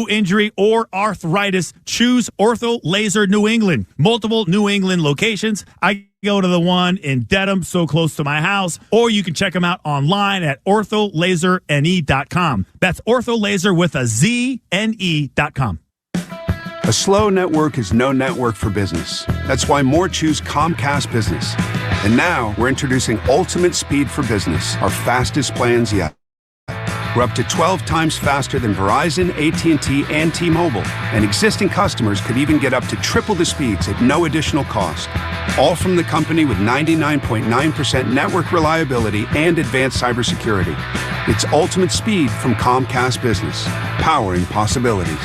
injury or arthritis, choose Ortho Laser New England. Multiple New England locations. I go to the one in Dedham, so close to my house, or you can check them out online at ortholaserne.com. That's ortholaser with a Z-N-E.com. A slow network is no network for business. That's why more choose Comcast Business. And now we're introducing Ultimate Speed for Business, our fastest plans yet. We're up to 12 times faster than Verizon, AT&T, and T-Mobile. And existing customers could even get up to triple the speeds at no additional cost. All from the company with 99.9% network reliability and advanced cybersecurity. It's ultimate speed from Comcast Business, powering possibilities.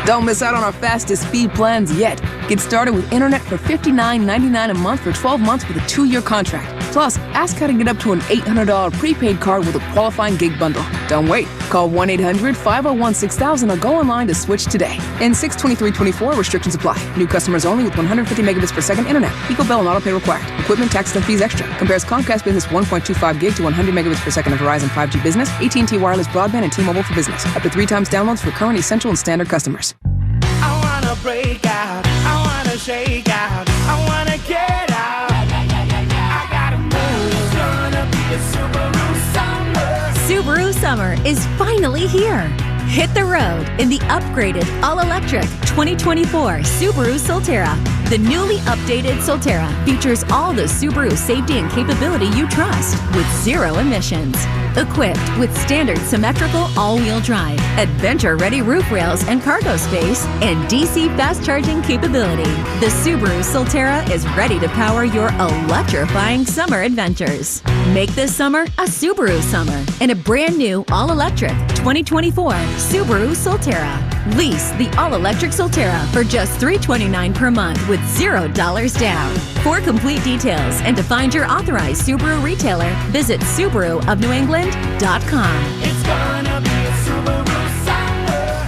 Don't miss out on our fastest speed plans yet. Get started with internet for $59.99 a month for 12 months with a 2-year contract. Plus, ask how to get up to an $800 prepaid card with a qualifying gig bundle. Don't wait. Call 1-800-501-6000 or go online to switch today. In 62324, restrictions apply. New customers only with 150 megabits per second internet. Eco Bell and autopay required. Equipment, taxes, and fees extra. Compares Comcast Business 1.25 gig to 100 megabits per second of Verizon 5G Business, AT&T Wireless Broadband, and T-Mobile for Business. Up to 3 times downloads for current, essential, and standard customers. I wanna break out. I wanna shake out. I wanna get out. I gotta move. It's gonna be a Subaru summer. Subaru summer is finally here. Hit the road in the upgraded all-electric 2024 Subaru Solterra. The newly updated Solterra features all the Subaru safety and capability you trust with 0 emissions. Equipped with standard symmetrical all-wheel drive, adventure-ready roof rails and cargo space, and DC fast-charging capability, the Subaru Solterra is ready to power your electrifying summer adventures. Make this summer a Subaru summer in a brand new all-electric 2024 Subaru Solterra. Lease the all-electric Solterra for just $329 per month with $0 down. For complete details and to find your authorized Subaru retailer, visit SubaruofNewEngland.com. It's gonna be a Subaru summer.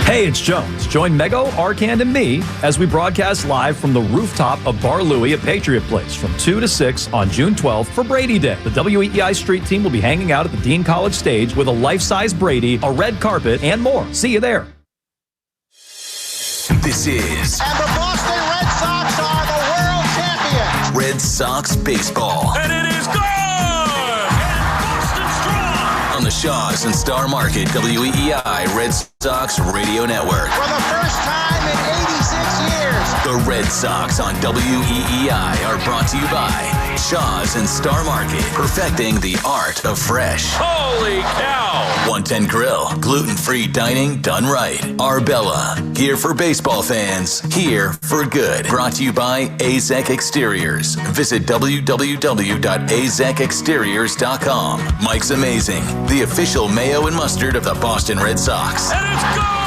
Hey, it's Jones. Join Mego, Arcand, and me as we broadcast live from the rooftop of Bar Louie at Patriot Place from 2 to 6 on June 12th for Brady Day. The WEEI Street Team will be hanging out at the Dean College stage with a life-size Brady, a red carpet, and more. See you there. This is... And the Boston Red Sox are the world champions. Red Sox baseball. And it is gone! And Boston strong! On the Shaws and Star Market WEEI Red Sox Radio Network. For the first time in 86 years. The Red Sox on WEEI are brought to you by Shaws and Star Market, perfecting the art of fresh. Holy cow! 110 Grill, gluten-free dining done right. Arbella, here for baseball fans, here for good. Brought to you by AZEK Exteriors. Visit www.azekexteriors.com. Mike's Amazing, the official mayo and mustard of the Boston Red Sox. And it's gone!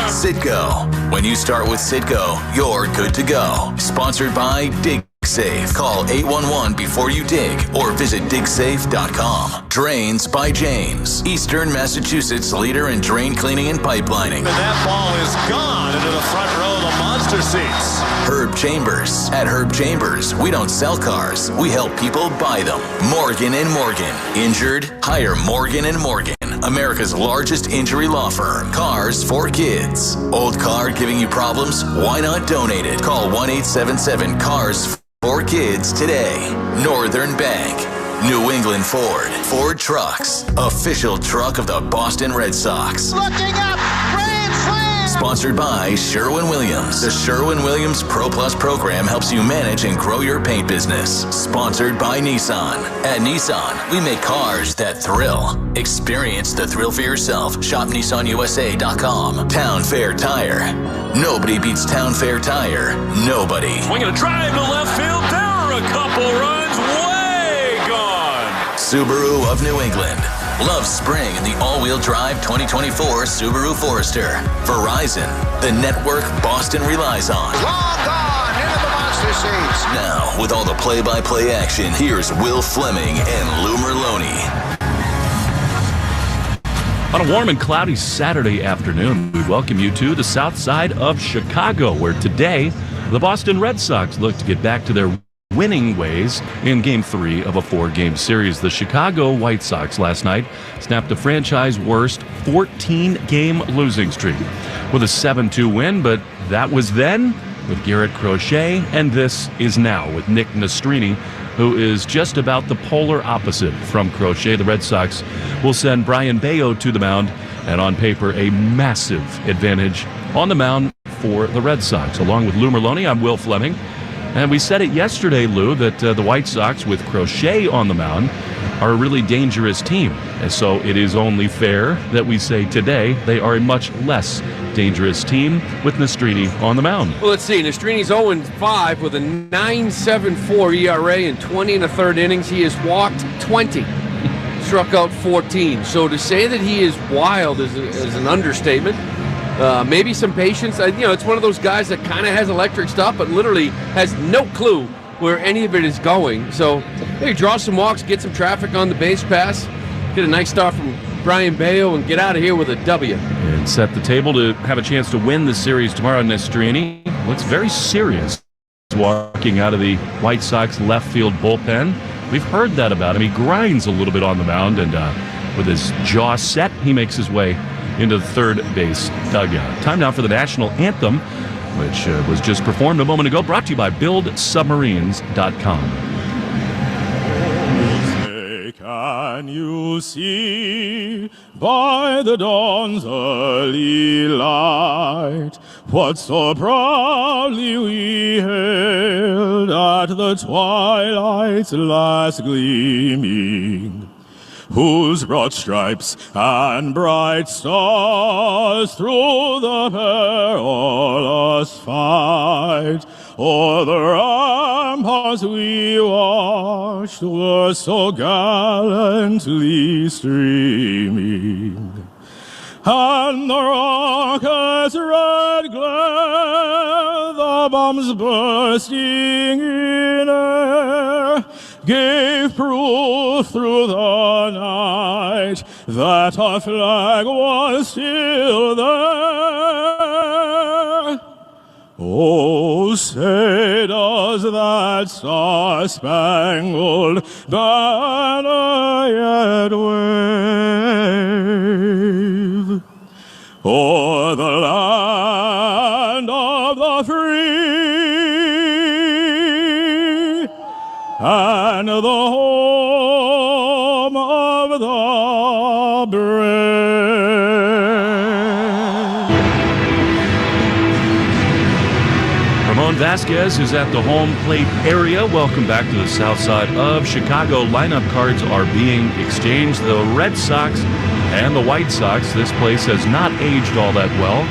Citgo. When you start with Citgo, you're good to go. Sponsored by Dig Safe. Call 811 before you dig or visit digsafe.com. Drains by James, Eastern Massachusetts leader in drain cleaning and pipelining. And that ball is gone into the front row of the monster seats. Herb Chambers. At Herb Chambers, we don't sell cars. We help people buy them. Morgan & Morgan. Injured? Hire Morgan & Morgan. America's largest injury law firm. Cars for kids. Old car giving you problems? Why not donate it? Call 1-877-CARS for kids today. Northern Bank. New England Ford. Ford Trucks. Official truck of the Boston Red Sox. Looking up, grand slam! Sponsored by Sherwin-Williams. The Sherwin-Williams Pro Plus program helps you manage and grow your paint business. Sponsored by Nissan. At Nissan, we make cars that thrill. Experience the thrill for yourself. Shop NissanUSA.com. Town Fair Tire. Nobody beats Town Fair Tire. Nobody. Swinging a drive to left field. There are a couple runs. Way gone. Subaru of New England. Love spring in the all-wheel drive 2024 Subaru Forester. Verizon, the network Boston relies on. Long gone into the monster seats. Now, with all the play-by-play action, here's Will Fleming and Lou Merloni. On a warm and cloudy Saturday afternoon, we welcome you to the south side of Chicago, where today the Boston Red Sox look to get back to their winning ways in Game 3 of a 4-game series. The Chicago White Sox last night snapped a franchise-worst 14-game losing streak with a 7-2 win, but that was then with Garrett Crochet, and this is now with Nick Nastrini, who is just about the polar opposite from Crochet. The Red Sox will send Brayan Bello to the mound, and on paper, a massive advantage on the mound for the Red Sox. Along with Lou Merlone, I'm Will Fleming. And we said it yesterday, Lou, that the White Sox, with Crochet on the mound, are a really dangerous team. And so it is only fair that we say today they are a much less dangerous team with Nastrini on the mound. Well, let's see. Nastrini's 0-5 with a 9.74 ERA in 20 1/3 innings. He has walked 20, struck out 14. So to say that he is wild is an understatement. Maybe some patience. It's one of those guys that kind of has electric stuff, but literally has no clue where any of it is going. So maybe draw some walks, get some traffic on the base pass, get a nice start from Brayan Bello, and get out of here with a W. And set the table to have a chance to win the series tomorrow. Nastrini looks very serious walking out of the White Sox left field bullpen. We've heard that about him. He grinds a little bit on the mound, and with his jaw set, he makes his way into the third base dugout. Time now for the national anthem, which was just performed a moment ago, brought to you by BuildSubmarines.com. Can you see by the dawn's early light what so proudly we hailed at the twilight's last gleaming, whose broad stripes and bright stars through the perilous fight o'er the ramparts we watched were so gallantly streaming, and the rocket's red glare, the bombs bursting in air, gave proof through the night that our flag was still there. Oh, say does that star-spangled banner yet wave o'er the land of the free and the home of the brave? Ramon Vasquez is at the home plate area. Welcome back to the south side of Chicago. Lineup cards are being exchanged. The Red Sox and the White Sox. This place has not aged all that well.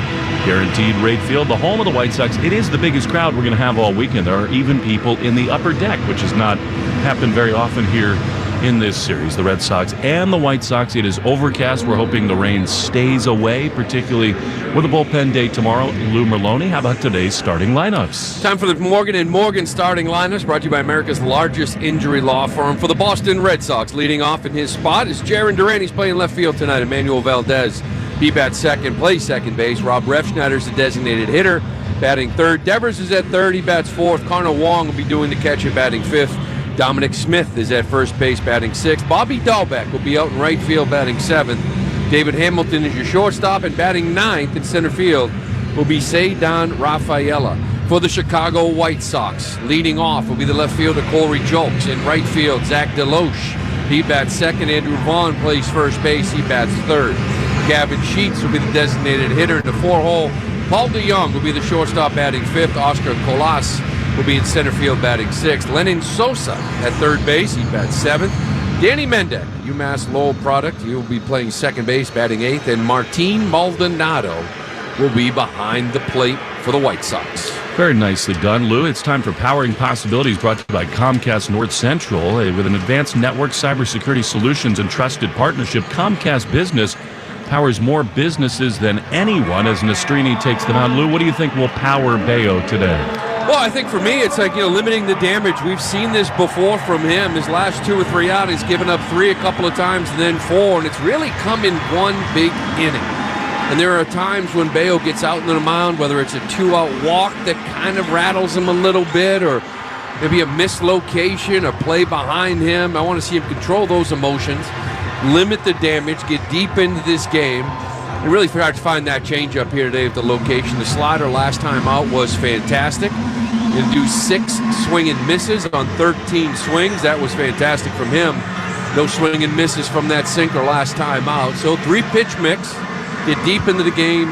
Guaranteed rate field, the home of the White Sox. It is the biggest crowd we're going to have all weekend. There are even people in the upper deck, which has not happened very often here in this series. The Red Sox and the White Sox. It is overcast. We're hoping the rain stays away, particularly with a bullpen day tomorrow. Lou Merlone, how about today's starting lineups? Time for the Morgan & Morgan starting lineups, brought to you by America's largest injury law firm. For the Boston Red Sox, leading off in his spot is Jaron Duran. He's playing left field tonight. Emmanuel Valdez, he bats second, plays second base. Rob Refschneider's the designated hitter, batting third. Devers is at third, he bats fourth. Carnell Wong will be doing the catching, batting fifth. Dominic Smith is at first base, batting sixth. Bobby Dahlbeck will be out in right field, batting seventh. David Hamilton is your shortstop, and batting ninth in center field will be Ceddanne Rafaela. For the Chicago White Sox, leading off will be the left fielder Corey Julks. In right field, Zach DeLoche. He bats second. Andrew Vaughn plays first base. He bats third. Gavin Sheets will be the designated hitter in the four-hole. Paul DeYoung will be the shortstop, batting fifth. Oscar Colas will be in center field, batting sixth. Lenyn Sosa at third base. He bats seventh. Danny Mendick, UMass Lowell product. He will be playing second base, batting eighth. And Martin Maldonado will be behind the plate for the White Sox. Very nicely done, Lou. It's time for Powering Possibilities, brought to you by Comcast North Central. With an advanced network, cybersecurity solutions, and trusted partnership, Comcast Business powers more businesses than anyone as Nastrini takes them out. Lou, what do you think will power Bello today? Well, I think for me, it's like, limiting the damage. We've seen this before from him. His last 2 or 3 out, he's given up 3 a couple of times and then 4, and it's really come in one big inning. And there are times when Bello gets out on the mound, whether it's a 2-out walk that kind of rattles him a little bit, or maybe a mislocation, a play behind him. I want to see him control those emotions, limit the damage, get deep into this game. And really hard to find that changeup here today with the location. The slider last time out was fantastic. He'll do 6 swing and misses on 13 swings. That was fantastic from him. No swing and misses from that sinker last time out. So 3-pitch mix, get deep into the game,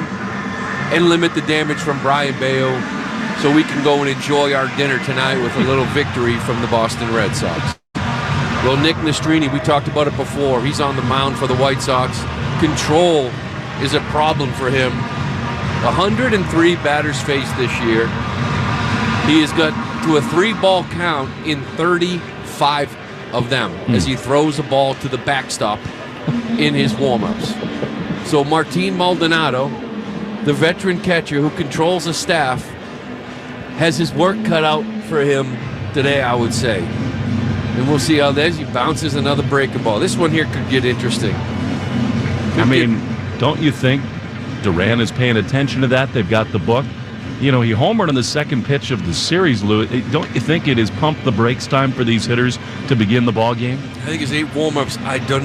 and limit the damage from Brayan Bello so we can go and enjoy our dinner tonight with a little victory from the Boston Red Sox. Well, Nick Nastrini, we talked about it before. He's on the mound for the White Sox. Control is a problem for him. 103 batters faced this year. He has got to a 3-ball count in 35 of them as he throws the ball to the backstop in his warm-ups. So Martin Maldonado, the veteran catcher who controls the staff, has his work cut out for him today, I would say. And we'll see how that is. He bounces another breaking ball. This one here could get interesting. Don't you think Duran is paying attention to that? They've got the book. He homered on the second pitch of the series, Lou. Don't you think it is pump the brakes time for these hitters to begin the ball game? I think his 8 warm-ups, I do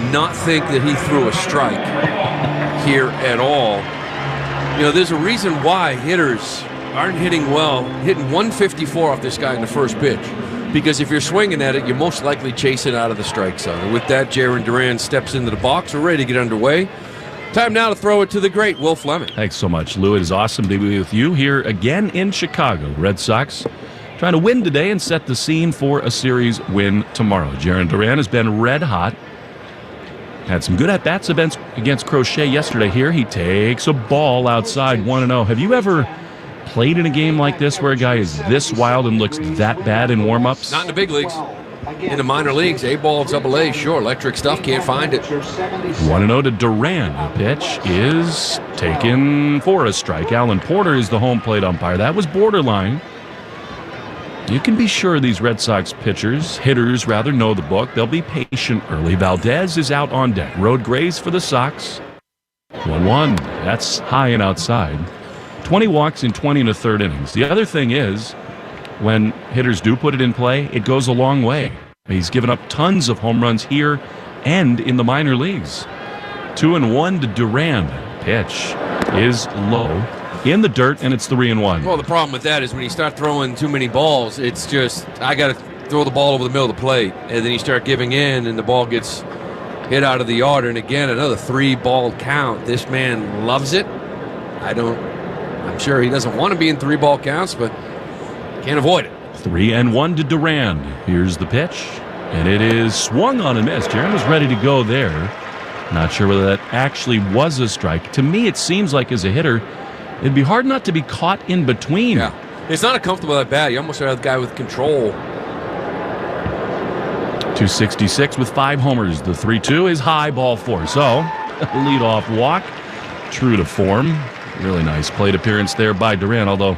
not think that he threw a strike here at all. There's a reason why hitters aren't hitting well, hitting 154 off this guy in the first pitch. Because if you're swinging at it, you're most likely chasing out of the strike zone. And with that, Jarren Duran steps into the box. We're ready to get underway. Time now to throw it to the great Will Fleming. Thanks so much, Lou. It is awesome to be with you here again in Chicago. Red Sox trying to win today and set the scene for a series win tomorrow. Jarren Duran has been red hot. Had some good at-bats against Crochet yesterday here. He takes a ball outside 1-0. Have you ever played in a game like this where a guy is this wild and looks that bad in warm-ups? Not in the big leagues. In the minor leagues, A-ball, AA, sure, electric stuff, can't find it. 1-0 to Duran. The pitch is taken for a strike. Alan Porter is the home plate umpire. That was borderline. You can be sure these Red Sox hitters know the book. They'll be patient early. Valdez is out on deck. Road graze for the Sox. 1-1. That's high and outside. 20 walks in 20 and a third innings. The other thing is, when hitters do put it in play, it goes a long way. He's given up tons of home runs here and in the minor leagues. 2-1 to Duran. Pitch is low. In the dirt, and it's 3-1. Well, the problem with that is when you start throwing too many balls, it's just, I got to throw the ball over the middle of the plate. And then you start giving in, and the ball gets hit out of the yard. And again, another 3-ball count. This man loves it. I'm sure he doesn't want to be in 3-ball counts, but can't avoid it. 3-1 to Duran. Here's the pitch, and it is swung on and missed. Jarren was ready to go there. Not sure whether that actually was a strike. To me, it seems like as a hitter, it'd be hard not to be caught in between. Yeah, it's not a comfortable at bat. You almost have a guy with control. 266 with 5 homers. The 3-2 is high, ball 4. So, leadoff walk, true to form. Really nice plate appearance there by Duran, although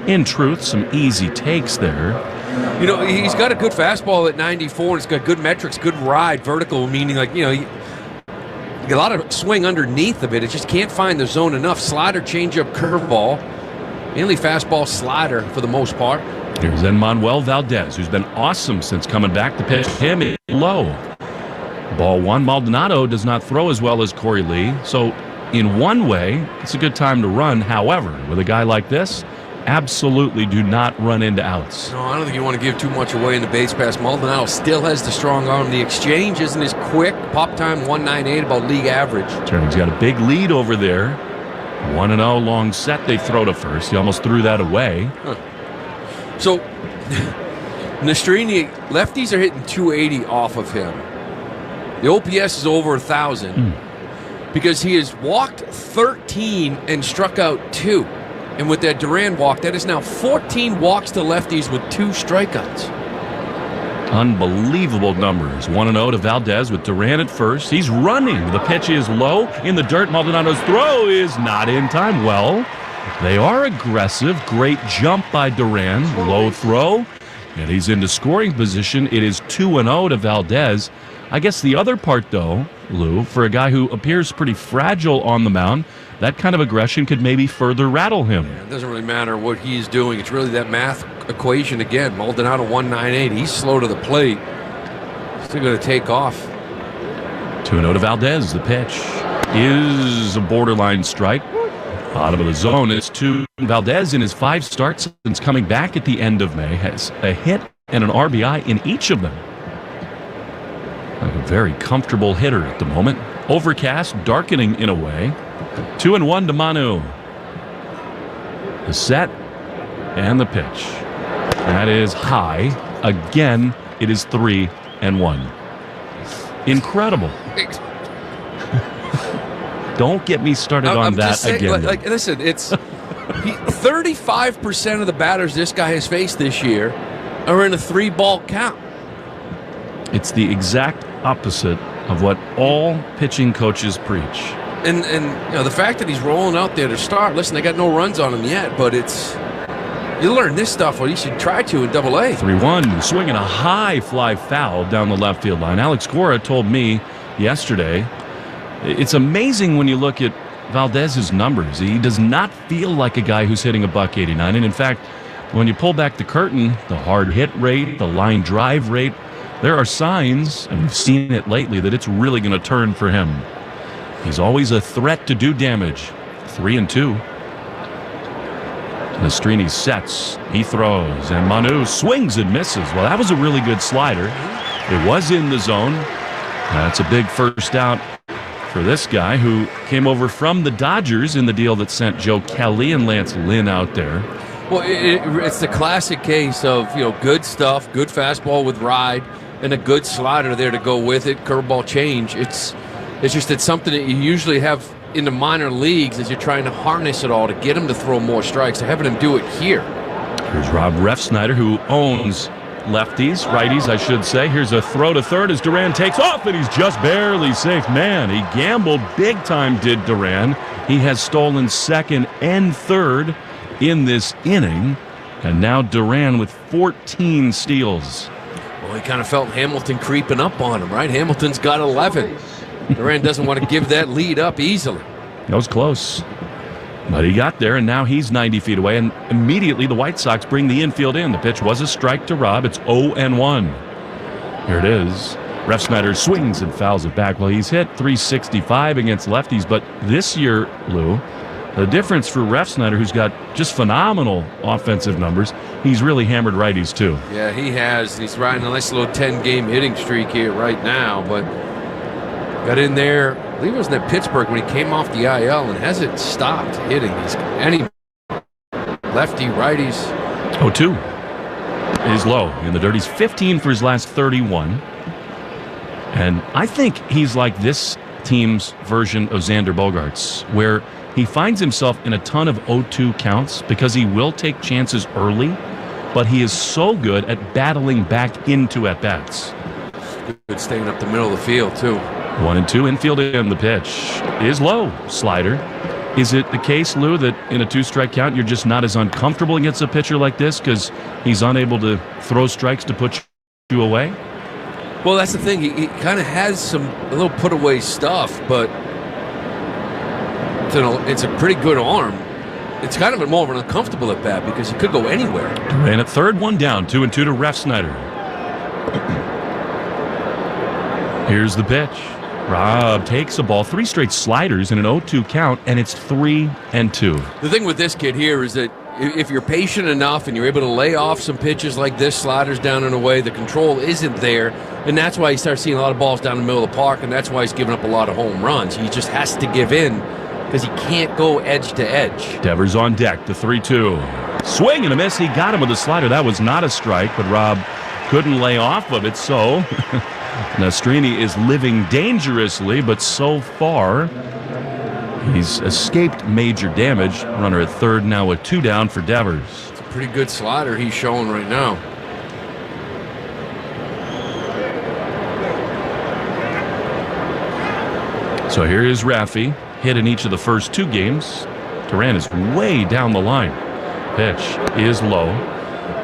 in truth, some easy takes there. He's got a good fastball at 94, and it's got good metrics, good ride, vertical, meaning you get a lot of swing underneath of it. It just can't find the zone enough. Slider, changeup, curveball, mainly fastball, slider for the most part. Here's Manuel Valdez, who's been awesome since coming back to pitch him low. Ball 1. Maldonado does not throw as well as Corey Lee, so in one way, it's a good time to run. However, with a guy like this, absolutely do not run into outs. No, I don't think you want to give too much away in the base pass. Maldonado still has the strong arm. The exchange isn't as quick. Pop time 198, about league average. Turning's got a big lead over there. 1-0 long set. They throw to first. He almost threw that away. So, Nastrini, lefties are hitting 280 off of him. The OPS is over 1,000 because he has walked 13 and struck out 2. And with that Duran walk, that is now 14 walks to lefties with 2 strikeouts. Unbelievable numbers. 1-0 to Valdez with Duran at first. He's running. The pitch is low in the dirt. Maldonado's throw is not in time. Well, they are aggressive. Great jump by Duran. Low throw. And he's into scoring position. It is 2-0 to Valdez. I guess the other part, though, Lou, for a guy who appears pretty fragile on the mound, that kind of aggression could maybe further rattle him. It doesn't really matter what he's doing. It's really that math equation again. Maldonado 198. He's slow to the plate. Still going to take off. 2-0 to Valdez. The pitch is a borderline strike. Bottom of the zone. It's 2. Valdez, in his 5 starts since coming back at the end of May, has a hit and an RBI in each of them. Like a very comfortable hitter at the moment. Overcast, darkening in a way. 2-1 to Manu. The set and the pitch. That is high. Again, it is 3-1. Incredible. Don't get me started on that again. Listen, it's 35% of the batters this guy has faced this year are in a 3-ball count. It's the exact opposite of what all pitching coaches preach. And the fact that he's rolling out there to start, listen, they got no runs on him yet, but you learn this stuff, or you should try to in Double-A. 3-1, swinging a high fly foul down the left field line. Alex Kora told me yesterday, it's amazing when you look at Valdez's numbers. He does not feel like a guy who's hitting a $189. And in fact, when you pull back the curtain, the hard hit rate, the line drive rate, there are signs, and we've seen it lately, that it's really going to turn for him. He's always a threat to do damage. 3-2. Nastrini sets, he throws, and Manu swings and misses. Well, that was a really good slider. It was in the zone. That's a big first out for this guy who came over from the Dodgers in the deal that sent Joe Kelly and Lance Lynn out there. Well, it's the classic case of, good stuff, good fastball with ride, and a good slider there to go with it, curveball change. It's something that you usually have in the minor leagues as you're trying to harness it all to get him to throw more strikes. They're having him do it here. Here's Rob Refsnyder, who owns lefties, righties, I should say. Here's a throw to third as Duran takes off, and he's just barely safe. Man, he gambled big time, did Duran. He has stolen second and third in this inning, and now Duran with 14 steals. Well, he kind of felt Hamilton creeping up on him, right? Hamilton's got 11. Duran doesn't want to give that lead up easily. That was close. But he got there, and now he's 90 feet away, and immediately the White Sox bring the infield in. The pitch was a strike to Rob. It's 0-1. Here it is. Refsnyder swings and fouls it back. Well, he's hit .365 against lefties, but this year, Lou, the difference for Refsnyder, who's got just phenomenal offensive numbers, he's really hammered righties too. Yeah, he has. He's riding a nice little 10-game hitting streak here right now, but got in there. I believe it was in Pittsburgh when he came off the IL and hasn't stopped hitting any lefty, righties. 0-2 is low in the dirt. He's 15 for his last 31. And I think he's like this team's version of Xander Bogaerts, where he finds himself in a ton of 0-2 counts because he will take chances early, but he is so good at battling back into at-bats. Good staying up the middle of the field, too. 1-2 infield, and the pitch is low. Slider. Is it the case, Lou, that in a 2-strike count you're just not as uncomfortable against a pitcher like this because he's unable to throw strikes to put you away? Well, that's the thing. He kind of has a little put-away stuff, but it's a pretty good arm. It's kind of more of an uncomfortable at-bat because he could go anywhere. Duran at third, one down, 2-2 to Refsnyder. Here's the pitch. Rob takes a ball, 3 straight sliders in an 0-2 count, and it's 3-2. The thing with this kid here is that if you're patient enough and you're able to lay off some pitches like this, sliders down and away, the control isn't there, and that's why he starts seeing a lot of balls down the middle of the park, and that's why he's giving up a lot of home runs. He just has to give in because he can't go edge to edge. Devers on deck, the 3-2. Swing and a miss. He got him with a slider. That was not a strike, but Rob couldn't lay off of it, so Nastrini is living dangerously, but so far he's escaped major damage. Runner at third, now a 2 down for Devers. It's a pretty good slider he's showing right now. So here is Raffy, hit in each of the first 2 games. Duran is way down the line. Pitch is low.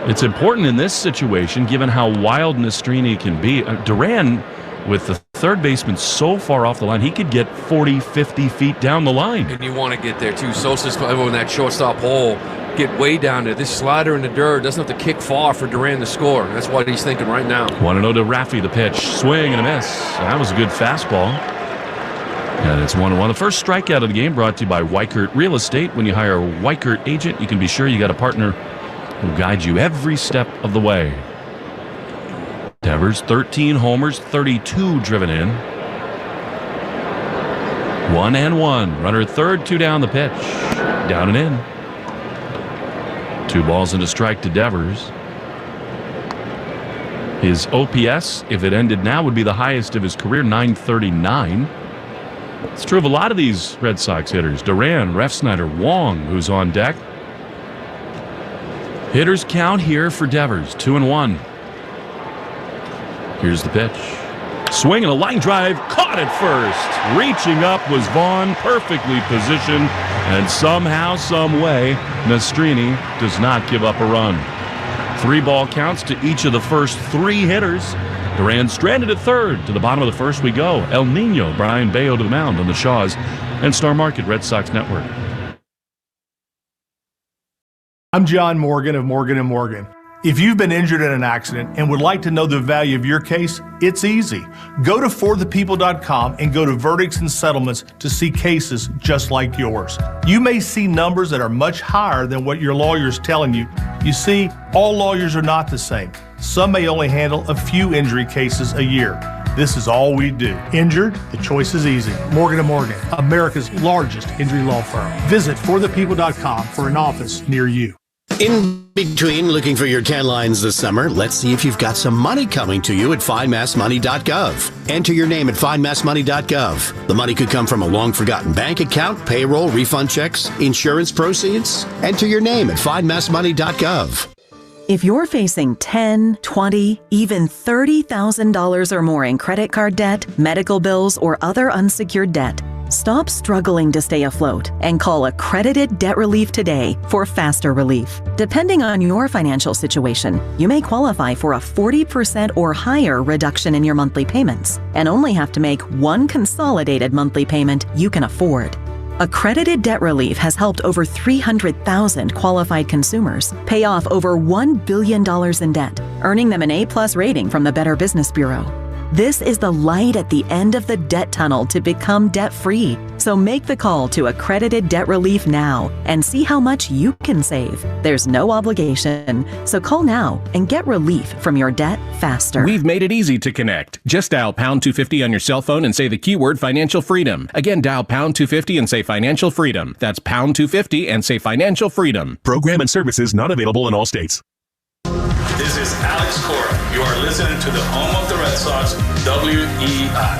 It's important in this situation, given how wild Nastrini can be. Duran, with the third baseman so far off the line, he could get 40, 50 feet down the line. And you want to get there, too. Sosa's in that shortstop hole. Get way down there. This slider in the dirt doesn't have to kick far for Duran to score. That's what he's thinking right now. 1-0 to Raffy, the pitch. Swing and a miss. That was a good fastball. And it's 1-1. The first strikeout of the game brought to you by Weichert Real Estate. When you hire a Weichert agent, you can be sure you got a partner who guides you every step of the way. Devers, 13 homers, 32 driven in. 1-1. Runner at third, 2 down the pitch. Down and in. 2 balls and a strike to Devers. His OPS, if it ended now, would be the highest of his career, 939. It's true of a lot of these Red Sox hitters. Duran, Refsnyder, Wong, who's on deck. Hitters count here for Devers, 2-1. Here's the pitch. Swing and a line drive, caught at first. Reaching up was Vaughn, perfectly positioned, and somehow, some way, Nastrini does not give up a run. 3 ball counts to each of the first 3 hitters. Duran stranded at third. To the bottom of the first we go. El Nino, Brayan Bello to the mound on the Shaws and Star Market Red Sox Network. I'm John Morgan of Morgan & Morgan. If you've been injured in an accident and would like to know the value of your case, it's easy. Go to forthepeople.com and go to verdicts and settlements to see cases just like yours. You may see numbers that are much higher than what your lawyer's telling you. You see, all lawyers are not the same. Some may only handle a few injury cases a year. This is all we do. Injured? The choice is easy. Morgan & Morgan, America's largest injury law firm. Visit forthepeople.com for an office near you. In between looking for your 10 lines this summer, let's see if you've got some money coming to you at findmassmoney.gov. Enter your name at findmassmoney.gov. The money could come from a long-forgotten bank account, payroll, refund checks, insurance proceeds. Enter your name at findmassmoney.gov. If you're facing $10,000, $20,000, even $30,000 or more in credit card debt, medical bills, or other unsecured debt, stop struggling to stay afloat and call Accredited Debt Relief today for faster relief. Depending on your financial situation, you may qualify for a 40% or higher reduction in your monthly payments and only have to make one consolidated monthly payment you can afford. Accredited Debt Relief has helped over 300,000 qualified consumers pay off over $1 billion in debt, earning them an A+ rating from the Better Business Bureau. This is the light at the end of the debt tunnel to become debt-free. So make the call to Accredited Debt Relief now and see how much you can save. There's no obligation, so call now and get relief from your debt faster. We've made it easy to connect. Just dial pound 250 on your cell phone and say the keyword financial freedom. Again, dial pound 250 and say financial freedom. That's pound 250 and say financial freedom. Program and services not available in all states. This is Alex Kora. You are listening to the home of the Red Sox, WEI.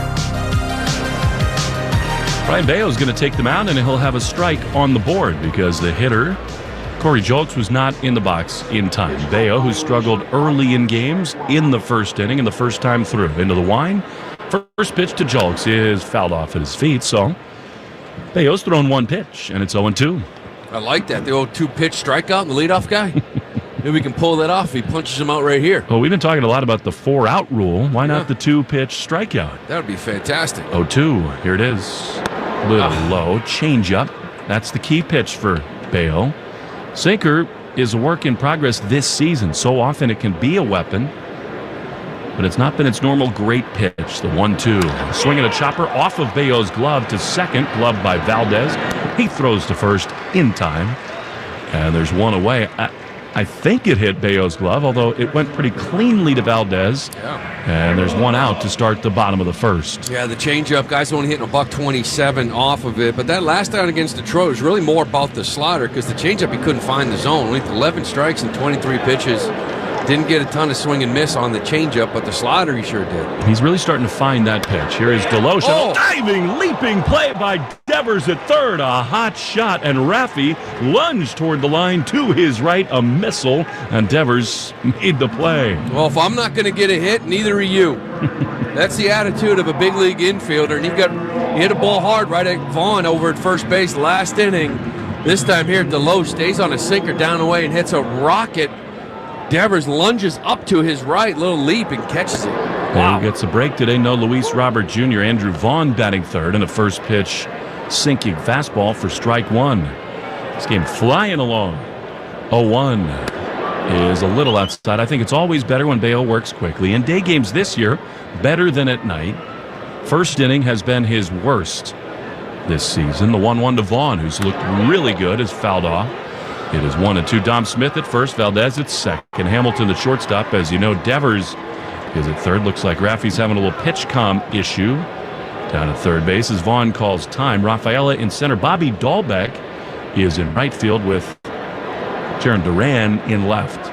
Brayan Bello is going to take them out, and he'll have a strike on the board because the hitter, Corey Julks, was not in the box in time. Bello, who struggled early in games in the first inning and the first time through. Into the wine. First pitch to Julks is fouled off at his feet, so Bello's thrown 1 pitch, and it's 0-2. I like that. The old 2-pitch strikeout and the leadoff guy. Maybe we can pull that off if he punches him out right here. Well, we've been talking a lot about the 4-out rule. Why not the 2-pitch strikeout? That would be fantastic. 0-2. Here it is. A little low. Change up. That's the key pitch for Bello. Sinker is a work in progress this season. So often it can be a weapon, but it's not been its normal great pitch. The 1-2. Swinging a chopper off of Bello's glove to second. Gloved by Valdez. He throws to first in time. And there's 1 away. I think it hit Bello's glove, although it went pretty cleanly to Valdez. Yeah. And there's 1 out to start the bottom of the first. Yeah, the changeup, guys only hitting $127 off of it. But that last out against Detroit was really more about the slider because the changeup, he couldn't find the zone. Only 11 strikes and 23 pitches. Didn't get a ton of swing and miss on the changeup, but the slider he sure did. He's really starting to find that pitch. Here is Deloche. Oh. Diving, leaping play by Devers at third. A hot shot, and Raffy lunged toward the line to his right. A missile, and Devers made the play. Well, if I'm not going to get a hit, neither are you. That's the attitude of a big league infielder. And you hit a ball hard right at Vaughn over at first base last inning. This time here, Deloche stays on a sinker down the way and hits a rocket. Devers lunges up to his right, little leap, and catches it. Wow. He gets a break today. No Luis Robert Jr. Andrew Vaughn batting third, and the first pitch sinking fastball for strike one. This game flying along. 0-1 is a little outside. I think it's always better when Bello works quickly. In day games this year, better than at night. First inning has been his worst this season. The 1-1 to Vaughn, who's looked really good, is fouled off. It is 1-2. Dom Smith at first, Valdez at second. Hamilton the shortstop. As you know, Devers is at third. Looks like Raffy's having a little pitch comm issue down at third base as Vaughn calls time. Rafaela in center. Bobby Dahlbeck is in right field with Jaron Duran in left.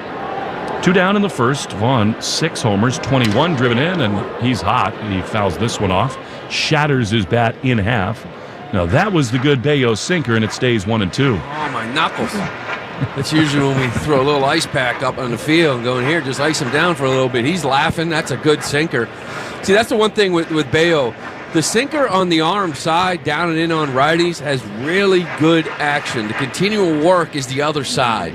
2 down in the first. Vaughn, 6 homers, 21 driven in, and he's hot. He fouls this one off. Shatters his bat in half. Now that was the good Bello sinker, and it stays 1-2. Oh, my knuckles. That's usually when we throw a little ice pack up on the field and go in here, just ice him down for a little bit. He's laughing. That's a good sinker. See, that's the one thing with Bello. The sinker on the arm side, down and in on righties, has really good action. The continual work is the other side,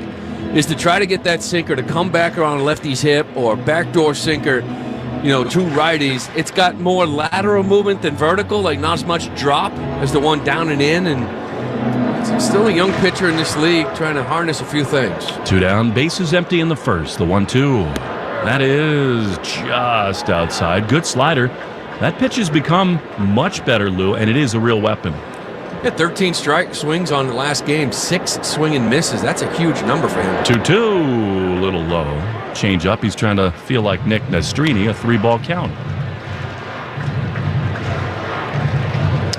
is to try to get that sinker to come back around a lefty's hip or backdoor sinker, to righties. It's got more lateral movement than vertical, like not as much drop as the one down and in, and still a young pitcher in this league trying to harness a few things. 2 down, bases empty in the first. The 1-2. That is just outside. Good slider. That pitch has become much better, Lou, and it is a real weapon. Yeah, 13 strike swings on the last game, 6 swing and misses. That's a huge number for him. 2-2, a little low. Change up. He's trying to feel like Nick Nastrini, a 3-ball count.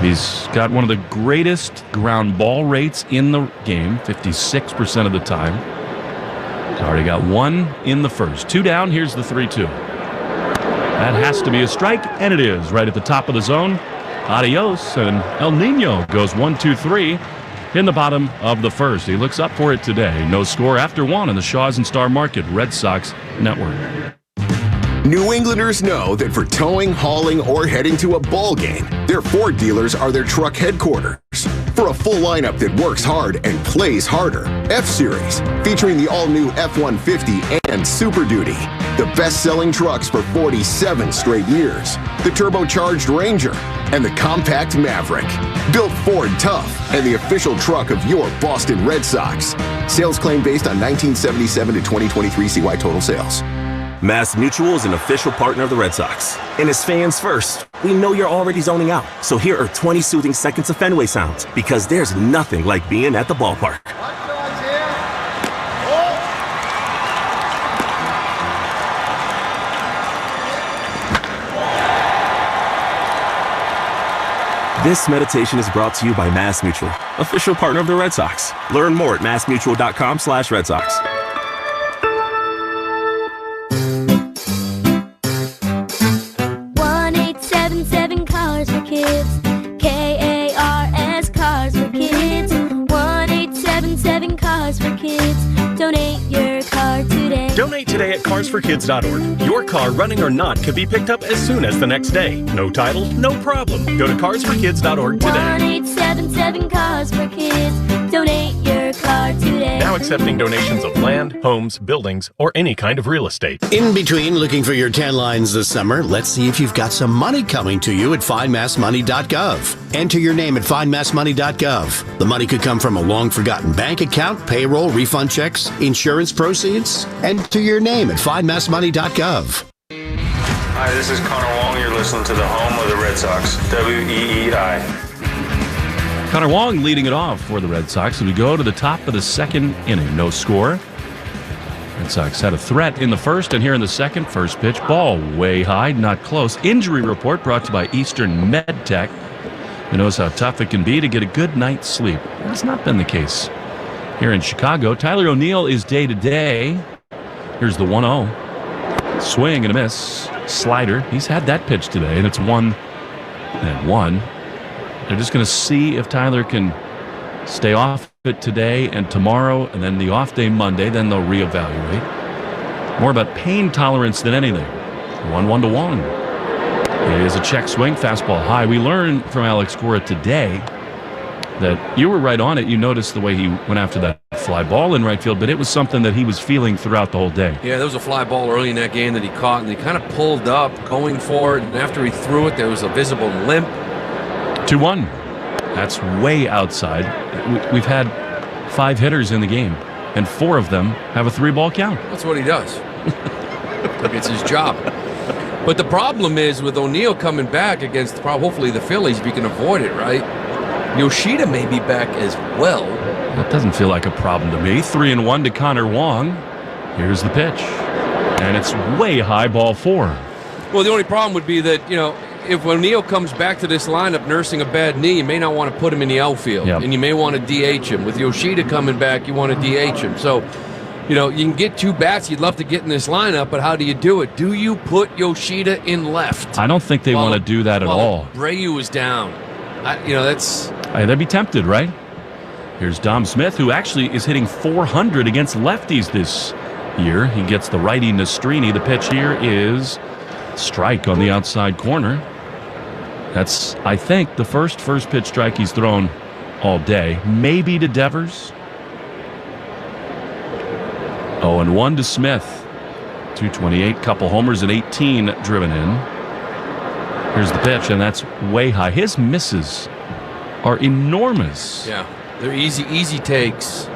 He's got one of the greatest ground ball rates in the game, 56% of the time. He's already got 1 in the first. 2 down, here's the 3-2. That has to be a strike, and it is right at the top of the zone. Adios, and El Nino goes 1-2-3 in the bottom of the first. He looks up for it today. No score after 1 on the Shaw's and Star Market Red Sox Network. New Englanders know that for towing, hauling, or heading to a ball game, their Ford dealers are their truck headquarters. For a full lineup that works hard and plays harder, F-Series, featuring the all-new F-150 and Super Duty, the best-selling trucks for 47 straight years, the turbocharged Ranger, and the compact Maverick. Built Ford tough and the official truck of your Boston Red Sox. Sales claim based on 1977 to 2023 CY total sales. Mass Mutual is an official partner of the Red Sox. And as fans first, we know you're already zoning out. So here are 20 soothing seconds of Fenway sounds, because there's nothing like being at the ballpark. This meditation is brought to you by Mass Mutual, official partner of the Red Sox. Learn more at massmutual.com/Red Sox. Donate today at carsforkids.org. Your car, running or not, could be picked up as soon as the next day. No title, no problem. Go to carsforkids.org today. 1-877 Cars for Kids. Donate your car today. Now accepting donations of land, homes, buildings, or any kind of real estate. In between looking for your 10 lines this summer, let's see if you've got some money coming to you at findmassmoney.gov. Enter your name at findmassmoney.gov. The money could come from a long-forgotten bank account, payroll, refund checks, insurance proceeds. Enter your name at findmassmoney.gov. Hi, this is Connor Wong. You're listening to the home of the Red Sox, WEEI. Connor Wong leading it off for the Red Sox as we go to the top of the second inning. No score. Red Sox had a threat in the first, and here in the second, first pitch, ball way high, not close. Injury report brought to you by Eastern MedTech, who knows how tough it can be to get a good night's sleep. That's not been the case here in Chicago. Tyler O'Neill is day-to-day. Here's the 1-0. Swing and a miss. Slider. He's had that pitch today, and it's 1-1. They're just going to see if Tyler can stay off it today and tomorrow, and then the off day Monday. Then they'll reevaluate. More about pain tolerance than anything. 1-1 to Wong. It is a check swing, fastball high. We learned from Alex Kora today that you were right on it. You noticed the way he went after that fly ball in right field, but it was something that he was feeling throughout the whole day. Yeah, there was a fly ball early in that game that he caught, and he kind of pulled up, going for it, and after he threw it, there was a visible limp. 2-1. That's way outside. We've had 5 hitters in the game, and 4 of them have a 3-ball count. That's what he does. It's his job. But the problem is with O'Neill coming back against hopefully the Phillies, if you can avoid it, right? Yoshida may be back as well. That doesn't feel like a problem to me. 3-1 to Connor Wong. Here's the pitch. And it's way high, ball 4. Well, the only problem would be that, if O'Neill comes back to this lineup nursing a bad knee, you may not want to put him in the outfield. Yep. And you may want to DH him. With Yoshida coming back, you want to DH him. So, you can get 2 bats you'd love to get in this lineup, but how do you do it? Do you put Yoshida in left? I don't think they want to do that at all. Brayu is down. That's... They'd be tempted, right? Here's Dom Smith, who actually is hitting .400 against lefties this year. He gets the righty Nastrini. The pitch here is strike on the outside corner. That's, I think, the first pitch strike he's thrown all day. Maybe to Devers. 0-1 to Smith. 228, couple homers and 18 driven in. Here's the pitch, and that's way high. His misses are enormous. Yeah, they're easy takes.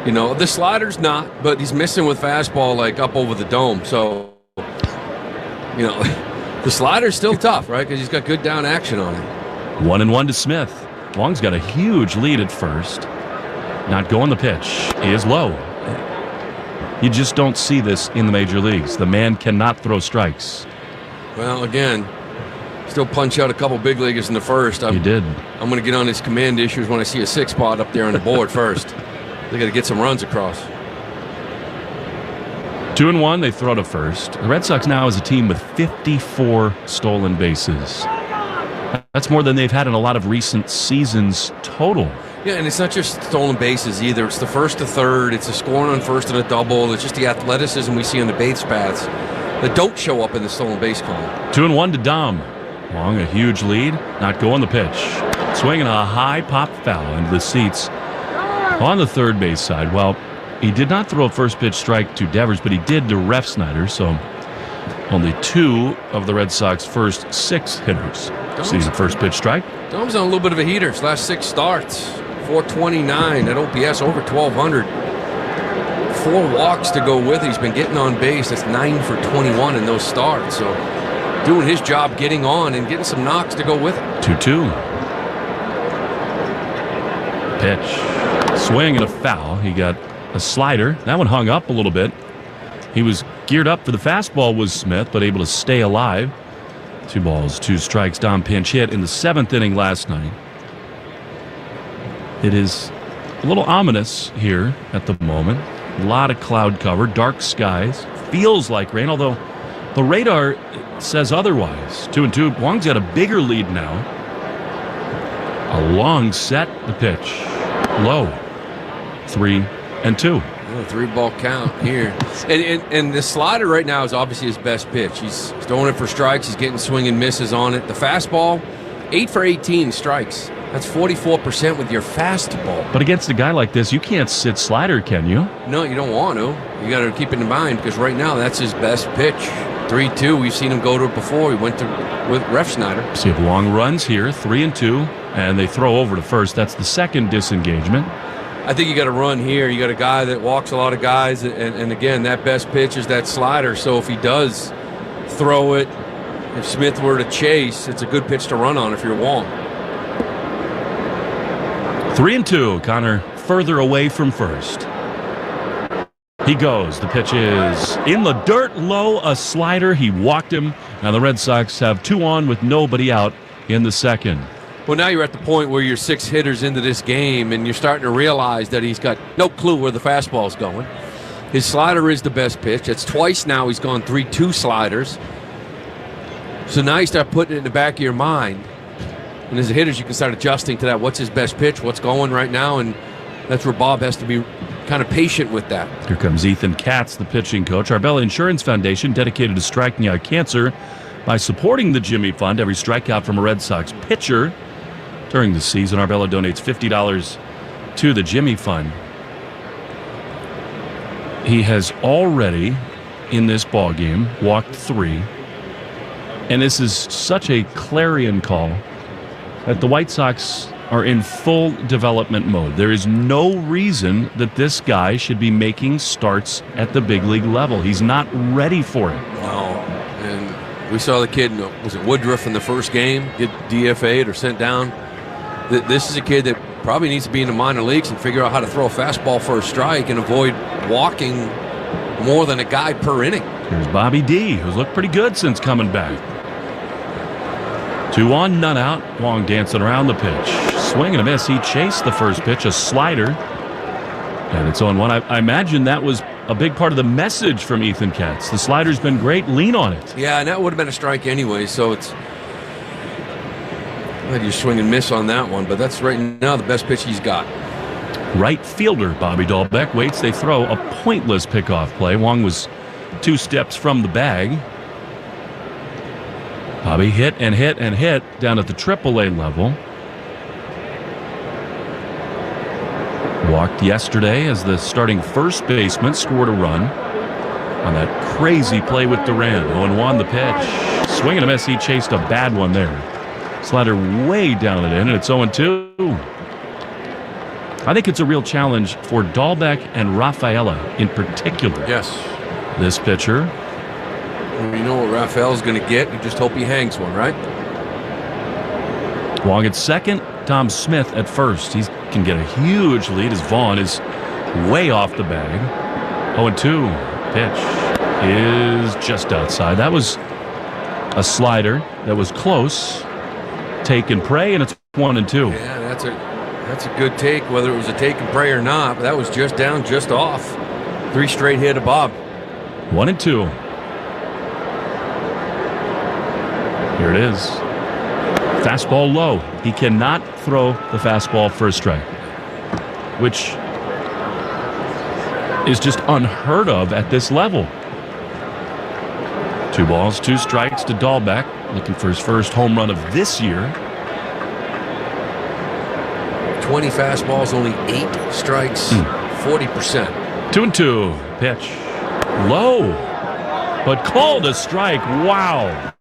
The slider's not, but he's missing with fastball like up over the dome. So, the slider's still tough, right? Because he's got good down action on it. 1-1 to Smith. Wong's got a huge lead at first. Not going. The pitch is low. You just don't see this in the major leagues. The man cannot throw strikes. Well, again, still punch out a couple big leaguers in the first. You did. I'm going to get on his command issues when I see a 6 spot up there on the board first. They got to get some runs across. 2-1, they throw to first. The Red Sox now is a team with 54 stolen bases. That's more than they've had in a lot of recent seasons total. Yeah, and it's not just stolen bases either. It's the first to third. It's a scoring on first and a double. It's just the athleticism we see on the base paths that don't show up in the stolen base column. 2-1 to Dom. Wong, a huge lead. Not going. The pitch. Swinging a high pop foul into the seats on the third base side. Well, he did not throw a first pitch strike to Devers, but he did to Refsnyder. So only 2 of the Red Sox first 6 hitters see the first pitch strike. Dom's on a little bit of a heater. His last 6 starts. 429 at OPS, over 1,200. 4 walks to go with it. He's been getting on base. That's 9 for 21 in those starts. So doing his job, getting on and getting some knocks to go with it. 2-2. Pitch. Swing and a foul. He got a slider. That one hung up a little bit. He was geared up for the fastball, was Smith, but able to stay alive. 2 balls, 2 strikes. Dom pinch hit in the 7th inning last night. It is a little ominous here at the moment. A lot of cloud cover, dark skies. Feels like rain, although the radar says otherwise. 2-2. Wong's got a bigger lead now. A long set. The pitch. Low. 3-2. 3-ball count here. And the slider right now is obviously his best pitch. He's throwing it for strikes. He's getting swing and misses on it. The fastball, 8 for 18 strikes. That's 44% with your fastball. But against a guy like this, you can't sit slider, can you? No, you don't want to. You got to keep it in mind because right now that's his best pitch. 3-2. We've seen him go to it before. He went to with Refsnyder. See if Wong runs here. 3-2, and they throw over to first. That's the second disengagement. I think you got to run here. You got a guy that walks a lot of guys, and again, that best pitch is that slider. So if he does throw it, if Smith were to chase, it's a good pitch to run on if you're Wong. 3-2. Connor further away from first. He goes. The pitch is in the dirt, low, a slider. He walked him. Now the Red Sox have 2 on with nobody out in the second. Well, now you're at the point where you're 6 hitters into this game, and you're starting to realize that he's got no clue where the fastball's going. His slider is the best pitch. It's twice now he's gone 3-2 sliders. So now you start putting it in the back of your mind. And as a hitters, you can start adjusting to that. What's his best pitch? What's going right now? And that's where Bob has to be kind of patient with that. Here comes Ethan Katz, the pitching coach. Arbella Insurance Foundation, dedicated to striking out cancer by supporting the Jimmy Fund. Every strikeout from a Red Sox pitcher during the season. Arbello donates $50 to the Jimmy Fund. He has already, in this ball game, walked 3. And this is such a clarion call that the White Sox are in full development mode. There is no reason that this guy should be making starts at the big league level. He's not ready for it. No. And we saw the kid, was it Woodruff in the first game, get DFA'd or sent down. This is a kid that probably needs to be in the minor leagues and figure out how to throw a fastball for a strike and avoid walking more than a guy per inning. Here's Bobby D, who's looked pretty good since coming back. 2 on, none out. Wong dancing around the pitch. Swing and a miss. He chased the first pitch, a slider. And it's 0-1. I imagine that was a big part of the message from Ethan Katz. The slider's been great. Lean on it. Yeah, and that would have been a strike anyway, so it's... Glad you swing and miss on that one, but that's right now the best pitch he's got. Right fielder Bobby Dahlbeck waits. They throw a pointless pickoff play. Wong was 2 steps from the bag. Bobby hit and hit and hit down at the AAA level. Walked yesterday as the starting first baseman scored a run on that crazy play with Duran. 0-1 the pitch. Swing and a miss. He chased a bad one there. Slider way down and in, and it's 0-2. I think it's a real challenge for Dahlbeck and Rafaela in particular. Yes. This pitcher. You know what Rafael's going to get. You just hope he hangs one, right? Wong at second. Tom Smith at first. He can get a huge lead as Vaughn is way off the bag. 0-2. Pitch is just outside. That was a slider that was close. Take and pray, and it's 1-2. Yeah, that's a good take, whether it was a take and pray or not. But that was just down, just off. 3 straight hit of Bob. 1-2. Here it is. Fastball low. He cannot throw the fastball for a strike, which is just unheard of at this level. 2 balls, 2 strikes to Dahlbeck, looking for his first home run of this year. 20 fastballs, only 8 strikes, 40%. 2-2. Pitch. Low, but called a strike. Wow.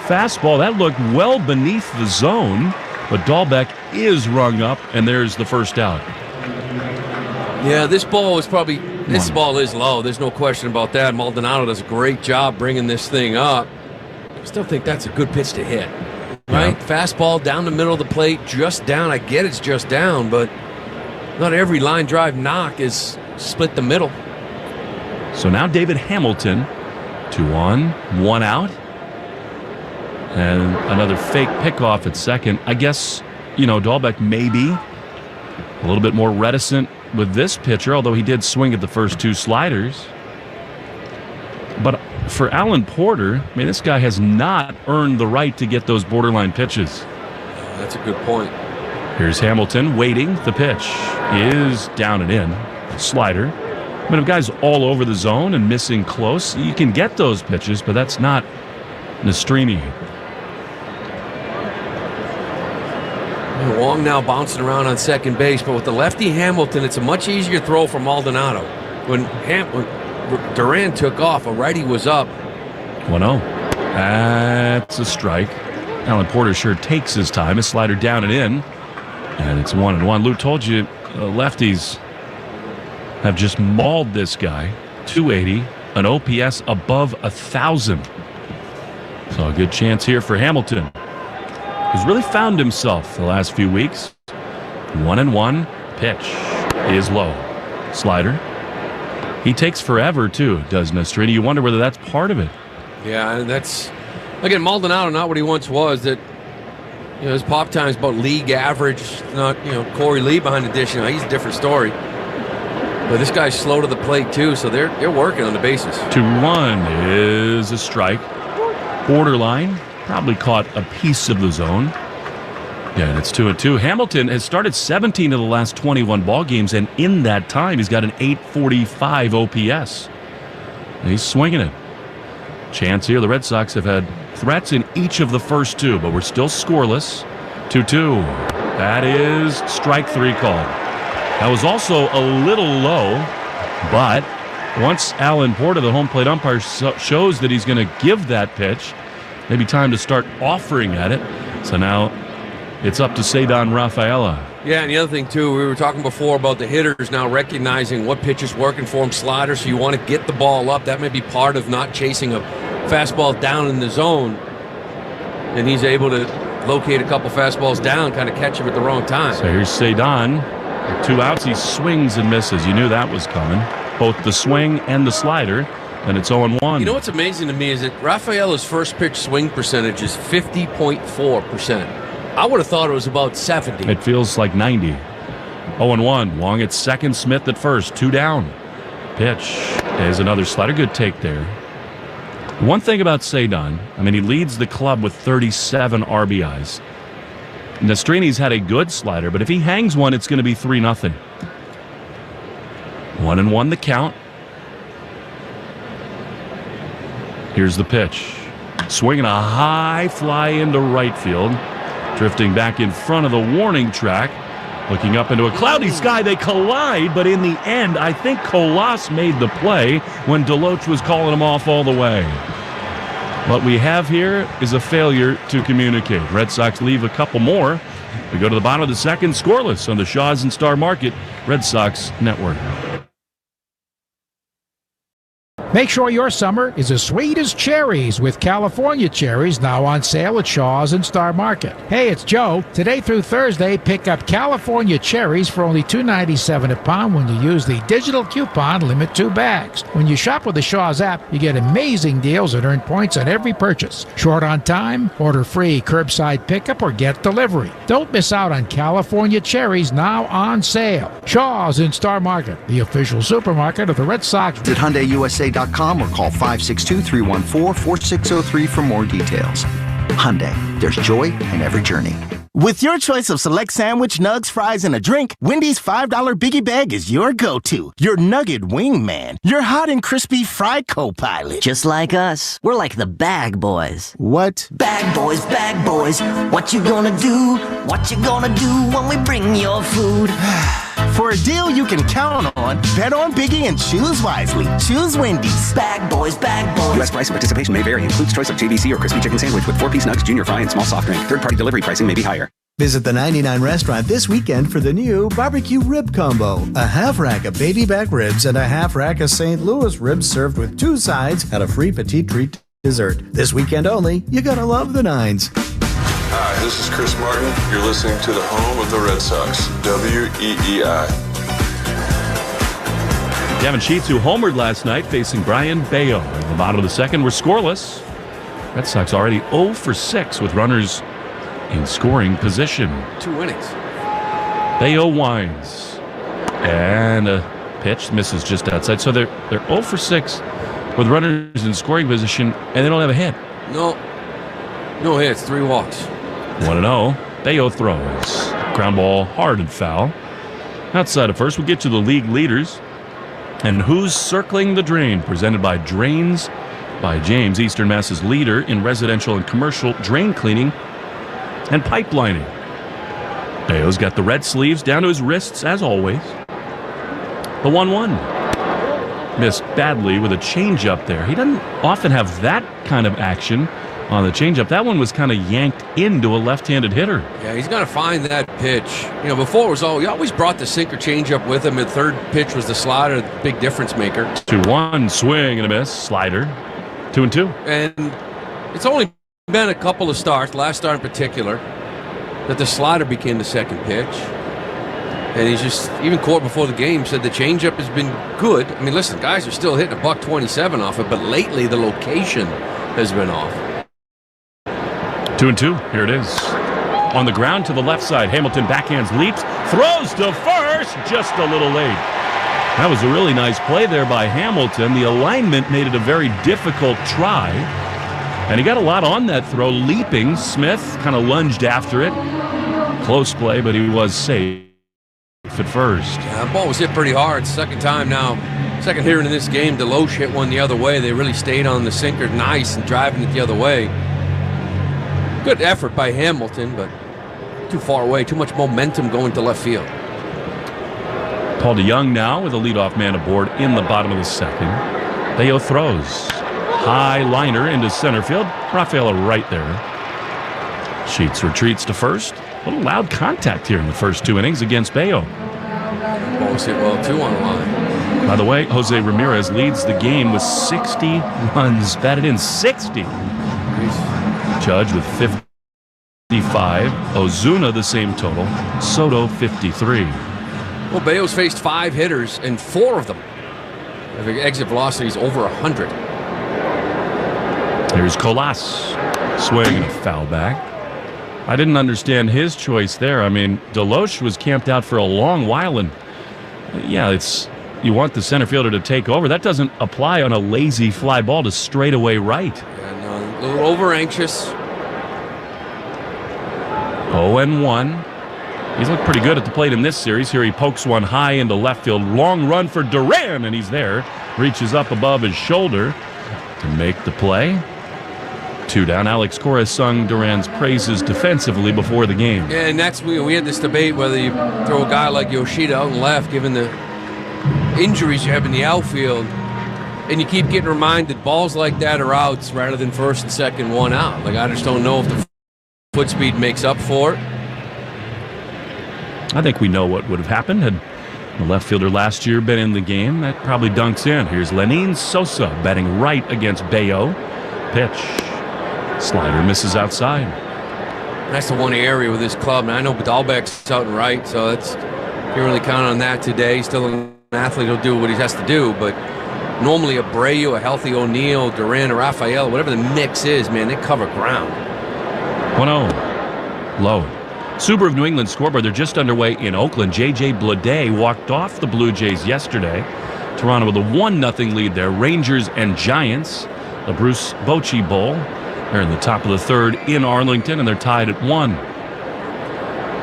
Fastball, that looked well beneath the zone, but Dahlbeck is rung up, and there's the first out. Yeah, this ball is probably, this ball is low. There's no question about that. Maldonado does a great job bringing this thing up. I still think that's a good pitch to hit, right? Yeah. Fastball down the middle of the plate, just down. I get it's just down, but not every line drive knock is split the middle. So now David Hamilton, 2 on, 1 out. And another fake pickoff at second. I guess, Dahlbeck may be a little bit more reticent with this pitcher, although he did swing at the first 2 sliders. But for Alan Porter, this guy has not earned the right to get those borderline pitches. That's a good point. Here's Hamilton waiting. The pitch is down and in. Slider. If guys all over the zone and missing close, you can get those pitches, but that's not Nastrini. Wong now bouncing around on second base, but with the lefty Hamilton, it's a much easier throw for Maldonado. When Duran took off, a righty was up. 1-0. That's a strike. Alan Porter sure takes his time. His slider down and in, and it's 1-1. Lou told you lefties have just mauled this guy. 280, an OPS above 1,000. So a good chance here for Hamilton, who's really found himself the last few weeks. 1-1. Pitch is low. Slider. He takes forever, too, does Nastrini. You wonder whether that's part of it. Yeah, and that's, again, Maldonado, not what he once was. That, his pop time is about league average, not, Corey Lee behind the dish. He's a different story. But this guy's slow to the plate, too, so they're working on the bases. 2-1 is a strike. Borderline. Probably caught a piece of the zone. Yeah, and it's 2-2. Hamilton has started 17 of the last 21 ball games, and in that time, he's got an 845 OPS. And he's swinging it. Chance here. The Red Sox have had threats in each of the first 2, but we're still scoreless. 2-2. That is strike 3 called. That was also a little low, but once Alan Porter, the home plate umpire, shows that he's going to give that pitch, maybe time to start offering at it. So now it's up to Cedon Rafaela. Yeah, and the other thing, too, we were talking before about the hitters now recognizing what pitch is working for them, slider, so you want to get the ball up. That may be part of not chasing a fastball down in the zone. And he's able to locate a couple fastballs down, kind of catch him at the wrong time. So here's Cedon. 2 outs, he swings and misses. You knew that was coming. Both the swing and the slider, and it's 0-1. You know what's amazing to me is that Rafaela's first pitch swing percentage is 50.4%. I would have thought it was about 70. It feels like 90. 0-1. Wong at second, Smith at first. 2 down. Pitch is another slider. Good take there. One thing about Cedon, I mean, he leads the club with 37 RBIs. Nastrini's had a good slider, but if he hangs one, it's going to be 3-0. 1-1 the count. Here's the pitch. Swinging a high fly into right field. Drifting back in front of the warning track. Looking up into a cloudy sky. They collide, but in the end, I think Colas made the play when Deloach was calling him off all the way. What we have here is a failure to communicate. Red Sox leave a couple more. We go to the bottom of the second, scoreless on the Shaw's and Star Market Red Sox Network. Make sure your summer is as sweet as cherries with California cherries now on sale at Shaw's and Star Market. Hey, it's Joe. Today through Thursday, pick up California cherries for only $2.97 a pound when you use the digital coupon Limit 2 Bags. When you shop with the Shaw's app, you get amazing deals and earn points on every purchase. Short on time? Order free, curbside pickup, or get delivery. Don't miss out on California cherries now on sale. Shaw's and Star Market, the official supermarket of the Red Sox. At HyundaiUSA.com or call 562-314-4603 for more details. Hyundai, there's joy in every journey. With your choice of select sandwich, nugs, fries, and a drink, Wendy's $5 Biggie Bag is your go-to. Your nugget wingman. Your hot and crispy fry co-pilot. Just like us. We're like the Bag Boys. What? Bag Boys, what you gonna do? What you gonna do when we bring your food? For a deal you can count on, bet on Biggie and choose wisely. Choose Wendy's. Bag Boys. U.S. price and participation may vary. Includes choice of JVC or crispy chicken sandwich with 4-piece nugs, junior fry, and small soft drink. Third-party delivery pricing may be higher. Visit the 99 restaurant this weekend for the new barbecue rib combo. A half rack of baby back ribs and a half rack of St. Louis ribs served with 2 sides and a free petite treat dessert. This weekend only, you gotta love the Nines. Hi, this is Chris Martin. You're listening to the home of the Red Sox, WEEI. Gavin Sheets, who homered last night, facing Brayan Bello. In the bottom of the second, we're scoreless. Red Sox already 0 for 6 with runners in scoring position. 2 innings. Bello winds. And a pitch misses just outside. So they're 0 for 6 with runners in scoring position, and they don't have a hit. No hits, 3 walks. 1-0. Bello throws. Ground ball hard and foul. Outside of first, we'll get to the league leaders. And who's circling the drain? Presented by Drains by James, Eastern Mass's leader in residential and commercial drain cleaning and pipelining. Bello's got the red sleeves down to his wrists, as always. The 1-1. Missed badly with a changeup there. He doesn't often have that kind of action on the changeup. That one was kind of yanked into a left-handed hitter. Yeah, he's got to find that pitch. You know, before it was he always brought the sinker changeup with him. The third pitch was the slider, the big difference maker. 2-1, swing and a miss, slider. 2-2. And it's only been a couple of starts, last start in particular, that the slider became the second pitch. And he's just, even Kora before the game said the changeup has been good. I mean, listen, guys are still hitting $127 off it, but lately the location has been off. 2-2. Here it is. On the ground to the left side. Hamilton backhands, leaps, throws to first, just a little late. That was a really nice play there by Hamilton. The alignment made it a very difficult try. And he got a lot on that throw, leaping. Smith kind of lunged after it. Close play, but he was safe at first. Yeah, that ball was hit pretty hard. Second time now. Second hitter in this game, Deloach hit one the other way. They really stayed on the sinker nice and driving it the other way. Good effort by Hamilton, but Too far away, too much momentum going to left field. Paul DeYoung now with a leadoff man aboard in the bottom of the second. Bello throws. High liner into center field. Rafaela right there. Sheets retreats to first. A little loud contact here in the first 2 innings against Bello. Ball was hit well, too, on the line. By the way, Jose Ramirez leads the game with 60 runs batted in. 60. Judge with 55. Ozuna the same total. Soto 53. Well, Bello's faced 5 hitters, and 4 of them have exit velocities over 100. Here's Colas. Swing and a foul back. I didn't understand his choice there. I mean, Deloche was camped out for a long while, and yeah, you want the center fielder to take over. That doesn't apply on a lazy fly ball to straightaway right. Yeah, no, a little over anxious. 0-1. He's looked pretty good at the plate in this series. Here he pokes one high into left field. Long run for Duran, and he's there. Reaches up above his shoulder to make the play. 2 down. Alex Kora sung Duran's praises defensively before the game. Yeah, and we had this debate whether you throw a guy like Yoshida out and left, given the injuries you have in the outfield, and you keep getting reminded balls like that are outs rather than first and second, 1 out. Like, I just don't know if the foot speed makes up for it. I think we know what would have happened had the left fielder last year been in the game. That probably dunks in. Here's Lenin Sosa batting right against Bello. Pitch. Slider misses outside. That's the one area with this club. And I know Dalbec's out and right, so you can't really count on that today. He's still an athlete. He'll do what he has to do. But normally Abreu, a healthy O'Neill, Duran, or Rafael, whatever the mix is, man, they cover ground. 1-0. Low. Subaru of New England scoreboard. They're just underway in Oakland. J.J. Bleday walked off the Blue Jays yesterday. Toronto with a 1-0 lead there. Rangers and Giants. The Bruce Bochy Bowl. They're in the top of the third in Arlington, and they're tied at 1.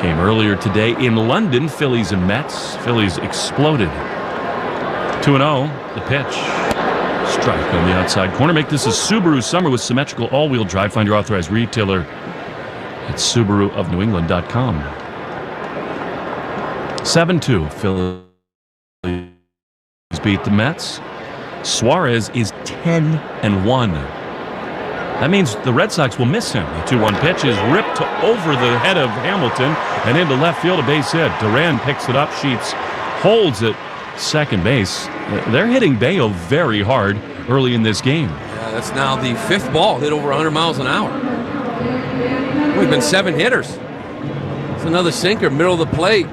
Game earlier today in London, Phillies and Mets. Phillies exploded. 2-0. The pitch. Strike on the outside corner. Make this a Subaru summer with symmetrical all-wheel drive. Find your authorized retailer at SubaruofNewEngland.com. 7-2. Phillies beat the Mets. Suarez is 10-1. That means the Red Sox will miss him. The 2-1 pitch is ripped over the head of Hamilton and into left field, a base hit. Duran picks it up. Sheets holds it second base. They're hitting Bello very hard early in this game. Yeah, that's now the 5th ball hit over 100 miles an hour. We've been 7 hitters. It's another sinker, middle of the plate.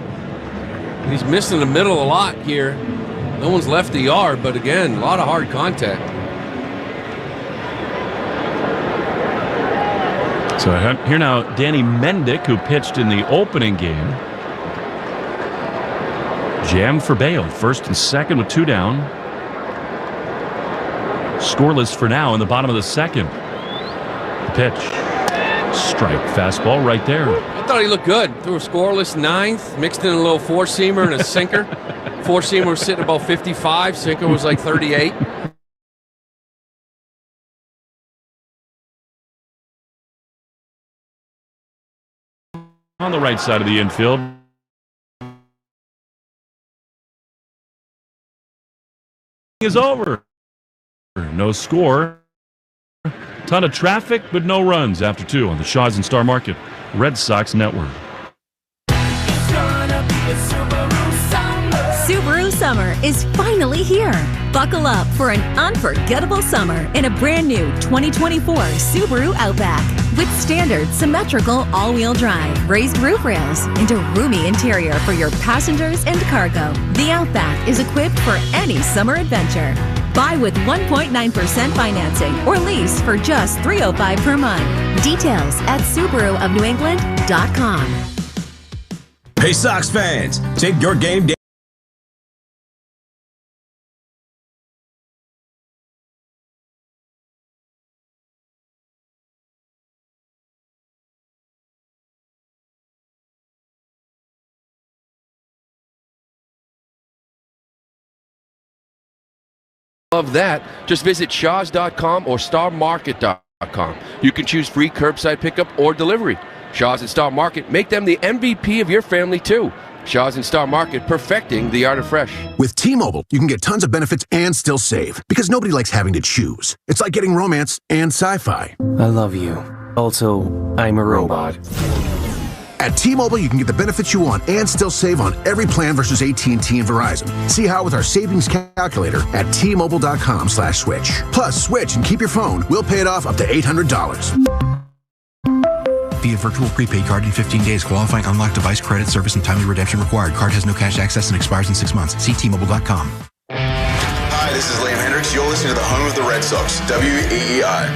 He's missing the middle a lot here. No one's left the yard, but again, a lot of hard contact. So here now, Danny Mendick, who pitched in the opening game. Jammed for Bello, first and second with 2 down. Scoreless for now in the bottom of the second. The pitch. Strike. Fastball right there. I thought he looked good. Threw a scoreless 9th, mixed in a little 4-seamer and a sinker. 4-seamer was sitting about 55, sinker was like 38. On the right side of the infield. Is over. No score. Ton of traffic, but no runs after 2 on the Shaw's and Star Market Red Sox Network. Subaru summer is finally here. Buckle up for an unforgettable summer in a brand new 2024 Subaru Outback. With standard symmetrical all-wheel drive, raised roof rails, and a roomy interior for your passengers and cargo, the Outback is equipped for any summer adventure. Buy with 1.9% financing or lease for just $305 per month. Details at SubaruofNewEngland.com. Hey, Sox fans, take your game day. Of that, just visit shaws.com or starmarket.com. You can choose free curbside pickup or delivery. Shaw's and Star Market, make them the MVP of your family too. Shaw's and Star Market, perfecting the art of fresh. With T-Mobile, you can get tons of benefits and still save, because nobody likes having to choose. It's like getting romance and sci-fi. I love you. Also, I'm a robot. At T-Mobile, you can get the benefits you want and still save on every plan versus AT&T and Verizon. See how with our savings calculator at T-Mobile.com/switch. Plus, switch and keep your phone. We'll pay it off up to $800. Via virtual prepaid card in 15 days. Qualifying unlocked device credit service and timely redemption required. Card has no cash access and expires in 6 months. See T-Mobile.com. Hi, this is Liam Hendricks. You're listening to the home of the Red Sox, WEEI.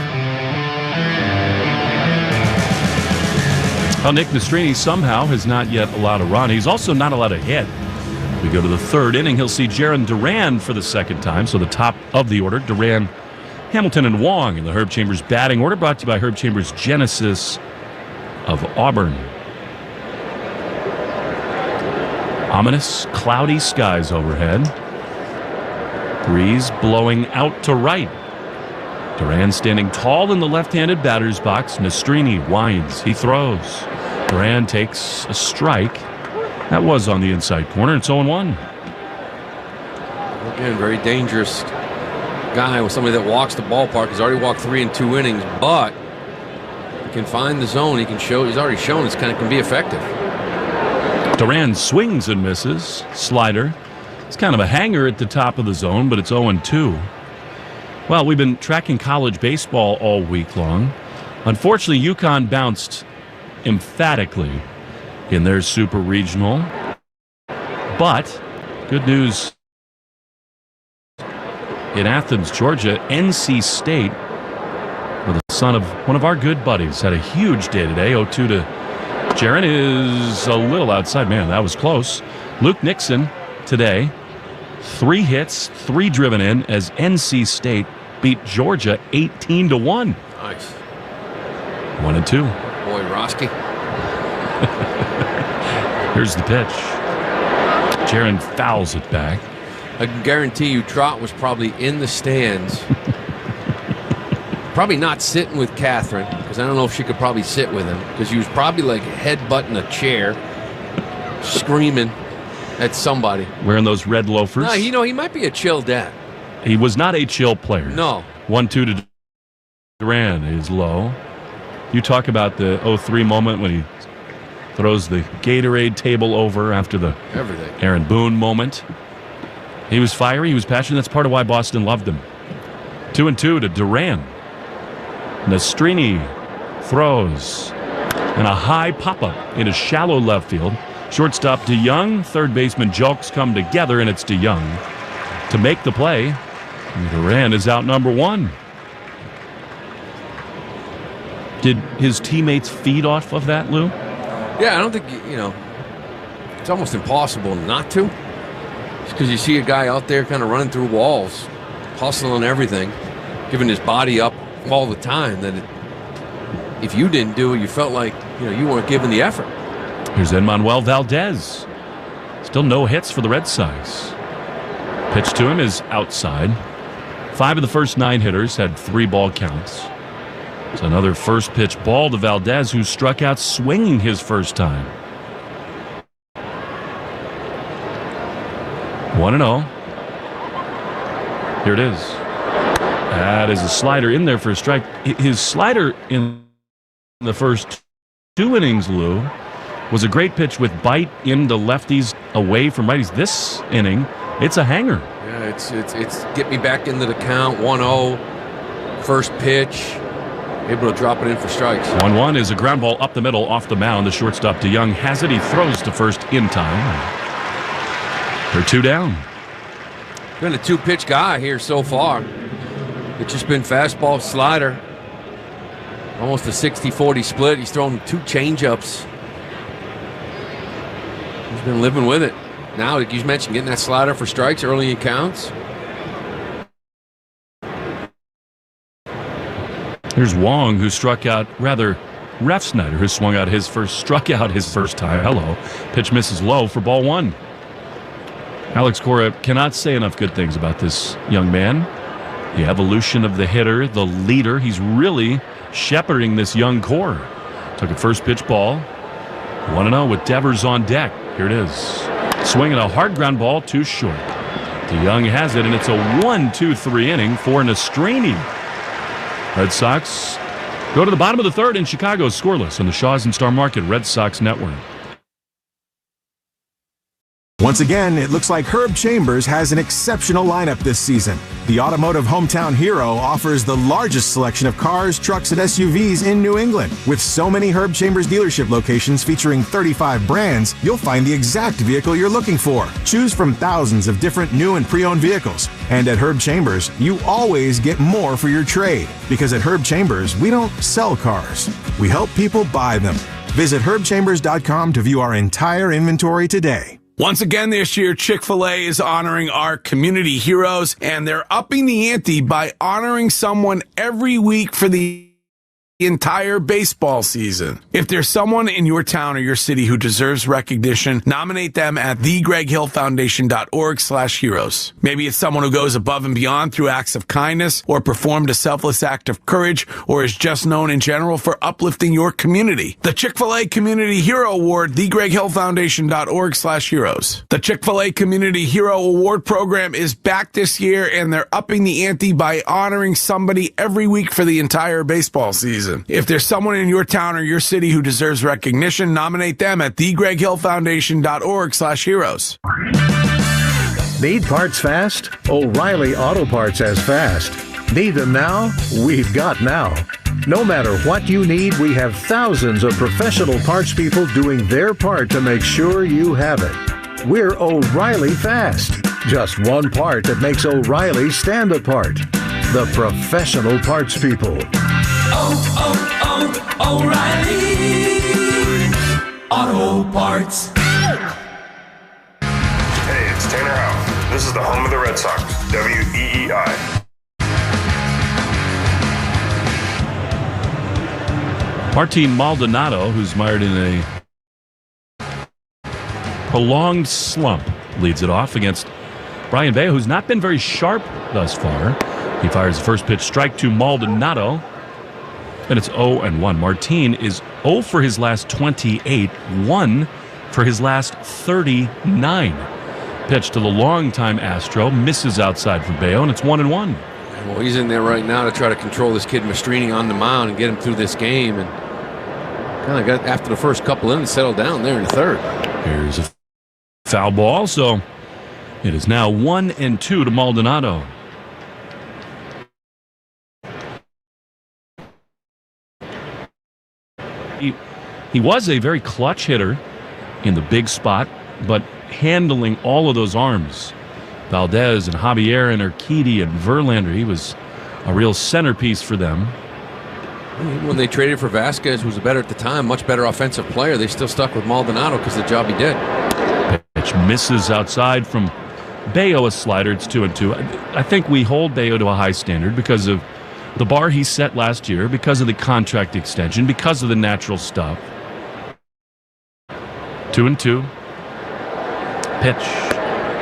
Well, Nick Nastrini somehow has not yet allowed a run. He's also not allowed a hit. We go to the third inning. He'll see Jarren Duran for the second time. So the top of the order, Duran, Hamilton, and Wong in the Herb Chambers batting order, brought to you by Herb Chambers Genesis of Auburn. Ominous, cloudy skies overhead. Breeze blowing out to right. Duran standing tall in the left-handed batter's box. Nastrini winds. He throws. Duran takes a strike. That was on the inside corner. It's 0-1. Again, very dangerous guy with somebody that walks the ballpark. He's already walked 3 in 2 innings, but he can find the zone. He can show. He's already shown this kind of can be effective. Duran swings and misses. Slider. It's kind of a hanger at the top of the zone, but it's 0-2. Well, we've been tracking college baseball all week long. Unfortunately, UConn bounced emphatically in their super regional. But good news in Athens, Georgia, NC State, with the son of one of our good buddies, had a huge day today. 0-2 to Jarren is a little outside. Man, that was close. Luke Nixon today, 3 hits, 3 driven in as NC State beat Georgia 18-1. Nice. 1-2. Boy, Roski. Here's the pitch. Jarren fouls it back. I can guarantee you Trot was probably in the stands. Probably not sitting with Catherine, because I don't know if she could probably sit with him, because he was probably like headbutting a chair, screaming at somebody. Wearing those red loafers. No, you know, he might be a chill dad. He was not a chill player. No. 1-2 to Duran is low. You talk about the 0-3 moment when he throws the Gatorade table over after the everything Aaron Boone moment. He was fiery. He was passionate. That's part of why Boston loved him. 2-2 to Duran. Nastrini throws. And a high pop-up in a shallow left field. Shortstop DeYoung. Third baseman Julks come together, and it's DeYoung to make the play. Duran is out number 1. Did his teammates feed off of that, Lou? Yeah, I don't think, it's almost impossible not to. Just because you see a guy out there kind of running through walls, hustling everything, giving his body up all the time, that if you didn't do it, you felt like, you weren't giving the effort. Here's Enmanuel Valdez. Still no hits for the Red Sox. Pitch to him is outside. 5 of the first 9 hitters had 3 ball counts. It's another first pitch ball to Valdez, who struck out swinging his first time. 1-0. Here it is. That is a slider in there for a strike. His slider in the first 2 innings, Lou, was a great pitch with bite into lefties away from righties. This inning, it's a hanger. Yeah, it's get me back into the count. 1-0. First pitch. Able to drop it in for strikes. 1-1 is a ground ball up the middle off the mound. The shortstop DeYoung has it. He throws to first in time. They're 2 down. Been a 2-pitch guy here so far. It's just been fastball, slider. Almost a 60-40 split. He's thrown 2 changeups. He's been living with it. Now, like you mentioned, getting that slider for strikes early in counts. Here's Wong, who struck out, Refsnyder, who struck out his first time. Hello. Pitch misses low for ball 1. Alex Kora cannot say enough good things about this young man. The evolution of the hitter, the leader. He's really shepherding this young core. Took a first pitch ball. 1-0 with Devers on deck. Here it is. Swinging a hard ground ball too short. DeYoung has it, and it's a 1-2-3 inning for Nastrini. Red Sox go to the bottom of the third, and Chicago scoreless on the Shaw's and Star Market Red Sox Network. Once again, it looks like Herb Chambers has an exceptional lineup this season. The automotive hometown hero offers the largest selection of cars, trucks, and SUVs in New England. With so many Herb Chambers dealership locations featuring 35 brands, you'll find the exact vehicle you're looking for. Choose from thousands of different new and pre-owned vehicles. And at Herb Chambers, you always get more for your trade. Because at Herb Chambers, we don't sell cars. We help people buy them. Visit herbchambers.com to view our entire inventory today. Once again this year, Chick-fil-A is honoring our community heroes, and they're upping the ante by honoring someone every week for the entire baseball season. If there's someone in your town or your city who deserves recognition, nominate them at thegreghillfoundation.org/heroes. Maybe it's someone who goes above and beyond through acts of kindness or performed a selfless act of courage or is just known in general for uplifting your community. The Chick-fil-A Community Hero Award, thegreghillfoundation.org/heroes. The Chick-fil-A Community Hero Award program is back this year, and they're upping the ante by honoring somebody every week for the entire baseball season. If there's someone in your town or your city who deserves recognition, nominate them at thegreghillfoundation.org/heroes. Need parts fast? O'Reilly Auto Parts has fast. Need them now? We've got now. No matter what you need, we have thousands of professional parts people doing their part to make sure you have it. We're O'Reilly Fast. Just one part that makes O'Reilly stand apart. The professional parts people. O'Reilly Auto Parts. Hey, it's Tanner Houck. This is the home of the Red Sox, WEEI. Martin Maldonado, who's mired in a prolonged slump, leads it off against Brayan Bello, who's not been very sharp thus far. He fires the first pitch strike to Maldonado, and it's 0-1. Martin is 0 for his last 28, 1 for his last 39. Pitch to the longtime Astro, misses outside for Bello, and it's 1-1. Well, he's in there right now to try to control this kid Nastrini on the mound and get him through this game. And kind of got, after the first couple innings, settled down there in the third. Here's a foul ball, so it is now 1-2 to Maldonado. He was a very clutch hitter in the big spot, but handling all of those arms, Valdez and Javier and Urquidy and Verlander, he was a real centerpiece for them. When they traded for Vasquez, who was better at the time, much better offensive player, they still stuck with Maldonado because of the job he did. Pitch misses outside from Bello, a slider. It's 2-2. I think we hold Bello to a high standard because of the bar he set last year, because of the contract extension, because of the natural stuff. 2-2. Pitch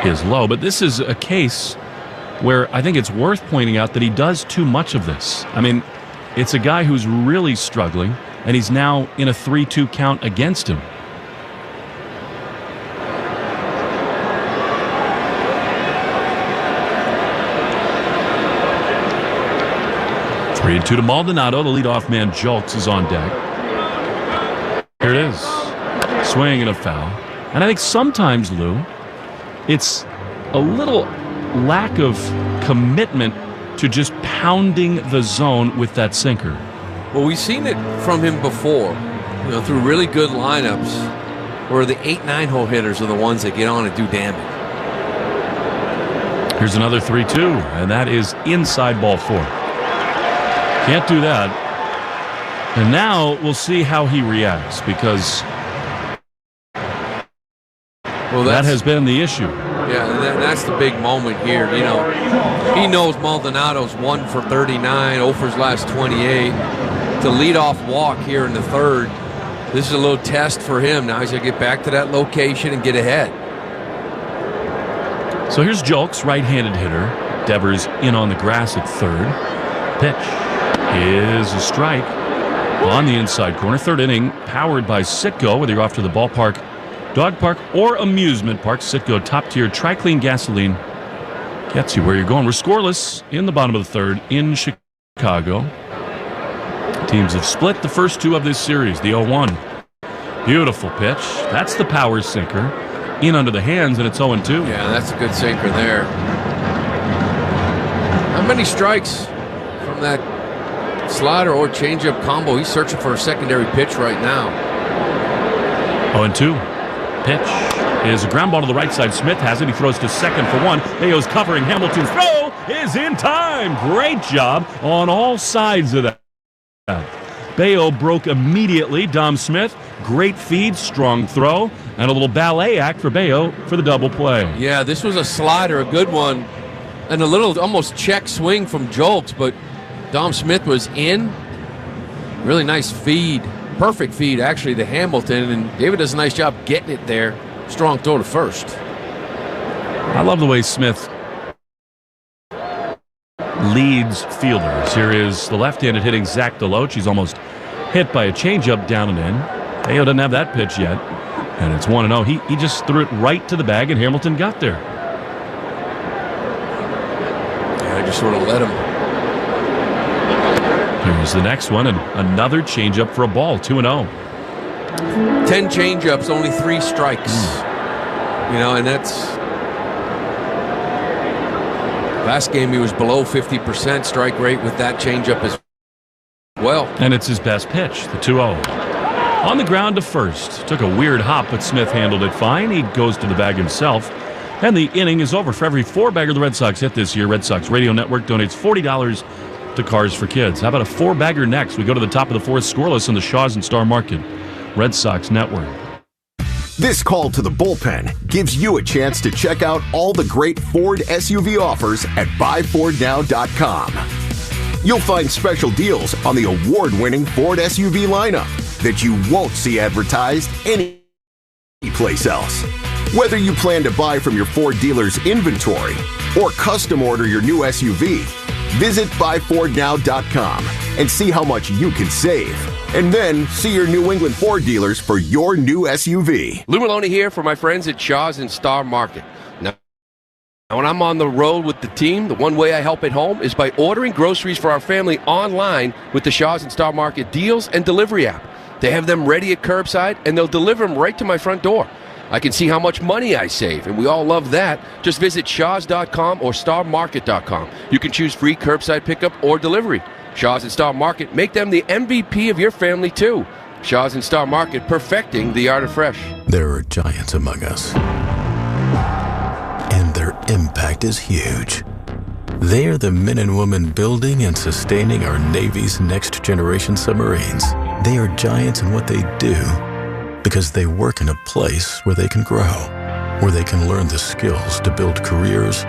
is low, but this is a case where I think it's worth pointing out that he does too much of this. I mean, it's a guy who's really struggling, and he's now in a 3-2 count against him. Three and 2 to Maldonado. The leadoff man, Julks, is on deck. Here it is. Swing and a foul. And I think sometimes, Lou, it's a little lack of commitment to just pounding the zone with that sinker. Well, we've seen it from him before, through really good lineups where the 8-9 hole hitters are the ones that get on and do damage. Here's another 3-2, and that is inside ball 4. Can't do that. And now we'll see how he reacts, because that has been the issue. Yeah, that's the big moment here. He knows Maldonado's 1 for 39, 0 for his last 28. To lead off walk here in the third, this is a little test for him. Now he's going to get back to that location and get ahead. So here's Julks, right-handed hitter. Devers in on the grass at third. Pitch is a strike. on the inside corner. Third inning, powered by Citgo, whether you're off to the ballpark, dog park, or amusement park. Citgo top-tier tri-clean gasoline gets you where you're going. We're scoreless in the bottom of the third in Chicago. Teams have split the first two of this series. The 0-1. Beautiful pitch. That's the power sinker. In under the hands, and it's 0-2. Yeah, that's a good sinker there. How many strikes from that slider or changeup combo? He's searching for a secondary pitch right now. 0-2. Pitch is a ground ball to the right side. Smith has it. He throws to second for one. Bayo's covering. Hamilton's throw is in time. Great job on all sides of that. Bello broke immediately. Dom Smith, great feed, strong throw, and a little ballet act for Bello for the double play. Yeah, this was a slider, a good one, and a little almost check swing from Jolks, but Dom Smith was in. Really nice feed, perfect feed actually to Hamilton, and David does a nice job getting it there. Strong throw to first. I love the way Smith leads fielders. Here is the left-handed hitting Zach Deloach. He's almost hit by a changeup down and in. Bello doesn't have that pitch yet, and it's 1-0. He just threw it right to the bag, and Hamilton got there. Yeah, I just sort of let him. Here's the next one, and another changeup for a ball. 2-0. 10 changeups, only 3 strikes. You know, and that's. Last game he was below 50% strike rate with that changeup as well. And it's his best pitch, the 2-0. On the ground to first. Took a weird hop, but Smith handled it fine. He goes to the bag himself. And the inning is over. For every 4-bagger the Red Sox hit this year, Red Sox Radio Network donates $40 to Cars for Kids. How about a 4-bagger next? We go to the top of the fourth, scoreless in the Shaws and Star Market. Red Sox Network. This call to the bullpen gives you a chance to check out all the great Ford SUV offers at buyfordnow.com. You'll find special deals on the award-winning Ford SUV lineup that you won't see advertised anyplace else. Whether you plan to buy from your Ford dealer's inventory or custom order your new SUV, visit buyfordnow.com and see how much you can save. And then see your New England Ford dealers for your new SUV. Lou Maloney here for my friends at Shaws and Star Market. Now, when I'm on the road with the team, the one way I help at home is by ordering groceries for our family online with the Shaws and Star Market deals and delivery app. They have them ready at curbside, and they'll deliver them right to my front door. I can see how much money I save, and we all love that. Just visit shaws.com or starmarket.com. You can choose free curbside pickup or delivery. Shaws and Star Market, make them the MVP of your family, too. Shaws and Star Market, perfecting the art of fresh. There are giants among us, and their impact is huge. They are the men and women building and sustaining our Navy's next-generation submarines. They are giants in what they do because they work in a place where they can grow, where they can learn the skills to build careers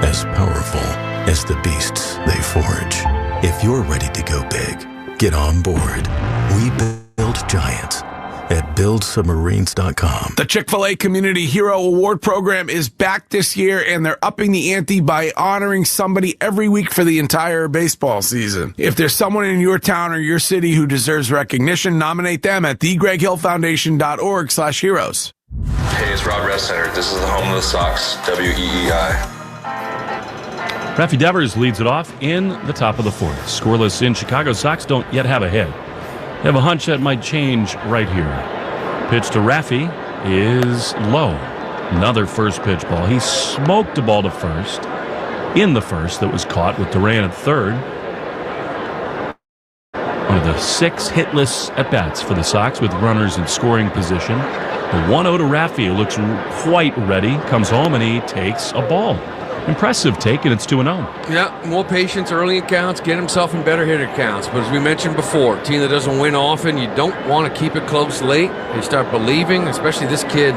as powerful as the beasts they forge. If you're ready to go big, get on board. We build giants at buildsubmarines.com. The Chick-fil-A Community Hero Award Program is back this year, and they're upping the ante by honoring somebody every week for the entire baseball season. If there's someone in your town or your city who deserves recognition, nominate them at thegreghillfoundation.org/heroes. Hey, it's Rob Redcenter. This is the home of the Sox, WEEI. Raffy Devers leads it off in the top of the fourth. Scoreless in Chicago. Sox don't yet have a hit. They have a hunch that might change right here. Pitch to Raffy is low. Another first pitch ball. He smoked a ball to first in the first that was caught with Duran at third. One of the 6 hitless at-bats for the Sox with runners in scoring position. The 1-0 to Raffy, who looks quite ready, comes home and he takes a ball. Impressive take, and it's 2-0. Yeah, more patience early in counts, get himself in better hitter counts. But as we mentioned before, a team that doesn't win often, you don't want to keep it close late. You start believing, especially this kid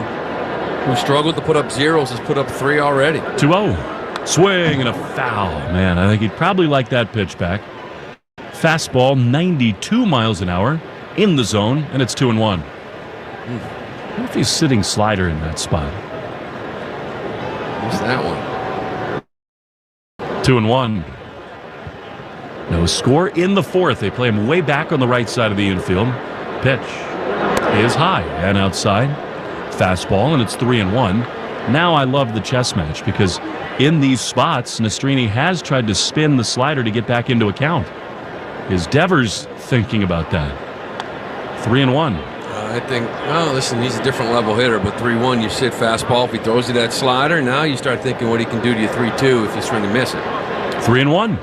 who struggled to put up zeros has put up 3 already. 2-0. Swing and a foul. Man, I think he'd probably like that pitch back. Fastball, 92 miles an hour, in the zone, and it's 2-1. What if he's sitting slider in that spot? What's that one? 2-1. No score in the fourth. They play him way back on the right side of the infield. Pitch is high and outside. Fastball, and it's 3-1. Now I love the chess match because in these spots, Nastrini has tried to spin the slider to get back into a count. Is Devers thinking about that? 3-1. I think, well, listen, he's a different level hitter, but 3-1, you sit fastball. If he throws you that slider, now you start thinking what he can do to you 3-2 if you swing and miss it. 3-1.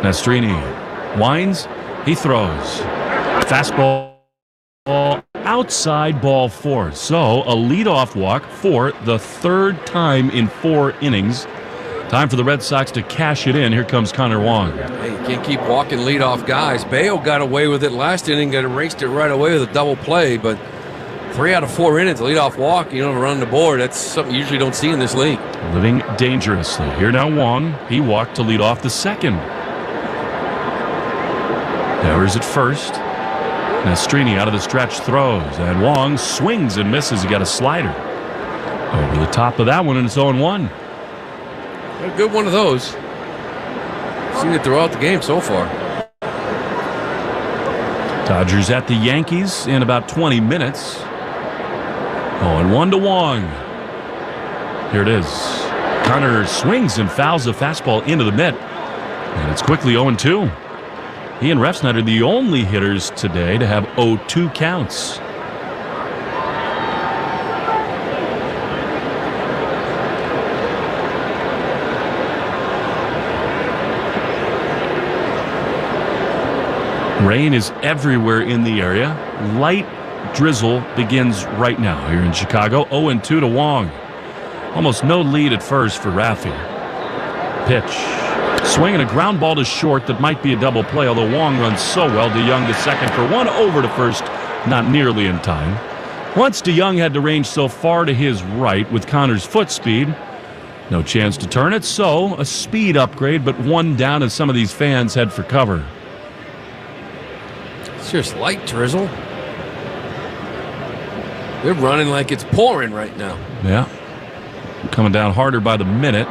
Nastrini winds, he throws. Fastball outside, ball 4. So a leadoff walk for the third time in 4 innings. Time for the Red Sox to cash it in. Here comes Connor Wong. Hey, you can't keep walking leadoff guys. Bello got away with it last inning, got erased it right away with a double play, but 3 out of 4 innings, leadoff walk, you don't run the board. That's something you usually don't see in this league. Living dangerously. Here now Wong. He walked to lead off the second. Devers at first. Nastrini out of the stretch throws, and Wong swings and misses. He got a slider over the top of that one, and it's 0-1. A good one of those. Seen it throughout the game so far. Dodgers at the Yankees in about 20 minutes. 0-1 to Wong. Here it is. Connor swings and fouls a fastball into the mitt, and it's quickly 0-2. He and Refsnyder are the only hitters today to have 0-2 counts. Rain is everywhere in the area. Light drizzle begins right now here in Chicago. 0-2 to Wong. Almost no lead at first for Raffy. Pitch. Swinging a ground ball to short that might be a double play, although Wong runs so well. DeYoung to second for one, over to first, not nearly in time. Once DeYoung had to range so far to his right with Connor's foot speed, no chance to turn it, so a speed upgrade, but one down as some of these fans head for cover. It's just light drizzle. They're running like it's pouring right now. Yeah. Coming down harder by the minute.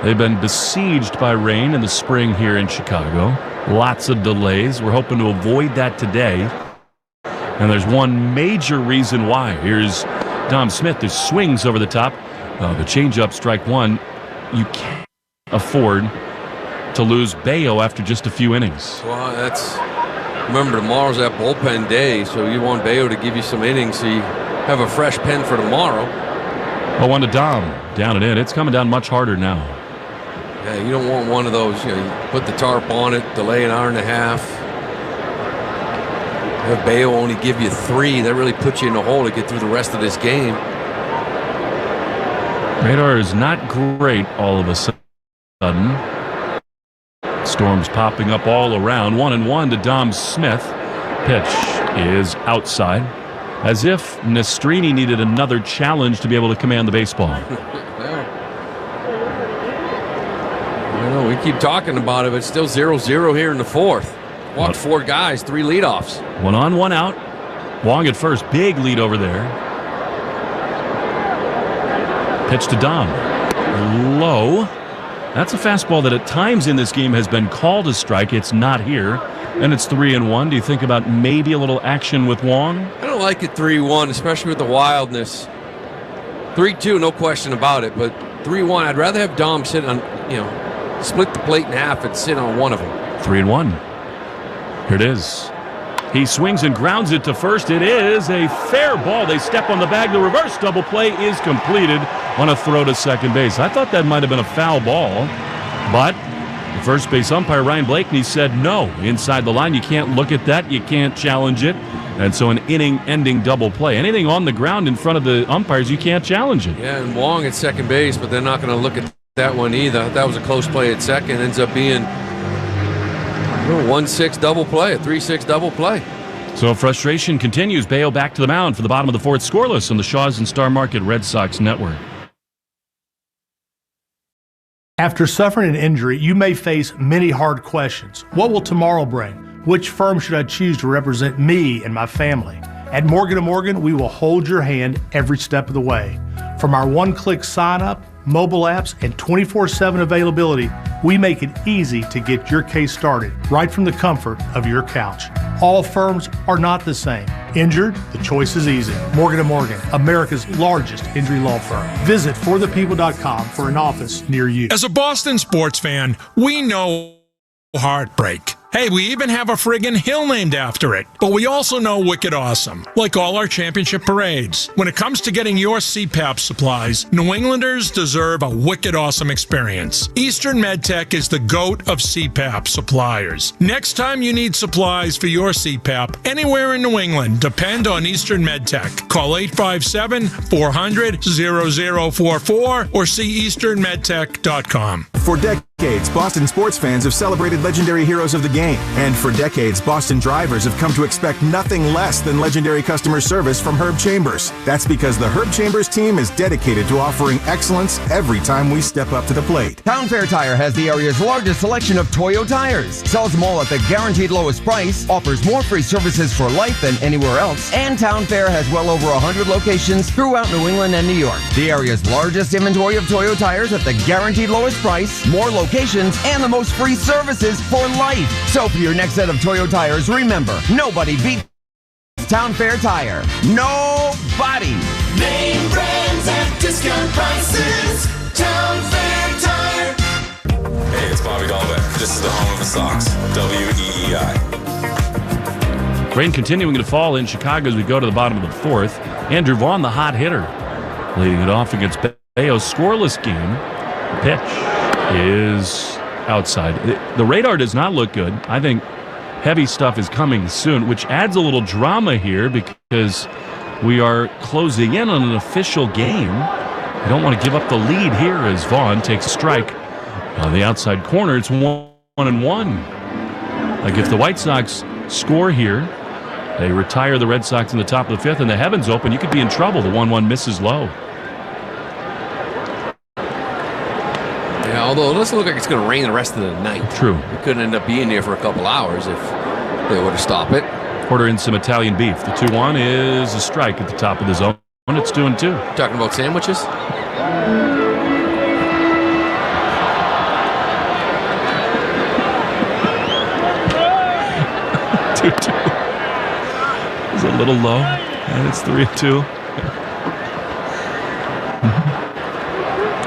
They've been besieged by rain in the spring here in Chicago. Lots of delays. We're hoping to avoid that today. And there's one major reason why. Here's Dom Smith, who swings over the top. The changeup, strike one. You can't afford to lose Bello after just a few innings. Well, remember, tomorrow's that bullpen day, so you want Bello to give you some innings so you have a fresh pen for tomorrow. 0-1 to Dom. Down and in. It's coming down much harder now. Yeah, you don't want one of those. You put the tarp on it, delay an hour and a half. Have Bello only give you 3. That really puts you in the hole to get through the rest of this game. Radar is not great all of a sudden. Storms popping up all around. 1-1 to Dom Smith. Pitch is outside. As if Nastrini needed another challenge to be able to command the baseball. We keep talking about it, but it's still 0-0 here in the fourth. Walked 4 guys, 3 leadoffs. 1 on, 1 out. Wong at first, big lead over there. Pitch to Dom. Low. That's a fastball that at times in this game has been called a strike. It's not here. And it's 3-1. Do you think about maybe a little action with Wong? I don't like it 3-1, especially with the wildness. 3-2, no question about it. But 3-1, I'd rather have Dom sit on, split the plate in half and sit on one of them. 3-1. Here it is. He swings and grounds it to first. It is a fair ball. They step on the bag. The reverse double play is completed on a throw to second base. I thought that might have been a foul ball, but the first base umpire, Ryan Blakeney, said no. Inside the line, you can't look at that. You can't challenge it. And so an inning-ending double play. Anything on the ground in front of the umpires, you can't challenge it. Yeah, and Wong at second base, but they're not going to look at that one either. That was a close play at second. Ends up being a 1-6 double play, a 3-6 double play. So frustration continues. Bello back to the mound for the bottom of the fourth, scoreless on the Shaws and Star Market Red Sox Network. After suffering an injury, you may face many hard questions. What will tomorrow bring? Which firm should I choose to represent me and my family? At Morgan & Morgan, we will hold your hand every step of the way. From our one-click sign-up, mobile apps, and 24/7 availability, We make it easy to get your case started right from the comfort of your couch. All firms are not the same. Injured? The choice is easy. Morgan & Morgan, America's largest injury law firm. Visit forthepeople.com for an office near you. As a Boston sports fan, we know heartbreak. Hey, we even have a friggin' hill named after it. But we also know wicked awesome, like all our championship parades. When it comes to getting your CPAP supplies, New Englanders deserve a wicked awesome experience. Eastern MedTech is the GOAT of CPAP suppliers. Next time you need supplies for your CPAP anywhere in New England, depend on Eastern MedTech. Call 857-400-0044 or see easternmedtech.com. For decades, Boston sports fans have celebrated legendary heroes of the game. And for decades, Boston drivers have come to expect nothing less than legendary customer service from Herb Chambers. That's because the Herb Chambers team is dedicated to offering excellence every time we step up to the plate. Town Fair Tire has the area's largest selection of Toyo tires, sells them all at the guaranteed lowest price, offers more free services for life than anywhere else, and Town Fair has well over 100 locations throughout New England and New York. The area's largest inventory of Toyo tires at the guaranteed lowest price, more locations, and the most free services for life. So for your next set of Toyo tires, remember, nobody beats Town Fair Tire. Nobody. Name brands at discount prices. Town Fair Tire. Hey, it's Bobby Dahlbeck. This is the home of the Sox. WEEI. Rain continuing to fall in Chicago as we go to the bottom of the fourth. Andrew Vaughn, the hot hitter, leading it off against Bello. Scoreless game. The pitch is outside. The radar does not look good. I think heavy stuff is coming soon, which adds a little drama here because we are closing in on an official game. I don't want to give up the lead here as Vaughn takes a strike on the outside corner. It's 1-1. Like if the White Sox score here, they retire the Red Sox in the top of the fifth and the heavens open, you could be in trouble. The 1-1 misses low. Yeah, although it doesn't look like it's going to rain the rest of the night. True. It could end up being there for a couple hours if they were to stop it. Order in some Italian beef. The 2-1 is a strike at the top of the zone. It's 2-2. Talking about sandwiches? 2-2. It's a little low, and it's 3-2.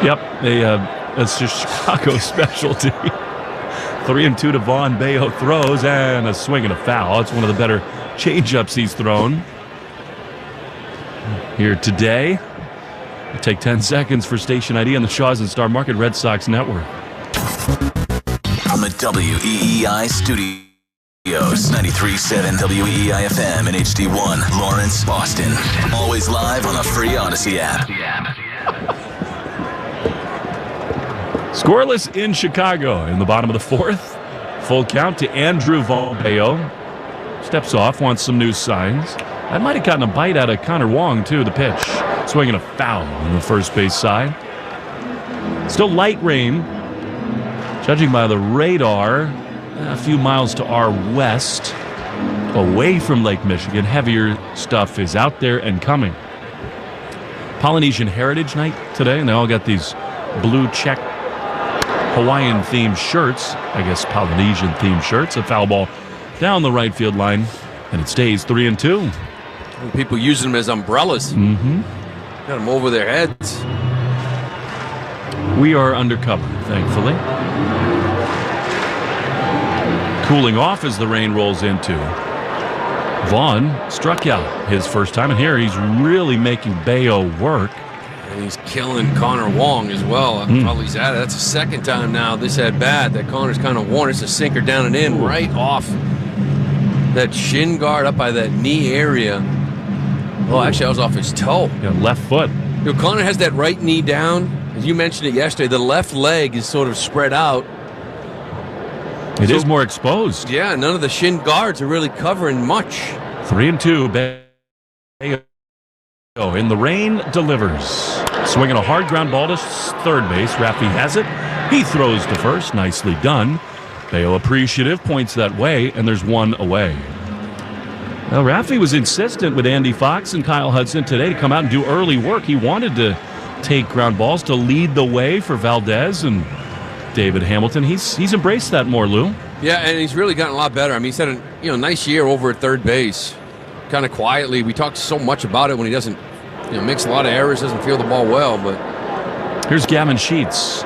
Yep, that's just Chicago's specialty. 3-2 to Vaughn. Bello throws, and a swing and a foul. It's one of the better change-ups he's thrown here today. It'll take 10 seconds for station ID on the Shaw's and Star Market Red Sox Network. From the WEEI studios, 93.7 WEEI FM and HD1, Lawrence, Boston. Always live on the free Odyssey app. Scoreless in Chicago in the bottom of the fourth. Full count to Andrew Vaughn. Bello steps off, wants some new signs. I might have gotten a bite out of Connor Wong, too, the pitch. Swinging a foul on the first base side. Still light rain. Judging by the radar, a few miles to our west, away from Lake Michigan. Heavier stuff is out there and coming. Polynesian Heritage Night today, and they all got these blue check Hawaiian-themed shirts. I guess Polynesian-themed shirts. A foul ball down the right field line, and it stays 3-2. People using them as umbrellas. Mm-hmm. Got them over their heads. We are undercover, thankfully. Cooling off as the rain rolls into. Vaughn struck out his first time, and here he's really making Bello work. And he's killing Connor Wong as well. While he's at it, that's the second time now this at bat that Connor's kind of worn. It's a sinker down and in right off that shin guard up by that knee area. Oh, actually, that was off his toe. Yeah, left foot. You know, Connor has that right knee down. As you mentioned it yesterday, the left leg is sort of spread out. It is more exposed. Yeah, none of the shin guards are really covering much. 3-2. Bello in the rain delivers. Swinging a hard ground ball to third base. Raffy has it. He throws to first. Nicely done. Bello appreciative, points that way, and there's one away. Well, Raffy was insistent with Andy Fox and Kyle Hudson today to come out and do early work. He wanted to take ground balls to lead the way for Valdez, and David Hamilton. He's embraced that more, Lou. Yeah, and he's really gotten a lot better. I mean, he's had a nice year over at third base, kind of quietly. We talk so much about it when he doesn't, makes a lot of errors, doesn't feel the ball well. But here's Gavin Sheets.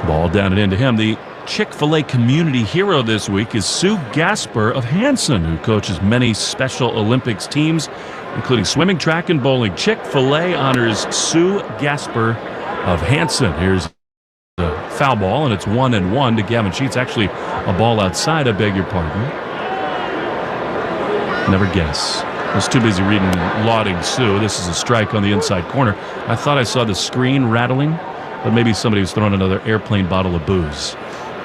Ball down and into him. The Chick-fil-A community hero this week is Sue Gasper of Hanson, who coaches many Special Olympics teams, including swimming, track, and bowling. Chick-fil-A honors Sue Gasper of Hanson. Here's the foul ball, and it's 1-1 to Gavin Sheets. Actually, a ball outside, I beg your pardon. Never guess. I was too busy reading and lauding Sue. This is a strike on the inside corner. I thought I saw the screen rattling, but maybe somebody was throwing another airplane bottle of booze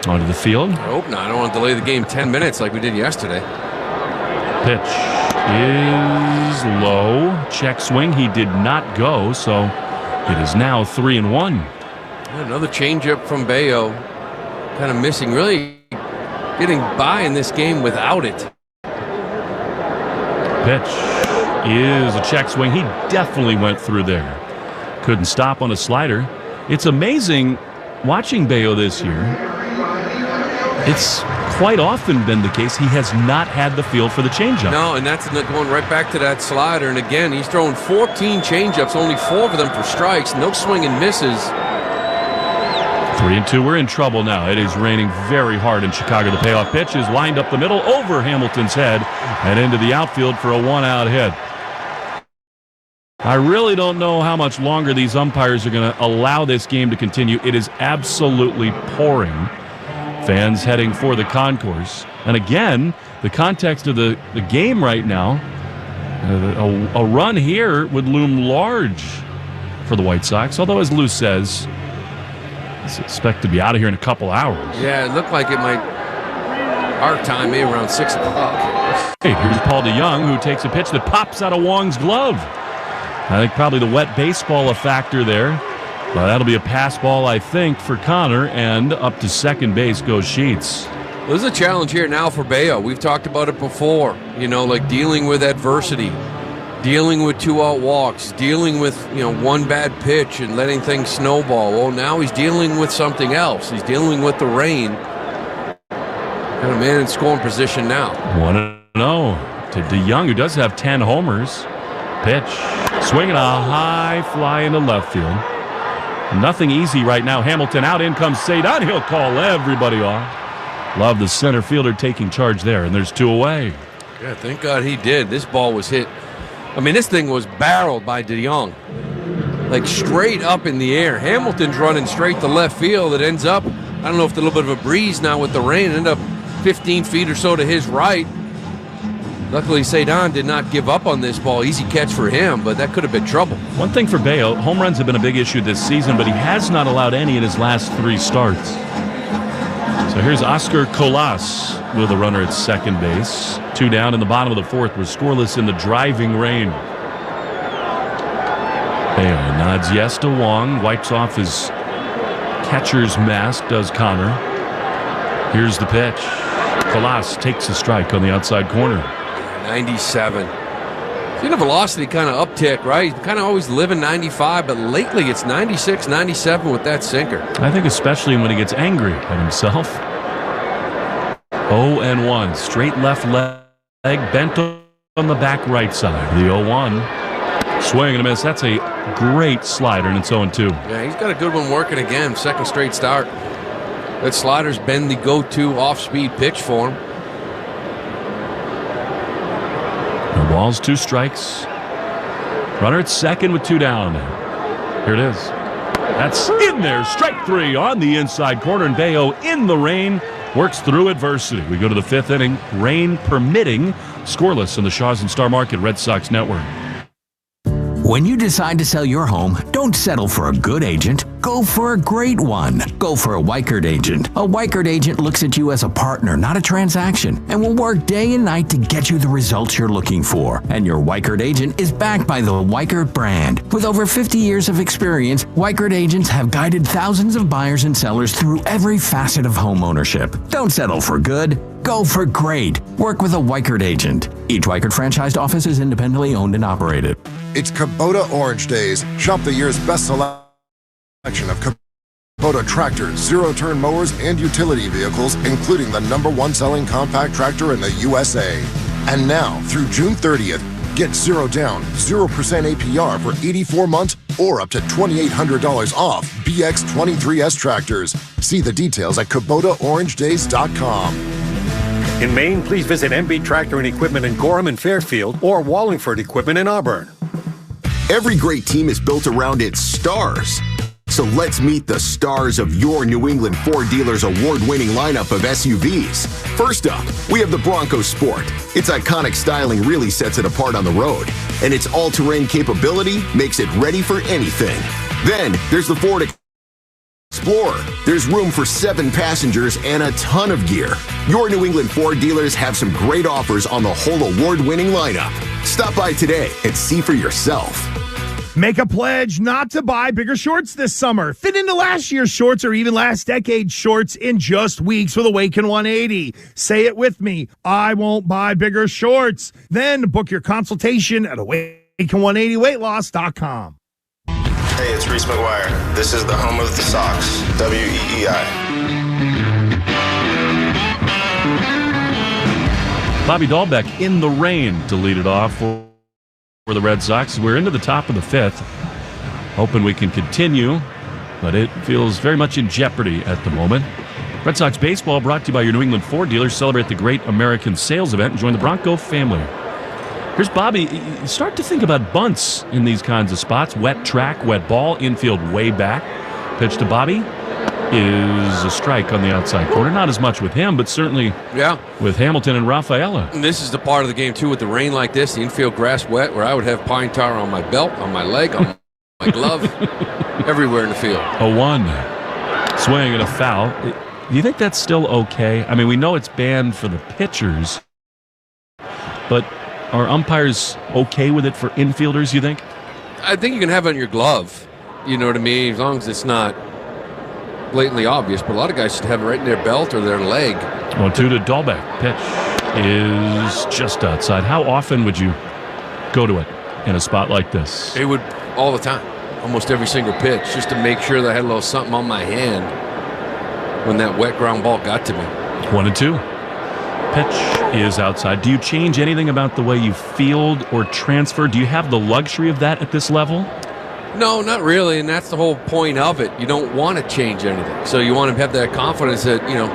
onto the field. I hope not. I don't want to delay the game 10 minutes like we did yesterday. Pitch is low. Check swing. He did not go, so it is now 3-1. Another changeup from Bello. Kind of missing. Really getting by in this game without it. Pitch is a check swing. He definitely went through there. Couldn't stop on a slider. It's amazing watching Bello this year. It's quite often been the case he has not had the feel for the changeup. No, and that's going right back to that slider. And again, he's thrown 14 changeups, only 4 of them for strikes. No swing and misses. 3-2. We're in trouble now. It is raining very hard in Chicago. The payoff pitch is lined up the middle over Hamilton's head and into the outfield for a 1-out hit. I really don't know how much longer these umpires are going to allow this game to continue. It is absolutely pouring. Fans heading for the concourse. And again, the context of the game right now, a run here would loom large for the White Sox. Although, as Lou says, it's expected to be out of here in a couple hours. Yeah, it looked like it might, our time, maybe around 6 o'clock. Hey, here's Paul DeYoung, who takes a pitch that pops out of Wong's glove. I think probably the wet baseball a factor there. But that'll be a pass ball, I think, for Connor, and up to second base goes Sheets. There's a challenge here now for Bello. We've talked about it before, like dealing with adversity, dealing with 2-out walks, dealing with, one bad pitch and letting things snowball. Well, now he's dealing with something else. He's dealing with the rain. Got a man in scoring position now. 1-0 to DeYoung, who does have 10 homers. Pitch, swinging a high fly into left field. Nothing easy right now. Hamilton out, in comes Cedon. He'll call everybody off. Love the center fielder taking charge there, and there's 2 away. Yeah, thank God he did. This ball was hit. I mean, this thing was barreled by DeYoung. Like straight up in the air. Hamilton's running straight to left field. It ends up, I don't know if a little bit of a breeze now with the rain, it ended up 15 feet or so to his right. Luckily, Cedon did not give up on this ball. Easy catch for him, but that could have been trouble. One thing for Bello, home runs have been a big issue this season, but he has not allowed any in his last 3 starts. So here's Oscar Colas with a runner at second base. 2 down in the bottom of the 4th. We're scoreless in the driving rain. Bello nods yes to Wong. Wipes off his catcher's mask, does Connor. Here's the pitch. Colas takes a strike on the outside corner. 97. Seen a velocity kind of uptick, right? He's kind of always living 95, but lately it's 96, 97 with that sinker. I think especially when he gets angry at himself. 0-1. Straight left leg, bent on the back right side. The 0-1. Swing and a miss. That's a great slider, and it's 0-2. Yeah, he's got a good one working again. Second straight start. That slider's been the go-to off-speed pitch for him. No balls, 2 strikes. Runner at second with 2 down. Here it is. That's in there. Strike 3 on the inside corner, and Bello in the rain works through adversity. We go to the 5th inning, rain permitting, scoreless in the Shaw's and Star Market Red Sox Network. When you decide to sell your home, don't settle for a good agent. Go for a great one. Go for a Weichert agent. A Weichert agent looks at you as a partner, not a transaction, and will work day and night to get you the results you're looking for. And your Weichert agent is backed by the Weichert brand. With over 50 years of experience, Weichert agents have guided thousands of buyers and sellers through every facet of home ownership. Don't settle for good. Go for great. Work with a Weichert agent. Each Weichert franchised office is independently owned and operated. It's Kubota Orange Days. Shop the year's best selection of Kubota tractors, zero-turn mowers, and utility vehicles, including the #1 selling compact tractor in the USA. And now, through June 30th, get 0 down, 0% APR for 84 months or up to $2,800 off BX23S tractors. See the details at KubotaOrangeDays.com. In Maine, please visit MB Tractor and Equipment in Gorham and Fairfield or Wallingford Equipment in Auburn. Every great team is built around its stars. So let's meet the stars of your New England Ford dealers' award-winning lineup of SUVs. First up, we have the Bronco Sport. Its iconic styling really sets it apart on the road, and its all-terrain capability makes it ready for anything. Then there's the Ford Explorer. There's room for 7 passengers and a ton of gear. Your New England Ford dealers have some great offers on the whole award-winning lineup. Stop by today and see for yourself. Make a pledge not to buy bigger shorts this summer. Fit into last year's shorts or even last decade's shorts in just weeks with Awaken 180. Say it with me. I won't buy bigger shorts. Then book your consultation at Awaken180weightloss.com. Hey, it's Reese McGuire. This is the home of the Sox, WEEI. Bobby Dahlbeck in the rain to lead it off for the Red Sox. We're into the top of the 5th. Hoping we can continue, but it feels very much in jeopardy at the moment. Red Sox baseball brought to you by your New England Ford dealers. Celebrate the great American sales event and join the Bronco family. Here's Bobby. You start to think about bunts in these kinds of spots. Wet track, wet ball, infield way back. Pitch to Bobby is a strike on the outside corner. Not as much with him, but certainly with Hamilton and Rafaela. And this is the part of the game, too, with the rain like this, the infield grass wet, where I would have pine tar on my belt, on my leg, on my glove, everywhere in the field. A 1. Swing and a foul. Do you think that's still okay? I mean, we know it's banned for the pitchers, but are umpires okay with it for infielders, you think? I think you can have it on your glove, you know what I mean, as long as it's not blatantly obvious, but a lot of guys should have it right in their belt or their leg. 1-2 to Dahlbeck. Pitch is just outside. How often would you go to it in a spot like this? It would all the time, almost every single pitch, just to make sure that I had a little something on my hand when that wet ground ball got to me. 1-2. Pitch is outside. Do you change anything about the way you field or transfer? Do you have the luxury of that at this level? No, not really, and that's the whole point of it. You don't want to change anything. So you want to have that confidence that, you know,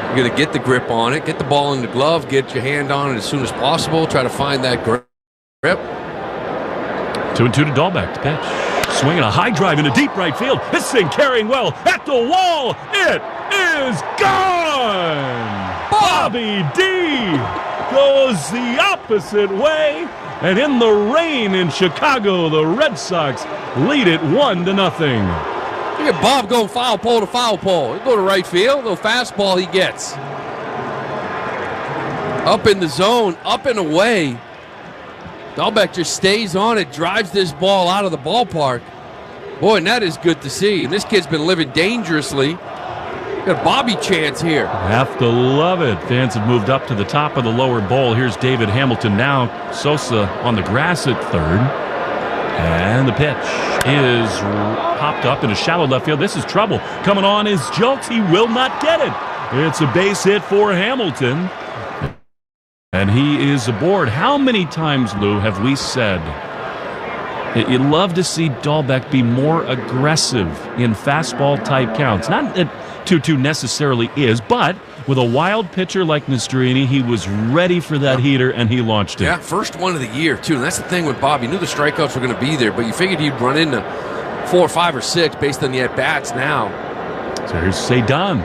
you're going to get the grip on it, get the ball in the glove, get your hand on it as soon as possible, try to find that grip. 2-2 to Dahlbeck. To pitch. Swinging a high drive into deep right field. This thing carrying well at the wall. It is gone! Bobby D goes the opposite way. And in the rain in Chicago, the Red Sox lead it 1-0. Look at Bob going foul pole to foul pole. He'll go to right field. The fastball he gets. Up in the zone, up and away. Dahlbeck just stays on it, drives this ball out of the ballpark. Boy, and that is good to see. And this kid's been living dangerously. Got a Bobby chance here. Have to love it. Fans have moved up to the top of the lower bowl. Here's David Hamilton now. Sosa on the grass at third. And the pitch is popped up in a shallow left field. This is trouble. Coming on is Julks. He will not get it. It's a base hit for Hamilton. And he is aboard. How many times, Lou, have we said you'd love to see Dahlbeck be more aggressive in fastball-type counts? Not that 2-2 necessarily is, but with a wild pitcher like Nastrini, he was ready for that heater, and he launched it. Yeah, first one of the year, too. And that's the thing with Bob. You knew the strikeouts were going to be there, but you figured he'd run into 4, 5, or 6 based on the at-bats now. So here's Cedon.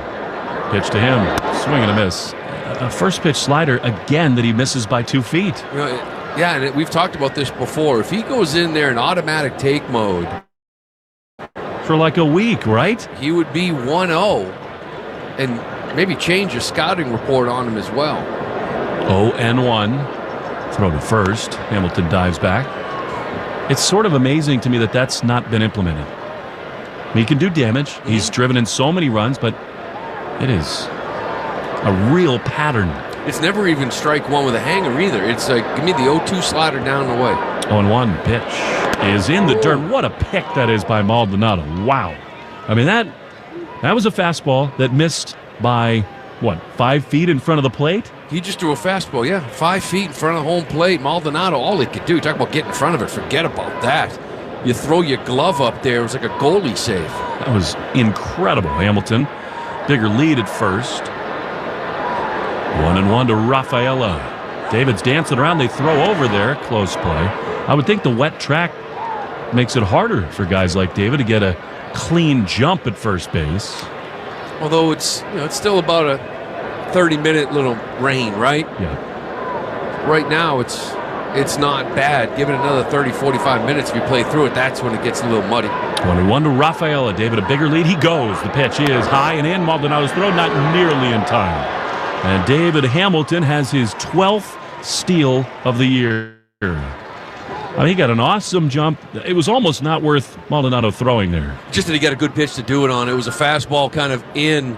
Pitch to him. Swing and a miss. A first pitch slider, again, that he misses by 2 feet. You know, yeah, and we've talked about this before. If he goes in there in automatic take mode for like a week, right? He would be 1-0 and maybe change your scouting report on him as well. 0-1. Throw to first. Hamilton dives back. It's sort of amazing to me that that's not been implemented. I mean, he can do damage. He's driven in so many runs, but it is a real pattern. It's never even strike one with a hanger either. It's like, give me the 0-2 slider down the way. 0-1 pitch is in the dirt. What a pick that is by Maldonado. Wow. I mean, that was a fastball that missed by, 5 feet in front of the plate? He just threw a fastball, 5 feet in front of the home plate. Maldonado, all he could do, talk about getting in front of it, forget about that. You throw your glove up there, it was like a goalie save. That was incredible. Hamilton, bigger lead at first. 1-1 to Rafaela. David's dancing around. They throw over there. Close play. I would think the wet track makes it harder for guys like David to get a clean jump at first base. Although it's still about a 30-minute little rain, right? Yeah. Right now it's not bad. Give it another 30, 45 minutes. If you play through it, that's when it gets a little muddy. 1-1 to Rafaela. David a bigger lead. He goes. The pitch is high and in. Maldonado's throw not nearly in time. And David Hamilton has his 12th steal of the year. He got an awesome jump. It was almost not worth Maldonado throwing there. Just that he got a good pitch to do it on. It was a fastball kind of in,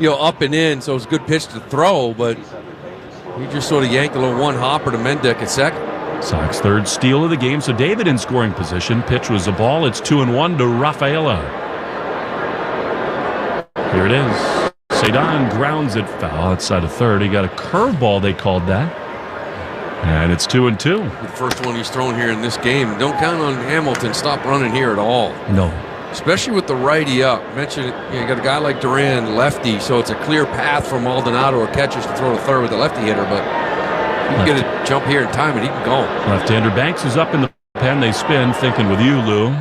up and in, so it was a good pitch to throw, but he just sort of yanked a little one-hopper to Mendick at second. Sox third steal of the game, so David in scoring position. Pitch was a ball. It's 2-1 to Rafaela. Here it is. Cedon grounds it foul outside of third. He got a curveball, they called that. And it's 2-2. The first one he's thrown here in this game. Don't count on Hamilton. Stop running here at all. No. Especially with the righty up. Mentioned you got a guy like Duran, lefty, so it's a clear path for Maldonado or catchers to throw to third with the lefty hitter, but you can get a jump here in time and he can go. Left-hander Banks is up in the pen. They spin, thinking with you, Lou.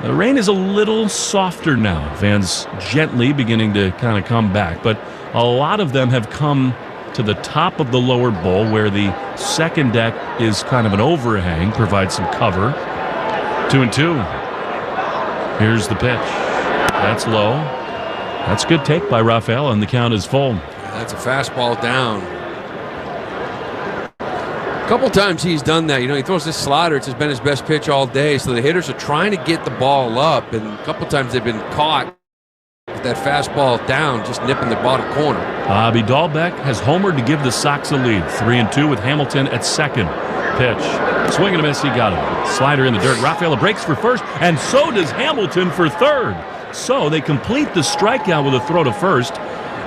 The rain is a little softer now. Fans gently beginning to kind of come back, but a lot of them have come to the top of the lower bowl where the second deck is kind of an overhang, provides some cover. 2-2. Here's the pitch. That's low. That's a good take by Rafael, and the count is full. That's a fastball down. A couple times he's done that. He throws this slider. It's been his best pitch all day, so the hitters are trying to get the ball up, and a couple times they've been caught with that fastball down, just nipping the bottom corner. Bobby Dahlbeck has homered to give the Sox a lead. 3-2 with Hamilton at second. Pitch. Swing and a miss. He got it. Slider in the dirt. Rafaela breaks for first, and so does Hamilton for third. So they complete the strikeout with a throw to first.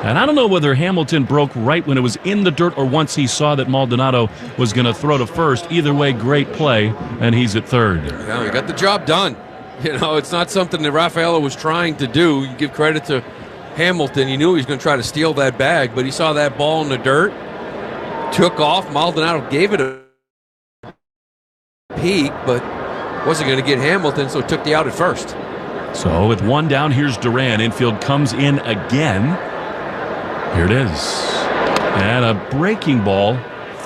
And I don't know whether Hamilton broke right when it was in the dirt or once he saw that Maldonado was going to throw to first. Either way, great play, and he's at third. Yeah, he got the job done. It's not something that Rafaela was trying to do. You give credit to Hamilton. He knew he was going to try to steal that bag, but he saw that ball in the dirt, took off. Maldonado gave it a peek, but wasn't going to get Hamilton, so took the out at first. So with one down, here's Duran. Infield comes in again. Here it is. And a breaking ball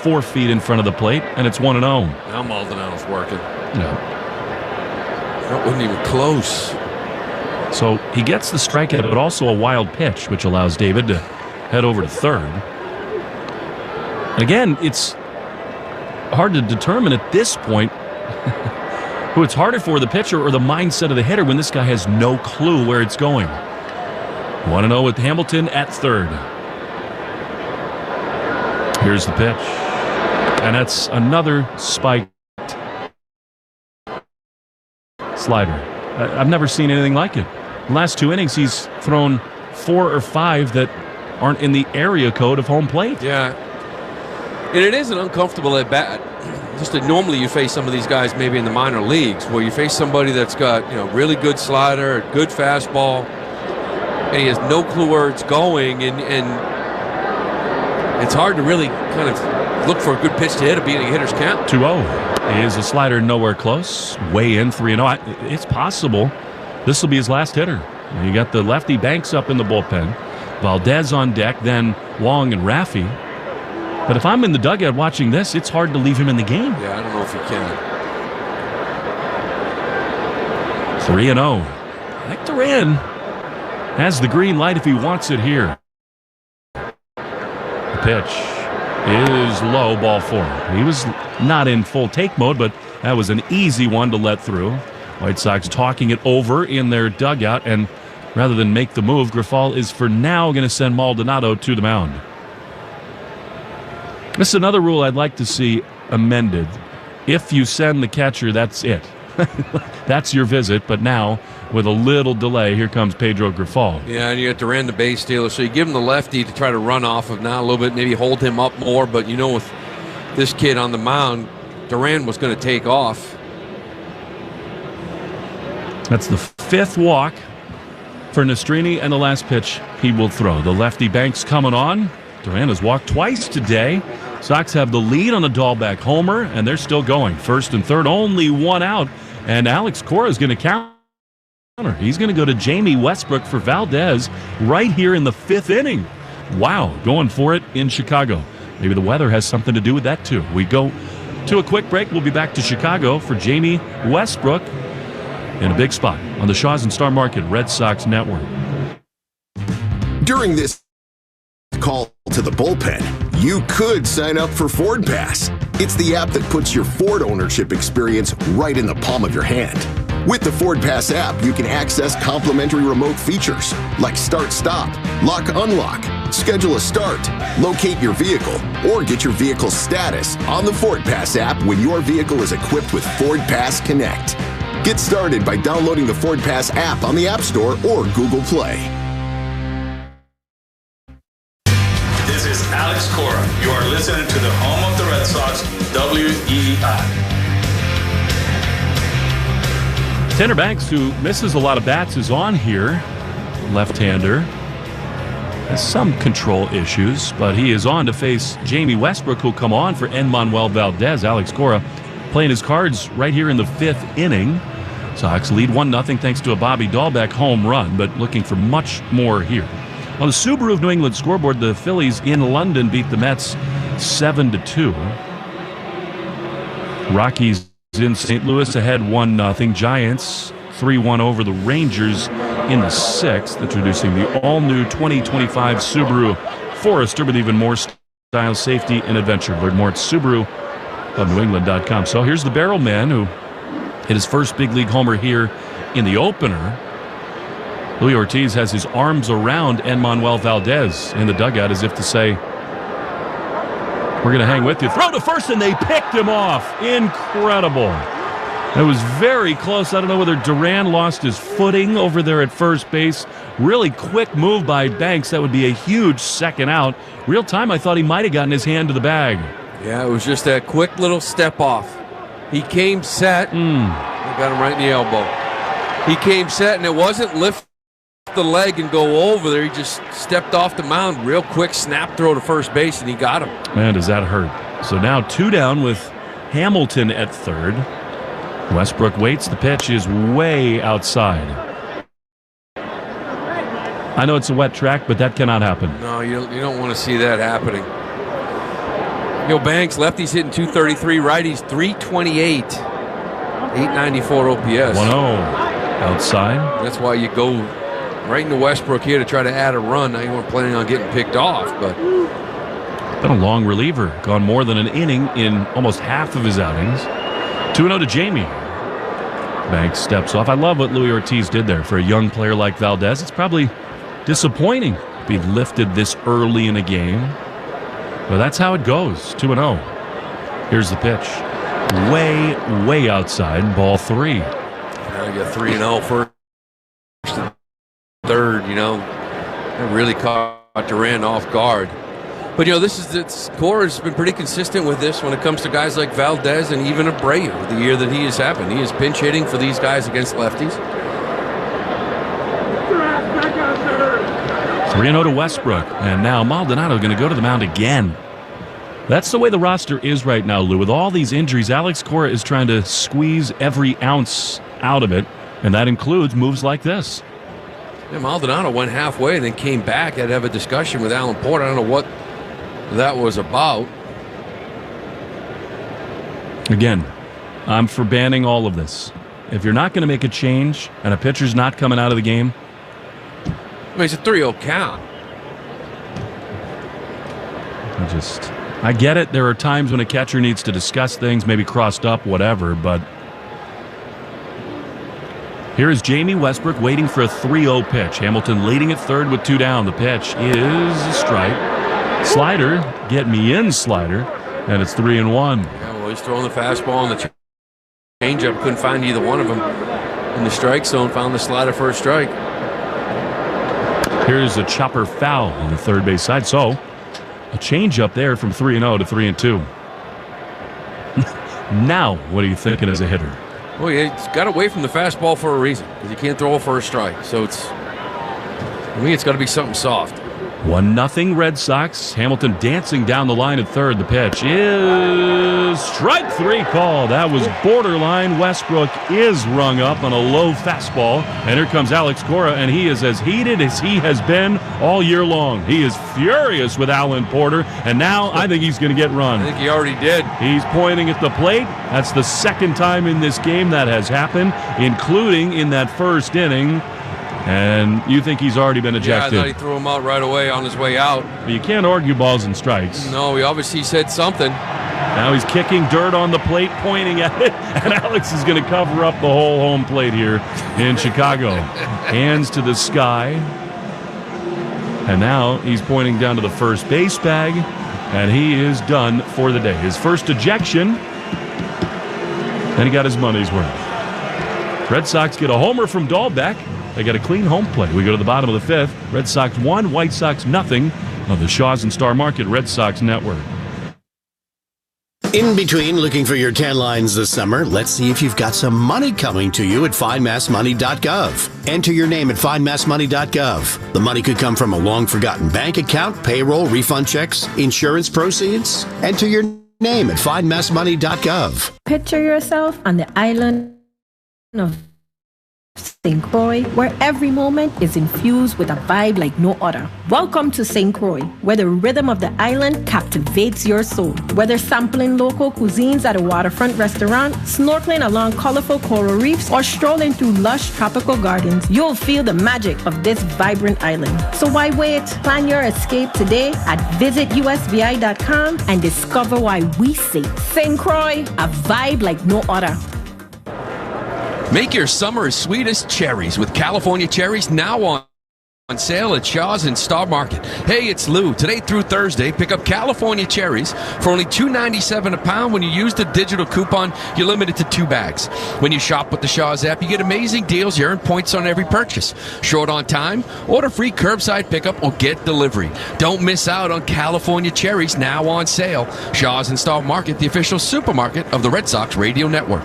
4 feet in front of the plate, and it's 1-0. Now Maldonado's working. No. That wasn't even close. So he gets the strikeout, but also a wild pitch, which allows David to head over to third. Again, it's hard to determine at this point who it's harder for, the pitcher or the mindset of the hitter, when this guy has no clue where it's going. 1-0 with Hamilton at third. Here's the pitch. And that's another spiked slider. I've never seen anything like it. The last 2 innings, he's thrown 4 or 5 that aren't in the area code of home plate. Yeah. And it is an uncomfortable at bat. Just that normally you face some of these guys maybe in the minor leagues where you face somebody that's got, really good slider, good fastball, and he has no clue where it's going, and it's hard to really kind of look for a good pitch to hit, being a hitter's count. 2-0 is a slider nowhere close. Way in, 3-0. It's possible this will be his last hitter. You got the lefty Banks up in the bullpen, Valdez on deck, then Wong and Raffy. But if I'm in the dugout watching this, it's hard to leave him in the game. Yeah, I don't know if you can. 3-0. Nick Duran has the green light if he wants it here. The pitch is low, ball 4. He was not in full take mode, but that was an easy one to let through. White Sox talking it over in their dugout, and rather than make the move, Grifol is for now going to send Maldonado to the mound. This is another rule I'd like to see amended. If you send the catcher, that's it. That's your visit, but now with a little delay, here comes Pedro Grifol. Yeah, and you got Duran, the base stealer, so you give him the lefty to try to run off of now a little bit, maybe hold him up more, but with this kid on the mound, Duran was going to take off. That's the 5th walk for Nastrini, and the last pitch he will throw. The lefty Banks coming on. Duran has walked twice today. Sox have the lead on the Dahlbeck homer, and they're still going. 1st and 3rd, only 1 out, and Alex Kora is going to counter. He's going to go to Jamie Westbrook for Valdez right here in the 5th inning. Wow, going for it in Chicago. Maybe the weather has something to do with that, too. We go to a quick break. We'll be back to Chicago for Jamie Westbrook in a big spot on the Shaw's and Star Market Red Sox Network. During this call to the bullpen, you could sign up for Ford Pass. It's the app that puts your Ford ownership experience right in the palm of your hand. With the Ford Pass app, you can access complimentary remote features like start-stop, lock-unlock, schedule a start, locate your vehicle, or get your vehicle's status on the Ford Pass app when your vehicle is equipped with Ford Pass Connect. Get started by downloading the Ford Pass app on the App Store or Google Play. This is Alex Kora. You are listening to the home of the Red Sox, WEEI. Tanner Banks, who misses a lot of bats, is on here. Left-hander. Has some control issues, but he is on to face Jamie Westbrook, who'll come on for Enmanuel Valdez. Alex Kora playing his cards right here in the 5th inning. Sox lead 1-0 thanks to a Bobby Dahlbeck home run, but looking for much more here. On the Subaru of New England scoreboard, the Phillies in London beat the Mets 7-2. Rockies in St. Louis ahead 1-0. Giants 3-1 over the Rangers in the 6th, introducing the all-new 2025 Subaru Forester with even more style, safety, and adventure. Learn more at Subaru of NewEngland.com. So here's the barrel man who hit his first big league homer here in the opener. Luis Ortiz has his arms around Enmanuel Valdez in the dugout as if to say, we're going to hang with you. Throw to first, and they picked him off. Incredible. It was very close. I don't know whether Duran lost his footing over there at first base. Really quick move by Banks. That would be a huge second out. Real time, I thought he might have gotten his hand to the bag. Yeah, it was just that quick little step off. He came set. I got him right in the elbow. He came set, and it wasn't lift the leg and go over there. He just stepped off the mound real quick, snap throw to first base, and he got him. Man, does that hurt. So now 2 down with Hamilton at 3rd. Westbrook waits. The pitch is way outside. I know it's a wet track, but that cannot happen. No, you don't want to see that happening. Banks, lefties hitting 233, righties 328, 894 OPS. 1-0 outside. That's why you go right into Westbrook here to try to add a run. Now you weren't planning on getting picked off, but been a long reliever. Gone more than an inning in almost half of his outings. 2-0 to Jamie. Banks steps off. I love what Luis Ortiz did there for a young player like Valdez. It's probably disappointing to be lifted this early in a game. But that's how it goes. 2-0. Here's the pitch. Way outside. Ball 3. Now you got 3-0 first and third. That really caught Duran off guard. But Kora's been pretty consistent with this when it comes to guys like Valdez and even Abreu. The year that he is having, he is pinch hitting for these guys against lefties. 3-0 to Westbrook, and now Maldonado going to go to the mound again. That's the way the roster is right now, Lou. With all these injuries, Alex Kora is trying to squeeze every ounce out of it, and that includes moves like this. Yeah, Maldonado went halfway and then came back. Had to have a discussion with Alan Porter. I don't know what that was about. Again, I'm for banning all of this. If you're not going to make a change and a pitcher's not coming out of the game, it's a 3-0 count. I get it. There are times when a catcher needs to discuss things, maybe crossed up, whatever, but here is Jamie Westbrook waiting for a 3-0 pitch. Hamilton leading at 3rd with 2 down. The pitch is a strike. Slider, get me in slider, and it's 3-1. Yeah, well, he's throwing the fastball and the changeup. Couldn't find either one of them in the strike zone. Found the slider for a strike. Here's a chopper foul on the third base side. So a changeup there from 3-0 to 3-2. Now, what are you thinking as a hitter? Well, yeah, he's got away from the fastball for a reason, because he can't throw it for a strike. So to me, it's got to be something soft. 1-0 Red Sox. Hamilton dancing down the line at third. The pitch is strike 3 call. That was borderline. Westbrook is rung up on a low fastball. And here comes Alex Kora, and he is as heated as he has been all year long. He is furious with Alan Porter, and now I think he's going to get run. I think he already did. He's pointing at the plate. That's the second time in this game that has happened, including in that first inning. And you think he's already been ejected? Yeah, I thought he threw him out right away on his way out. But you can't argue balls and strikes. No, he obviously said something. Now he's kicking dirt on the plate, pointing at it, and Alex is going to cover up the whole home plate here in Chicago. Hands to the sky. And now he's pointing down to the first base bag, and he is done for the day. His first ejection, and he got his money's worth. Red Sox get a homer from Dahlbeck. They got a clean home plate. We go to the bottom of the fifth. Red Sox 1, White Sox 0 on the Shaws and Star Market Red Sox Network. In between looking for your 10 lines this summer, let's see if you've got some money coming to you at findmassmoney.gov. Enter your name at findmassmoney.gov. The money could come from a long-forgotten bank account, payroll, refund checks, insurance proceeds. Enter your name at findmassmoney.gov. Picture yourself on the island of St. Croix, where every moment is infused with a vibe like no other. Welcome to St. Croix, where the rhythm of the island captivates your soul. Whether sampling local cuisines at a waterfront restaurant, snorkeling along colorful coral reefs, or strolling through lush tropical gardens, you'll feel the magic of this vibrant island. So why wait? Plan your escape today at visitusvi.com and discover why we say St. Croix, a vibe like no other. Make your summer as sweet as cherries with California cherries now on sale at Shaws and Star Market. Hey, it's Lou. Today through Thursday, pick up California cherries for only $2.97 a pound. When you use the digital coupon, you're limited to 2 bags. When you shop with the Shaws app, you get amazing deals. You earn points on every purchase. Short on time? Order free curbside pickup or get delivery. Don't miss out on California cherries now on sale. Shaws and Star Market, the official supermarket of the Red Sox Radio Network.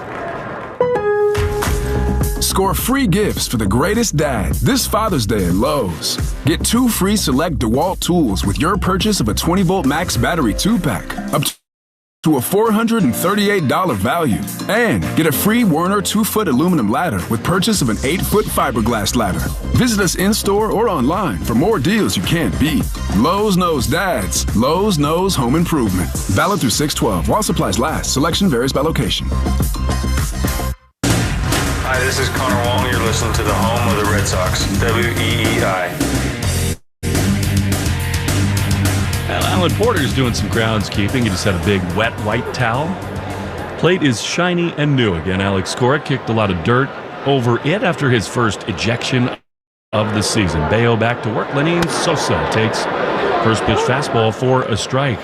Score free gifts for the greatest dad this Father's Day at Lowe's. Get 2 free select DeWalt tools with your purchase of a 20-volt max battery 2-pack, up to a $438 value. And get a free Werner 2-foot aluminum ladder with purchase of an 8-foot fiberglass ladder. Visit us in-store or online for more deals you can't beat. Lowe's knows dads. Lowe's knows home improvement. Valid through 6/12 while supplies last. Selection varies by location. Hi, this is Connor Wong. You're listening to the home of the Red Sox, WEEI. Well, Alan Porter's doing some groundskeeping. He just had a big wet white towel. Plate is shiny and new again. Alex Kora kicked a lot of dirt over it after his first ejection of the season. Bello back to work. Lenny Sosa takes first pitch fastball for a strike.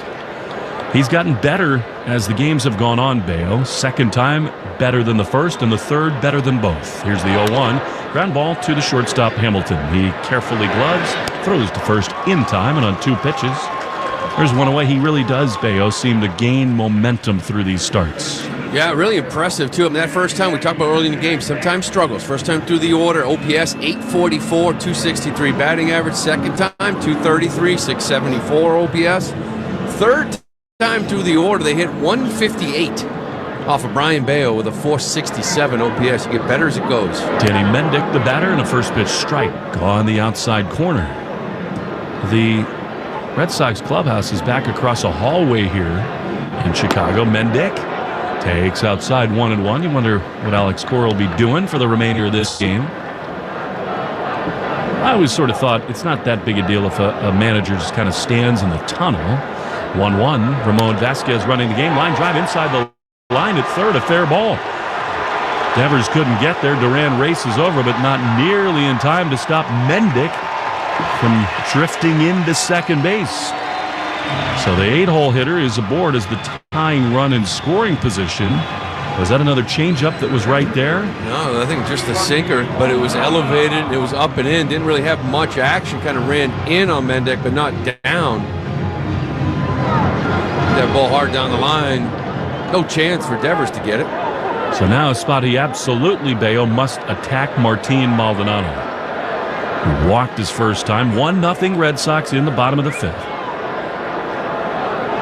He's gotten better as the games have gone on, Bello. Second time better than the first, and the third better than both. Here's the 0-1. Ground ball to the shortstop, Hamilton. He carefully gloves, throws to first in time, and on 2 pitches. There's one away. He really does, Bello, seem to gain momentum through these starts. Yeah, really impressive, too. I mean, that first time we talked about early in the game, sometimes struggles. First time through the order, OPS 844, 263 batting average. Second time, 233, 674 OPS. Third time through the order, they hit 158 off of Brayan Bello with a 467 OPS. You get better as it goes. Danny Mendick, the batter, and a first pitch strike on the outside corner. The Red Sox clubhouse is back across a hallway here in Chicago. Mendick takes outside 1-1. You wonder what Alex Kora will be doing for the remainder of this game. I always sort of thought it's not that big a deal if a manager just kind of stands in the tunnel. 1-1. Ramon Vasquez running the game. Line drive inside the line at third. A fair ball. Devers couldn't get there. Duran races over, but not nearly in time to stop Mendick from drifting into second base. So the 8-hole hitter is aboard as the tying run in scoring position. Was that another changeup that was right there? No, I think just a sinker, but it was elevated. It was up and in. Didn't really have much action. Kind of ran in on Mendick, but not down. That ball hard down the line. No chance for Devers to get it. So now a spot he absolutely, Bello, must attack Martin Maldonado. He walked his first time. 1-0 Red Sox in the bottom of the 5th.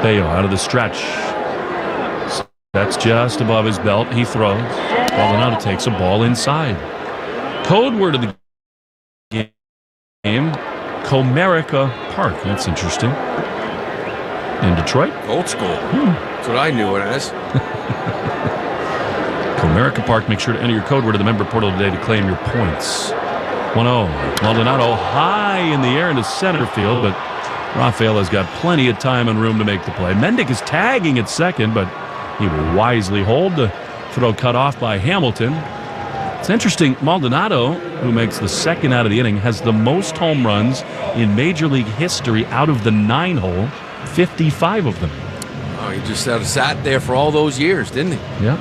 Bello out of the stretch. That's just above his belt. He throws. Maldonado takes a ball inside. Code word of the game, Comerica Park. That's interesting. In Detroit? Old school. That's what I knew it as. Comerica Park. Make sure to enter your code word of the member portal today to claim your points. 1-0. Maldonado high in the air into center field, but Rafael has got plenty of time and room to make the play. Mendick is tagging at second, but he will wisely hold. The throw cut off by Hamilton. It's interesting, Maldonado, who makes the second out of the inning, has the most home runs in Major League history out of the 9-hole, 55 of them. Oh, he just sat there for all those years, didn't he? Yeah.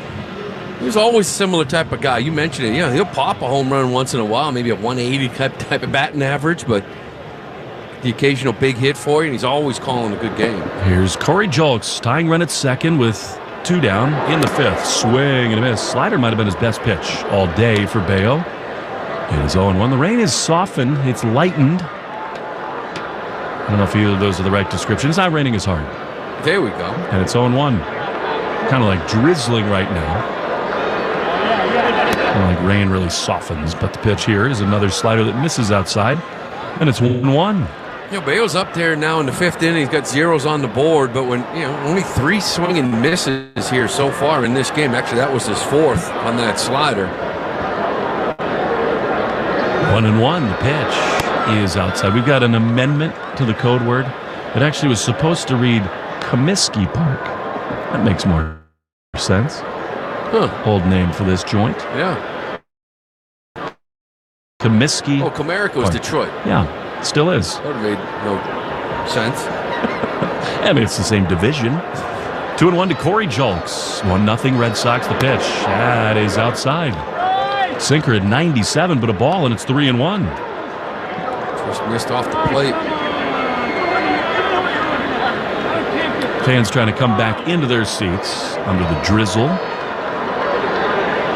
He was always a similar type of guy. You mentioned it. Yeah, he'll pop a home run once in a while, maybe a 180 type of batting average, but the occasional big hit for you, and he's always calling a good game. Here's Corey Julks, tying run at second with 2 down in the 5th. Swing and a miss. Slider might have been his best pitch all day for Bello. It is 0-1. The rain is softened. It's lightened. I don't know if either of those are the right description. It's not raining as hard. There we go. And it's 0-1. Kind of like drizzling right now. Kind of like rain really softens. But the pitch here is another slider that misses outside. And it's 1-1. You know, Bello's up there now in the 5th inning. He's got zeros on the board, but when only 3 swinging misses here so far in this game. Actually, that was his 4th on that slider. 1-1. The pitch is outside. We've got an amendment to the code word. It actually was supposed to read Comiskey Park. That makes more sense. Huh. Old name for this joint. Yeah. Comiskey. Oh, Comerica was Detroit. Yeah. Still is. That would have made no sense. I mean, it's the same division. 2-1 to Corey Julks. 1-0 Red Sox. The pitch. That is outside. Sinker at 97, but a ball, and it's 3-1. Just missed off the plate. Fans trying to come back into their seats under the drizzle.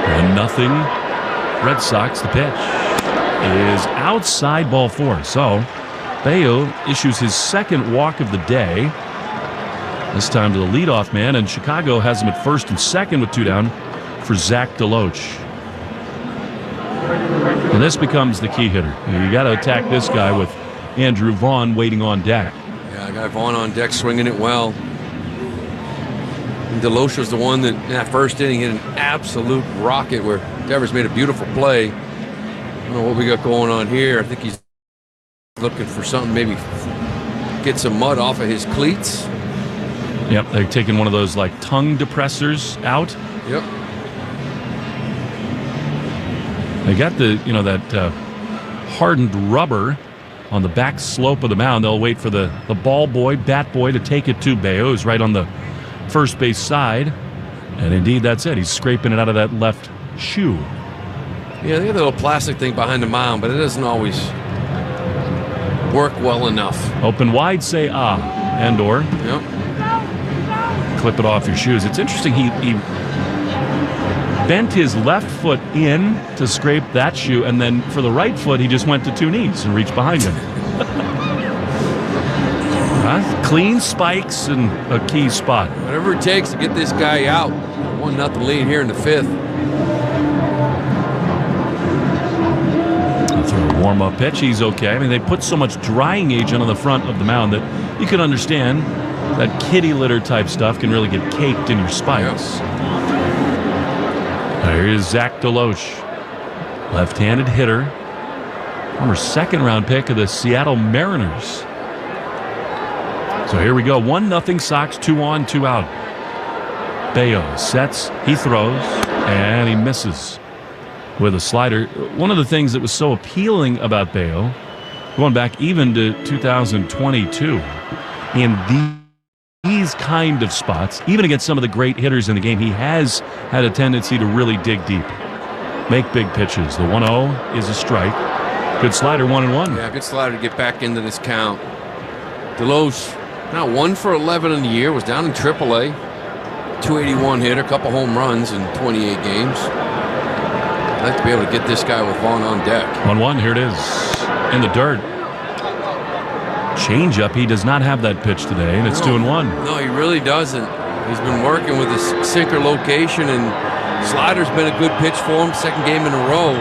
1-0 Red Sox. The pitch is outside, ball 4. So Bello issues his second walk of the day. This time to the leadoff man, and Chicago has him at first and second with 2 down for Zach DeLoach. And this becomes the key hitter. You got to attack this guy with Andrew Vaughn waiting on deck. Yeah, I got Vaughn on deck swinging it well. And DeLoach was the one that in that first inning hit an absolute rocket where Devers made a beautiful play. I don't know what we got going on here. I think he's looking for something, maybe get some mud off of his cleats. Yep, they're taking one of those like tongue depressors out. Yep. They got the, that hardened rubber on the back slope of the mound. They'll wait for the ball boy, bat boy to take it to Bello, who's right on the first base side. And indeed, that's it. He's scraping it out of that left shoe. Yeah, they have a little plastic thing behind the mound, but it doesn't always work well enough. Open wide, say ah, and/or yep. Clip it off your shoes. It's interesting. He bent his left foot in to scrape that shoe, and then for the right foot, he just went to 2 knees and reached behind him. Clean spikes and a key spot. Whatever it takes to get this guy out. 1-0 lead here in the 5th. Throw a warm-up pitch. He's okay. I mean, they put so much drying agent on the front of the mound that you can understand that kitty litter type stuff can really get caked in your spikes. Yep. Here's Zach DeLoach, left-handed hitter, former second-round pick of the Seattle Mariners. So here we go, 1-0 Sox, 2 on, 2 out. Bello sets, he throws, and he misses with a slider. One of the things that was so appealing about Bello, going back even to 2022, in these kind of spots, even against some of the great hitters in the game, he has had a tendency to really dig deep, make big pitches. The 1-0 is a strike. Good slider, 1-1. Yeah, good slider to get back into this count. Deloche, now 1 for 11 in the year, was down in AAA. 281 hitter, a couple home runs in 28 games. I'd like to be able to get this guy with Vaughn on deck. 1-1, here it is, in the dirt. Changeup, he does not have that pitch today, and it's 2-1. No, he really doesn't. He's been working with his sinker location, and slider's been a good pitch for him. Second game in a row.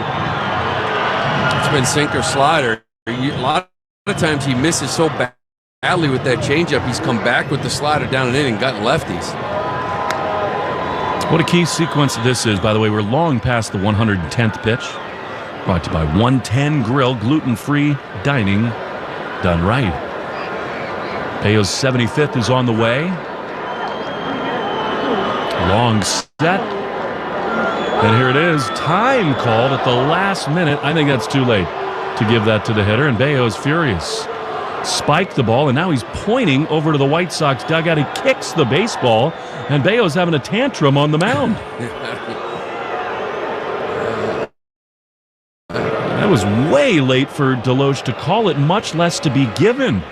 It's been sinker slider. A lot of times he misses so badly with that changeup. He's come back with the slider down and in and gotten lefties. What a key sequence this is, by the way. We're long past the 110th pitch. Brought to you by 110 Grill, gluten-free dining done right. Bello's 75th is on the way. Long set. And here it is. Time called at the last minute. I think that's too late to give that to the hitter, and Bello is furious. Spiked the ball, and now he's pointing over to the White Sox dugout. He kicks the baseball, and Bello's having a tantrum on the mound. That was way late for Deloche to call it, much less to be given.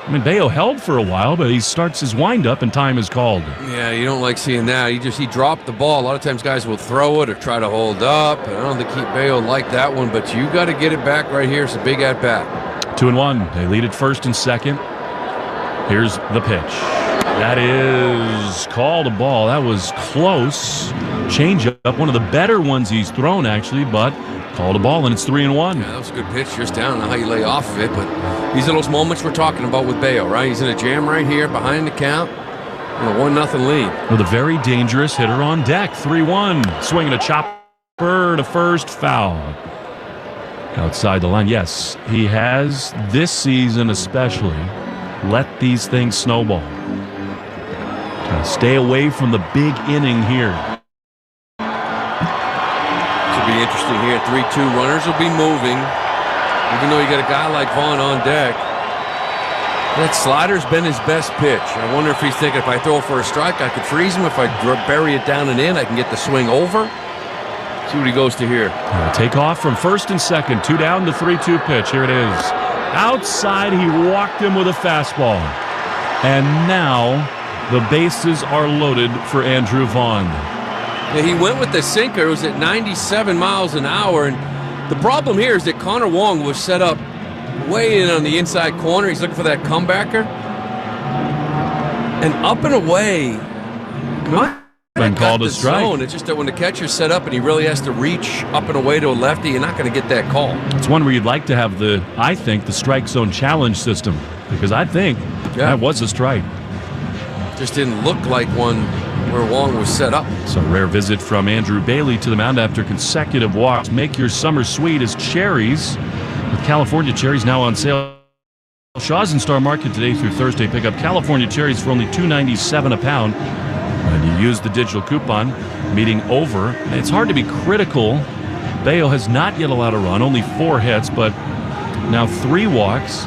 I mean, Bello held for a while, but he starts his windup, and time is called. Yeah, you don't like seeing that. He dropped the ball. A lot of times guys will throw it or try to hold up. I don't think Bello liked that one, but you got to get it back right here. It's a big at-bat. 2-1. They lead it first and second. Here's the pitch. That is called a ball. That was close. Changeup, one of the better ones he's thrown, actually, but called a ball, and it's 3-1. Yeah, that was a good pitch. Just down how you lay off of it, but these are those moments we're talking about with Bello, right? He's in a jam right here behind the count. And a 1-0 lead. With a very dangerous hitter on deck. 3-1. Swinging a chopper to first, foul. Outside the line, yes, he has this season especially let these things snowball. Trying to stay away from the big inning here. This will be interesting here. 3-2 runners will be moving, even though you got a guy like Vaughn on deck. That slider's been his best pitch. I wonder if he's thinking, if I throw for a strike, I could freeze him. If I bury it down and in, I can get the swing over. See what he goes to here. Take off from first and second. 2 down, the 3-2 pitch. Here it is. Outside, he walked him with a fastball. And now the bases are loaded for Andrew Vaughn. Yeah, he went with the sinker. It was at 97 miles an hour. And the problem here is that Connor Wong was set up way in on the inside corner. He's looking for that comebacker. And up and away. Been called a strike. Zone. It's just that when the catcher's set up and he really has to reach up and away to a lefty, you're not going to get that call. It's one where you'd like to have the strike zone challenge system, because I think that was a strike. Just didn't look like one where Wong was set up. So rare visit from Andrew Bailey to the mound after consecutive walks. Make your summer sweet as cherries. With California cherries now on sale. Shaw's in Star Market today through Thursday. Pick up California cherries for only $2.97 a pound. And you use the digital coupon, meeting over. It's hard to be critical. Bello has not yet allowed a run, only 4 hits, but now 3 walks.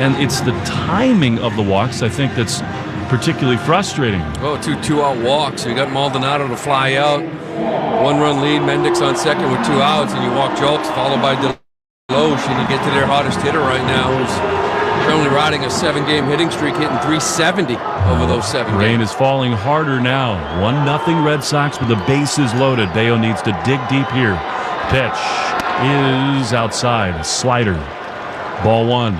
And it's the timing of the walks, I think, that's particularly frustrating. Oh, 2 2-out walks. So you got Maldonado to fly out. 1-run lead, Mendix on second with 2 outs, and you walk Jolks, followed by Deloche, and you get to their hottest hitter right now, who's currently riding a 7-game hitting streak, hitting .370 over those 7 games. Rain is falling harder now. 1-0 Red Sox with the bases loaded. Bello needs to dig deep here. Pitch is outside. Slider. Ball 1.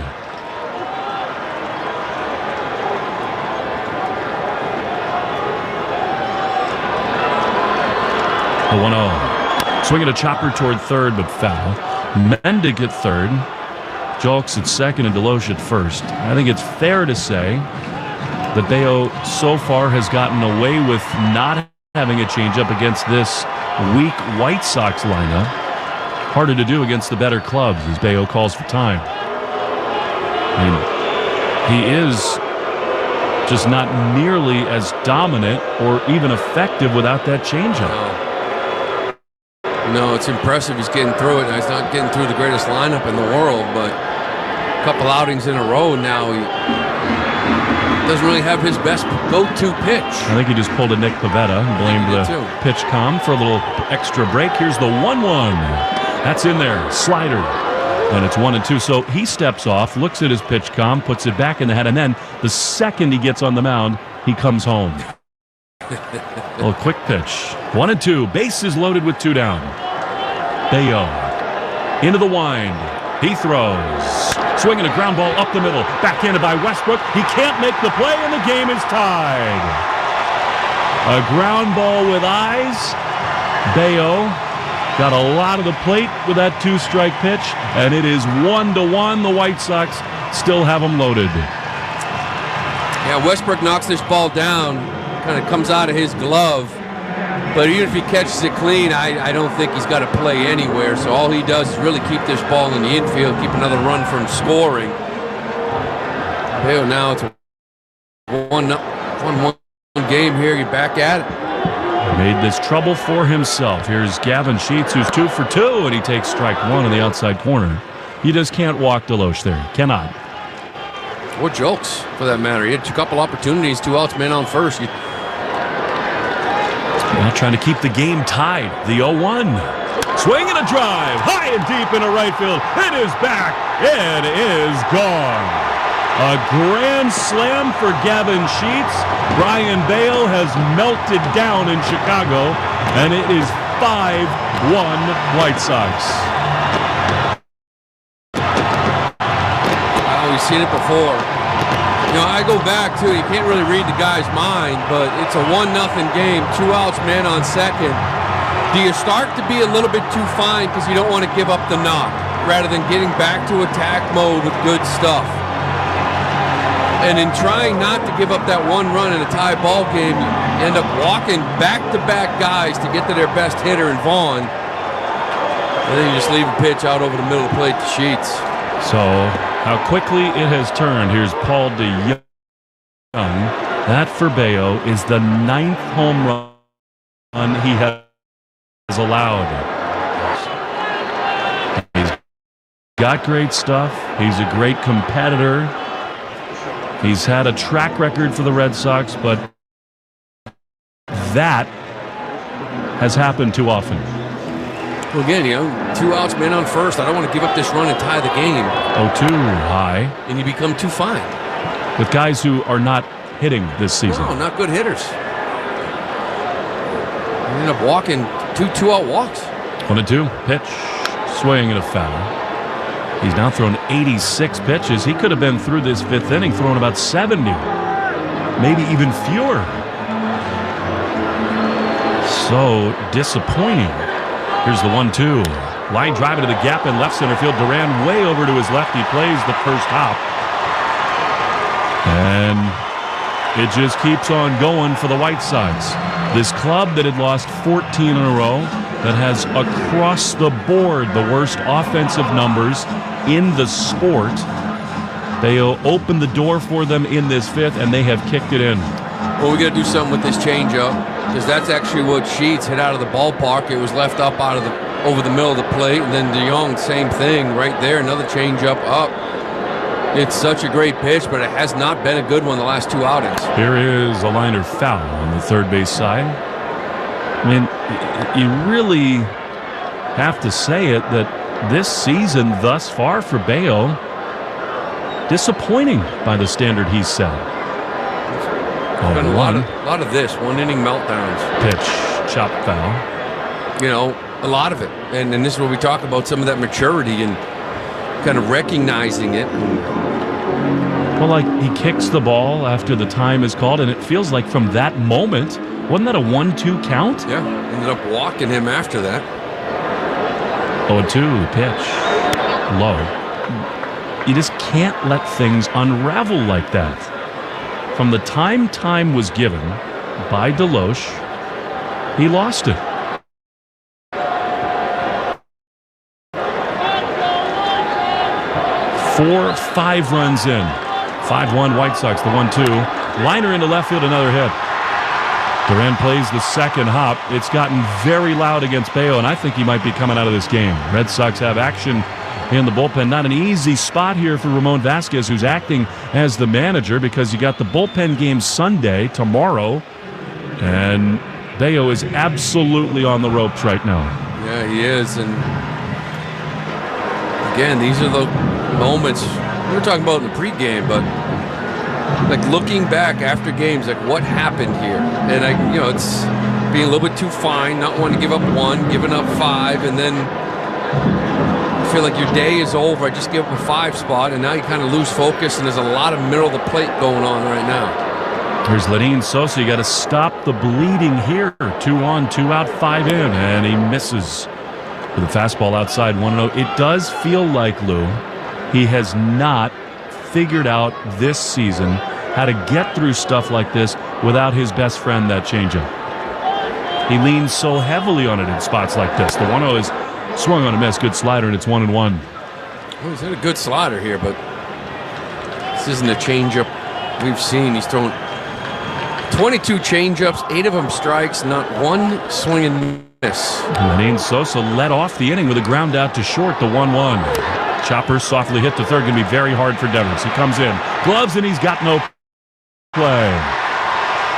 The 1-0. Swinging a chopper toward third, but foul. Mendig at third. Jolks at second and Deloche at first. I think it's fair to say that Bello so far has gotten away with not having a changeup against this weak White Sox lineup. Harder to do against the better clubs as Bello calls for time. And he is just not nearly as dominant or even effective without that changeup. No, it's impressive. He's getting through it. Now, he's not getting through the greatest lineup in the world, but a couple outings in a row now. doesn't really have his best go-to pitch. I think he just pulled a Nick Pivetta and blamed the pitch com for a little extra break. Here's the 1-1. That's in there. Slider. And it's 1-2. So he steps off, looks at his pitch com, puts it back in the head, and then the second he gets on the mound, he comes home. A little quick pitch. 1-2. Bases loaded with 2 down. Bello into the wind. He throws. Swinging a ground ball up the middle. Backhanded by Westbrook. He can't make the play, and the game is tied. A ground ball with eyes. Bello got a lot of the plate with that 2-strike pitch, and it is 1-1. The White Sox still have them loaded. Yeah, Westbrook knocks this ball down. Kind of comes out of his glove. But even if he catches it clean, I don't think he's got to play anywhere. So all he does is really keep this ball in the infield, keep another run from scoring. Now it's a 1-1 game here. You're back at it. Made this trouble for himself. Here's Gavin Sheets, who's 2 for 2, and he takes strike 1 on the outside corner. You just can't walk Deloche there. You cannot. Or Jokes, for that matter. He had a couple opportunities, 2 outs, man on first. Now trying to keep the game tied. The 0-1. Swing and a drive. High and deep into right field. It is back. It is gone. A grand slam for Gavin Sheets. Brayan Bello has melted down in Chicago, and it is 5-1 White Sox. Well, we've seen it before. You know, I go back to, you can't really read the guy's mind, but it's a 1-0 game, 2 outs, man on second. Do you start to be a little bit too fine because you don't want to give up the knock rather than getting back to attack mode with good stuff? And in trying not to give up that 1 run in a tie ball game, you end up walking back-to-back guys to get to their best hitter in Vaughn. And then you just leave a pitch out over the middle of the plate to Sheets. So how quickly it has turned. Here's Paul DeYoung. That for Bello is the 9th home run he has allowed. He's got great stuff. He's a great competitor. He's had a track record for the Red Sox, but that has happened too often. Well, again, you know, 2 outs, man on first. I don't want to give up this run and tie the game. 0-2 high. And you become too fine. With guys who are not hitting this season. No, not good hitters. You end up walking 2 2-out walks. 1-2 pitch. Swing and a foul. He's now thrown 86 pitches. He could have been through this 5th inning throwing about 70. Maybe even fewer. So disappointing. Here's the 1-2. Line drive into the gap in left center field. Duran way over to his left. He plays the first hop. And it just keeps on going for the White Sox. This club that had lost 14 in a row, that has across the board the worst offensive numbers in the sport. They opened the door for them in this 5th, and they have kicked it in. Well, we got to do something with this changeup, because that's actually what Sheets hit out of the ballpark. It was left up out of over the middle of the plate, and then DeYoung, same thing right there, another changeup up. It's such a great pitch, but it has not been a good one the last 2 outings. Here is a liner foul on the third base side. I mean, you really have to say it that this season thus far for Bello, disappointing by the standard he's set. Been a lot of this, 1-inning meltdowns. Pitch, chop foul. You know, a lot of it. And this is where we talk about some of that maturity and kind of recognizing it. Well, like he kicks the ball after the time is called, and it feels like from that moment, wasn't that a 1-2 count? Yeah, ended up walking him after that. 0-2 pitch, low. You just can't let things unravel like that. From the time was given by Deloche, he lost it. 4-5 runs in. 5-1 White Sox, the 1-2. Liner into left field, another hit. Duran plays the second hop. It's gotten very loud against Bello, and I think he might be coming out of this game. Red Sox have action in the bullpen. Not an easy spot here for Ramon Vasquez, who's acting as the manager, because you got the bullpen game Sunday, tomorrow, and Bello is absolutely on the ropes right now. Yeah, he is. And again, these are the moments we were talking about in the pregame, but like looking back after games, like what happened here? And it's being a little bit too fine, not wanting to give up 1, giving up 5, and then you feel like your day is over. I just give up a 5 spot, and now you kind of lose focus, and there's a lot of middle of the plate going on right now. Here's Lenyn Sosa. You got to stop the bleeding here. 2 on, 2 out, 5 in, and he misses with a fastball outside 1-0. It does feel like, Lou, he has not figured out this season how to get through stuff like this without his best friend, that changeup. He leans so heavily on it in spots like this. The 1-0 is swung on a miss. Good slider, and it's 1-1. Well, he's had a good slider here, but this isn't a changeup we've seen. He's thrown 22 changeups, 8 of them strikes, not one swing and miss. Lenyn Sosa led off the inning with a ground out to short, the 1-1. Chopper softly hit to third. Going to be very hard for Devers. He comes in, gloves, and he's got no play.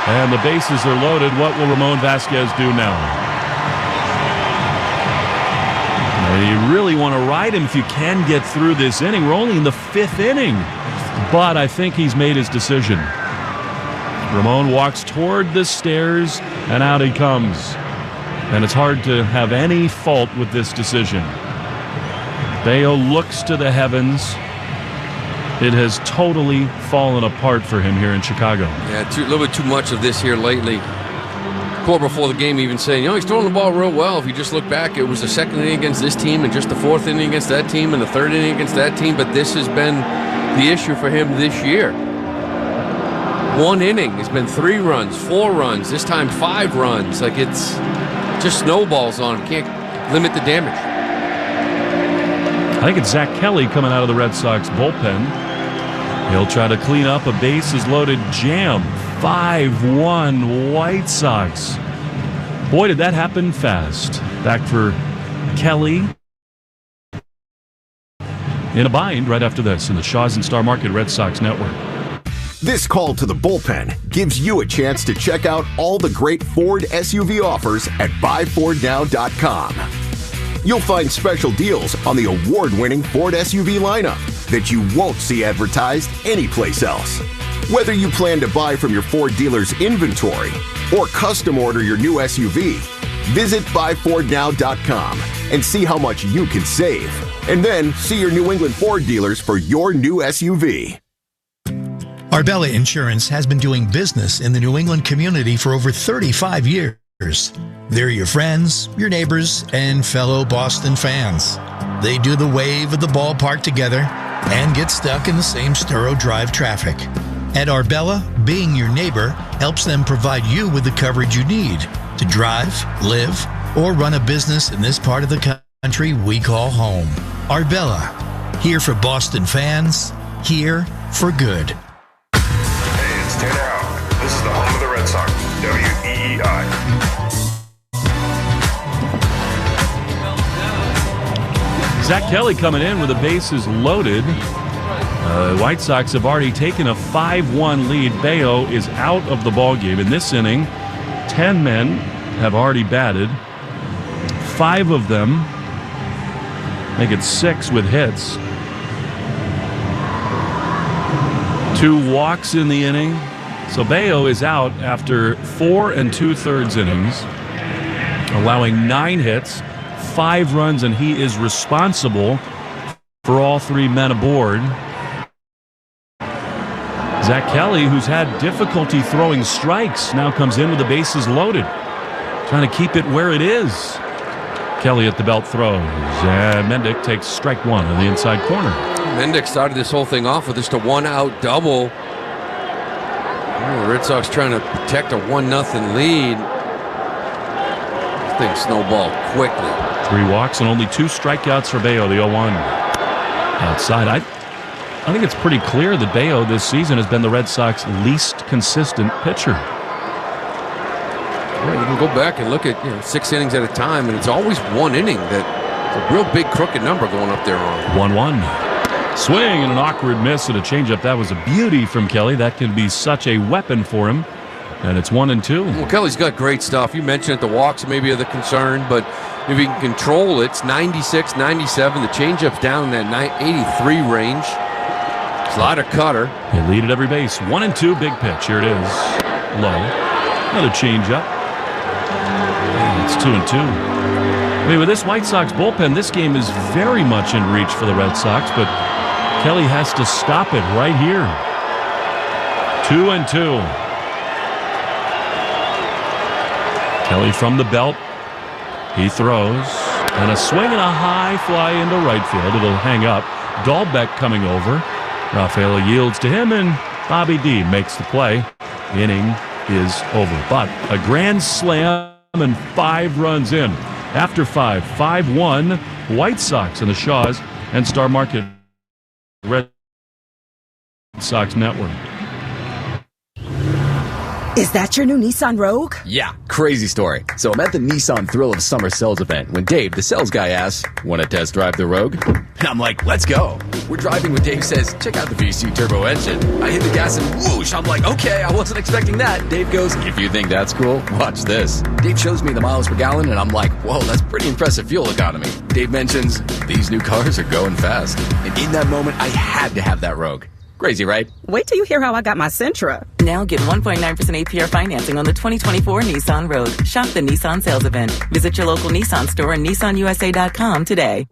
And the bases are loaded. What will Ramon Vasquez do now? And you really want to ride him if you can get through this inning. We're only in the 5th inning. But I think he's made his decision. Ramon walks toward the stairs, and out he comes. And it's hard to have any fault with this decision. Bello looks to the heavens. It has totally fallen apart for him here in Chicago. Yeah, a little bit too much of this here lately. Kora before the game even saying, he's throwing the ball real well. If you just look back, it was the 2nd inning against this team and just the 4th inning against that team and the 3rd inning against that team. But this has been the issue for him this year. 1 inning. It's been 3 runs, 4 runs, this time 5 runs. Like, it's just snowballs on him. Can't limit the damage. I think it's Zach Kelly coming out of the Red Sox bullpen. He'll try to clean up a bases-loaded jam. 5-1 White Sox. Boy, did that happen fast. Back for Kelly in a bind right after this in the Shaw's and Star Market Red Sox Network. This call to the bullpen gives you a chance to check out all the great Ford SUV offers at buyfordnow.com. You'll find special deals on the award-winning Ford SUV lineup that you won't see advertised anyplace else. Whether you plan to buy from your Ford dealer's inventory or custom order your new SUV, visit buyfordnow.com and see how much you can save. And then see your New England Ford dealers for your new SUV. Arbella Insurance has been doing business in the New England community for over 35 years. They're your friends, your neighbors, and fellow Boston fans. They do the wave at the ballpark together and get stuck in the same Sturo Drive traffic. At Arbella, being your neighbor helps them provide you with the coverage you need to drive, live, or run a business in this part of the country we call home. Arbella, here for Boston fans, here for good. Hey, it's Tanner Houck. This is the home of the Red Sox, WEEI. Zach Kelly coming in with the bases loaded. White Sox have already taken a 5-1 lead. Bello is out of the ballgame. In this inning, 10 men have already batted. 5 of them make it 6 with hits. 2 walks in the inning. So Bello is out after 4 2/3 innings, allowing 9 hits, 5 runs, and he is responsible for all 3 men aboard. Zach Kelly, who's had difficulty throwing strikes, now comes in with the bases loaded, trying to keep it where it is. Kelly at the belt throws, and Mendick takes strike 1 on the inside corner. Mendick started this whole thing off with just a 1-out double. The Red Sox trying to protect a 1-0 lead. This thing snowballed quickly. 3 walks and only 2 strikeouts for Bello, the 0-1. Outside, I think it's pretty clear that Bello this season has been the Red Sox least consistent pitcher. Right, you can go back and look at 6 innings at a time, and it's always 1 inning that It's a real big crooked number going up there on 1-1. Swing and an awkward miss and a changeup. That was a beauty from Kelly. That can be such a weapon for him. And it's 1-2. Well, Kelly's got great stuff. You mentioned it, the walks maybe are the concern, but if he can control it, it's 96, 97. The changeup's down in that 83 range. Slider cutter. They lead at every base. 1-2, big pitch. Here it is. Low. Another changeup. It's 2-2. I mean, with this White Sox bullpen, this game is very much in reach for the Red Sox, but Kelly has to stop it right here. 2-2. Kelly from the belt. He throws. And a swing and a high fly into right field. It'll hang up. Dahlbeck coming over. Rafaela yields to him, and Bobby D makes the play. Inning is over. But a grand slam and 5 runs in. After 5, 5-1, White Sox in the Shaws and Star Market Red Sox Network. Is that your new Nissan Rogue? Yeah, crazy story. So I'm at the Nissan Thrill of Summer sales event when Dave, the sales guy, asks, want to test drive the Rogue? And I'm like, let's go. We're driving when Dave says, check out the VC turbo engine. I hit the gas and whoosh. I'm like, okay, I wasn't expecting that. Dave goes, if you think that's cool, watch this. Dave shows me the miles per gallon and I'm like, whoa, that's pretty impressive fuel economy. Dave mentions, these new cars are going fast. And in that moment, I had to have that Rogue. Crazy, right? Wait till you hear how I got my Sentra. Now get 1.9% APR financing on the 2024 Nissan Rogue. Shop the Nissan sales event. Visit your local Nissan store and nissanusa.com today.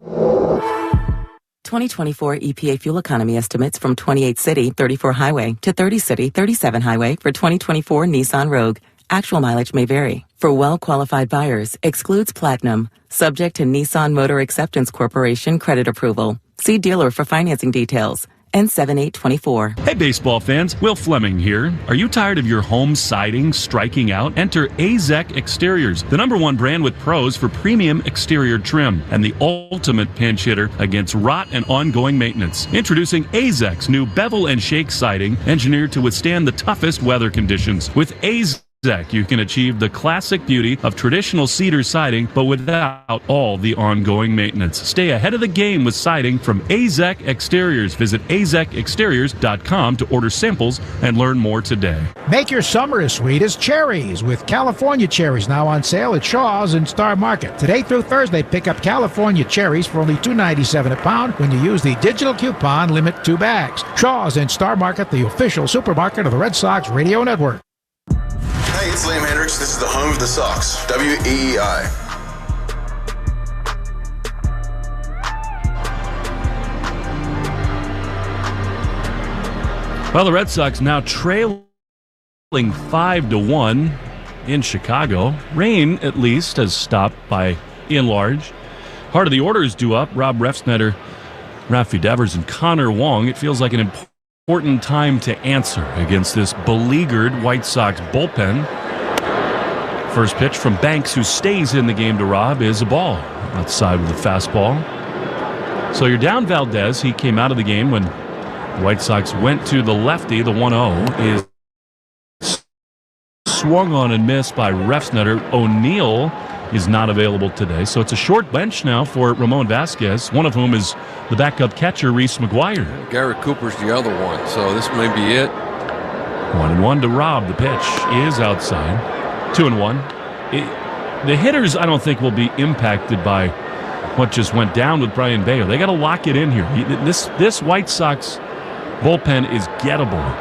2024 EPA fuel economy estimates from 28 city, 34 highway to 30 city, 37 highway for 2024 Nissan Rogue. Actual mileage may vary. For well-qualified buyers, excludes Platinum. Subject to Nissan Motor Acceptance Corporation credit approval. See dealer for financing details. N7824. Hey baseball fans, Will Fleming here. Are you tired of your home siding striking out? Enter AZEK Exteriors, the #1 brand with pros for premium exterior trim and the ultimate pinch hitter against rot and ongoing maintenance. Introducing AZEK's new bevel and shake siding, engineered to withstand the toughest weather conditions. With AZEK, you can achieve the classic beauty of traditional cedar siding, but without all the ongoing maintenance. Stay ahead of the game with siding from AZEK Exteriors. Visit azekexteriors.com to order samples and learn more today. Make your summer as sweet as cherries with California cherries now on sale at Shaw's and Star Market. Today through Thursday, pick up California cherries for only $2.97 a pound when you use the digital coupon Limit 2 bags. Shaw's and Star Market, the official supermarket of the Red Sox Radio Network. Hey, it's Liam Hendricks. This is the home of the Sox, WEEI. Well, the Red Sox now trailing 5-1 in Chicago. Rain, at least, has stopped by in large. Heart of the order is due up. Rob Refsnyder, Rafi Devers, and Connor Wong. It feels like an important time to answer against this beleaguered White Sox bullpen. First pitch from Banks, who stays in the game to Rob, is a ball outside with a fastball. So you're down Valdez. He came out of the game when the White Sox went to the lefty. The 1-0 is swung on and missed by Refsnyder. O'Neill is not available today. So it's a short bench now for Ramon Vasquez, one of whom is the backup catcher, Reese McGuire. Garrett Cooper's the other one, so this may be it. 1-1 to Rob. The pitch is outside. 2-1. The hitters, I don't think, will be impacted by what just went down with Brayan Bello. They got to lock it in here. This White Sox bullpen is gettable.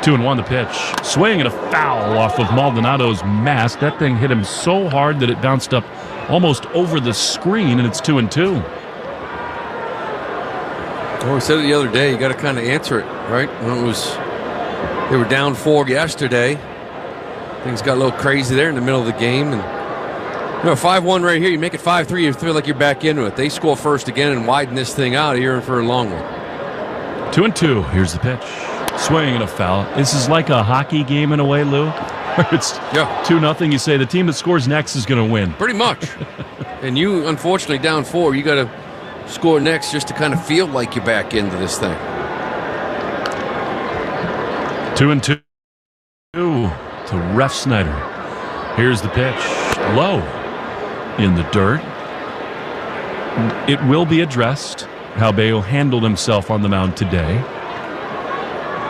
2-1 the pitch. Swing and a foul off of Maldonado's mask. That thing hit him so hard that it bounced up almost over the screen, and it's 2-2. Well, we said it the other day. You got to kind of answer it, right? When they were down 4 yesterday. Things got a little crazy there in the middle of the game, and 5-1 right here. You make it 5-3. You feel like you're back into it. They score first again and widen this thing out. You're in for a long one. 2-2. Here's the pitch. Swing and a foul. This is like a hockey game in a way, Lou. It's 2-0. You say the team that scores next is going to win. Pretty much. And you, unfortunately, down 4. You got to score next just to kind of feel like you're back into this thing. 2-2 to Refsnyder. Here's the pitch. Low in the dirt. It will be addressed how Bello handled himself on the mound today,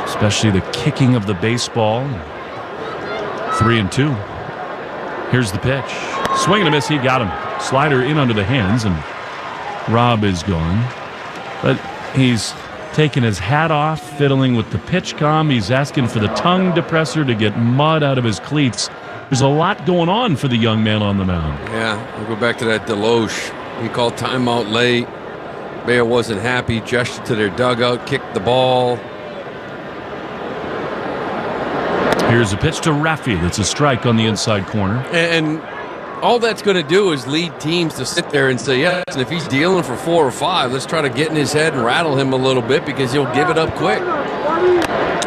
especially the kicking of the baseball. 3-2. Here's the pitch. Swing and a miss. He got him. Slider in under the hands, and Rob is gone. But he's taking his hat off, fiddling with the pitch comm. He's asking for the tongue depressor to get mud out of his cleats. There's a lot going on for the young man on the mound. Yeah, we'll go back to that Deloche. He called timeout late. Bello wasn't happy, gestured to their dugout, kicked the ball. Here's a pitch to Raffy. That's a strike on the inside corner. And all that's going to do is lead teams to sit there and say, yes, and if he's dealing for 4 or 5, let's try to get in his head and rattle him a little bit because he'll give it up quick.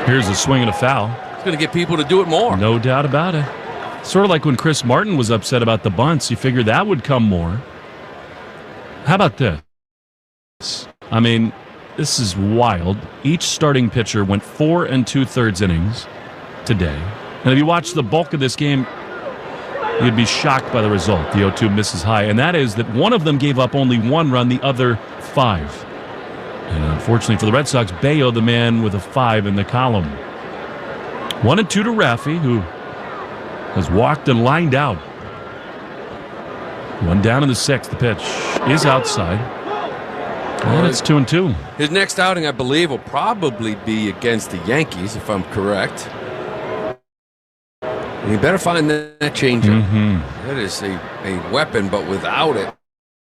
Here's a swing and a foul. It's going to get people to do it more. No doubt about it. Sort of like when Chris Martin was upset about the bunts. You figured that would come more. How about this? I mean, this is wild. Each starting pitcher went 4 2/3 innings today. And if you watch the bulk of this game, you'd be shocked by the result. The 0-2 misses high, and that is that one of them gave up only 1 run, the other 5. And unfortunately for the Red Sox, Bello, the man with a 5 in the column. 1-2 to Raffy, who has walked and lined out. 1 down in the 6th. The pitch is outside. And it's 2-2. His next outing, I believe, will probably be against the Yankees, if I'm correct. And you better find that changeup. That is a weapon, but without it,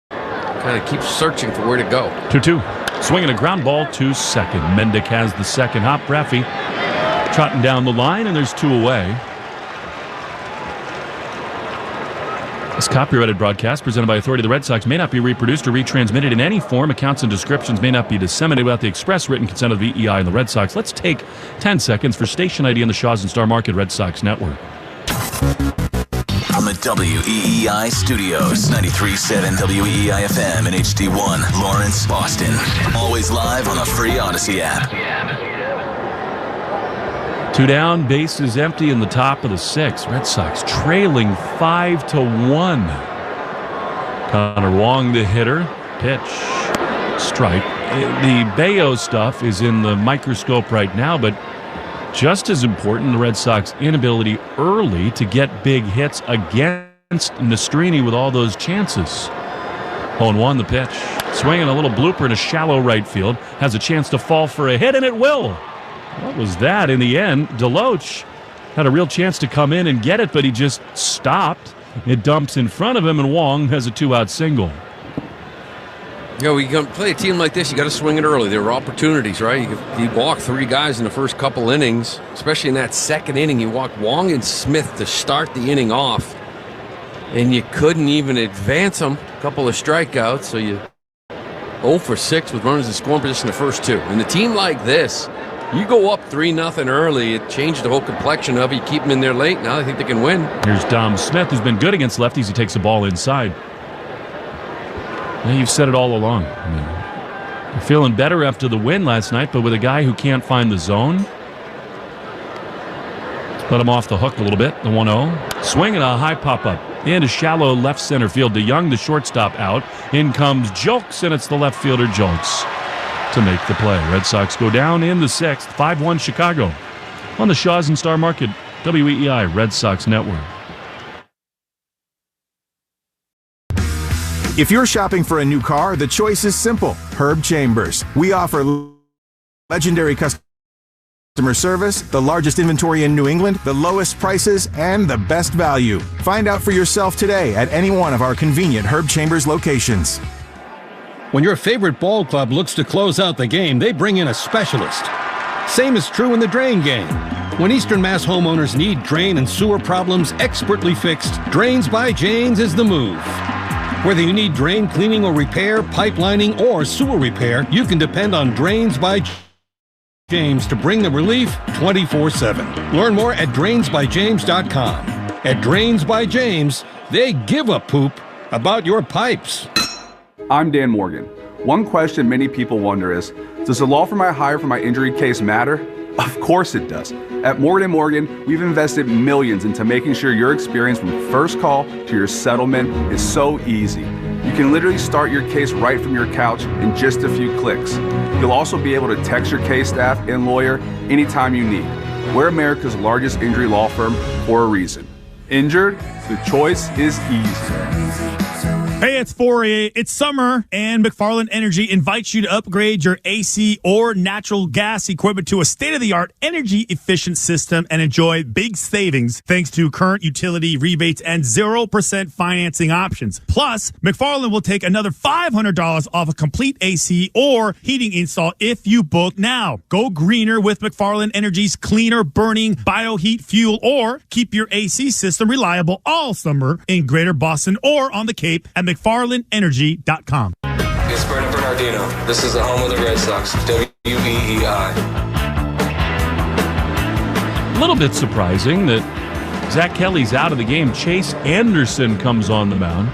kind of keeps searching for where to go. 2-2. Swinging a ground ball to second. Mendick has the second hop. Raffy trotting down the line, and there's 2 away. This copyrighted broadcast presented by authority of the Red Sox may not be reproduced or retransmitted in any form. Accounts and descriptions may not be disseminated without the express written consent of the EI and the Red Sox. Let's take 10 seconds for station ID on the Shaws and Star Market Red Sox Network. From the WEEI studios, 93.7 WEEI-FM and HD1, Lawrence, Boston. Always live on the free Odyssey app. 2 down, base is empty in the top of the 6th. Red Sox trailing 5-1. Connor Wong, the hitter. Pitch. Strike. The Bello stuff is in the microscope right now, but just as important, the Red Sox inability early to get big hits against Nastrini with all those chances. 0-1 the pitch. Swinging a little blooper in a shallow right field. Has a chance to fall for a hit, and it will. What was that? In the end, Deloche had a real chance to come in and get it, but he just stopped. It dumps in front of him, and Wong has a 2-out single. You know, you can play a team like this, you got to swing it early. There were opportunities, right? You walked 3 guys in the first couple innings, especially in that second inning. You walked Wong and Smith to start the inning off, and you couldn't even advance them. A couple of strikeouts, so you 0 for 6 with runners in scoring position the first 2. And a team like this, you go up 3-0 early, it changed the whole complexion of it. You keep them in there late, now I think they can win. Here's Dom Smith, who's been good against lefties. He takes the ball inside. Yeah, you've said it all along. I mean, you're feeling better after the win last night, but with a guy who can't find the zone, let him off the hook a little bit. The 1-0. Swinging a high pop-up into shallow left center field. DeYoung, the shortstop, out. In comes Jolks, and it's the left fielder Jolks to make the play. Red Sox go down in the 6th. 5-1 Chicago on the Shaws and Star Market WEEI Red Sox Network. If you're shopping for a new car, the choice is simple. Herb Chambers. We offer legendary customer service, the largest inventory in New England, the lowest prices, and the best value. Find out for yourself today at any one of our convenient Herb Chambers locations. When your favorite ball club looks to close out the game, they bring in a specialist. Same is true in the drain game. When Eastern Mass homeowners need drain and sewer problems expertly fixed, Drains by James is the move. Whether you need drain cleaning or repair, pipelining, or sewer repair, you can depend on Drains by James to bring the relief 24/7. Learn more at drainsbyjames.com. At Drains by James, they give a poop about your pipes. I'm Dan Morgan. One question many people wonder is, does the law firm I hire for my injury case matter? Of course it does. At Morgan & Morgan, we've invested millions into making sure your experience from first call to your settlement is so easy. You can literally start your case right from your couch in just a few clicks. You'll also be able to text your case staff and lawyer anytime you need. We're America's largest injury law firm for a reason. Injured? The choice is easy. Hey, it's 4A. It's summer, and McFarland Energy invites you to upgrade your AC or natural gas equipment to a state-of-the-art energy-efficient system and enjoy big savings thanks to current utility rebates and 0% financing options. Plus, McFarland will take another $500 off a complete AC or heating install if you book now. Go greener with McFarland Energy's cleaner burning bioheat fuel, or keep your AC system reliable all summer in Greater Boston or on the Cape at McFarlandEnergy.com. It's Brendan Bernardino. This is the home of the Red Sox, WEEI. A little bit surprising that Zach Kelly's out of the game. Chase Anderson comes on the mound.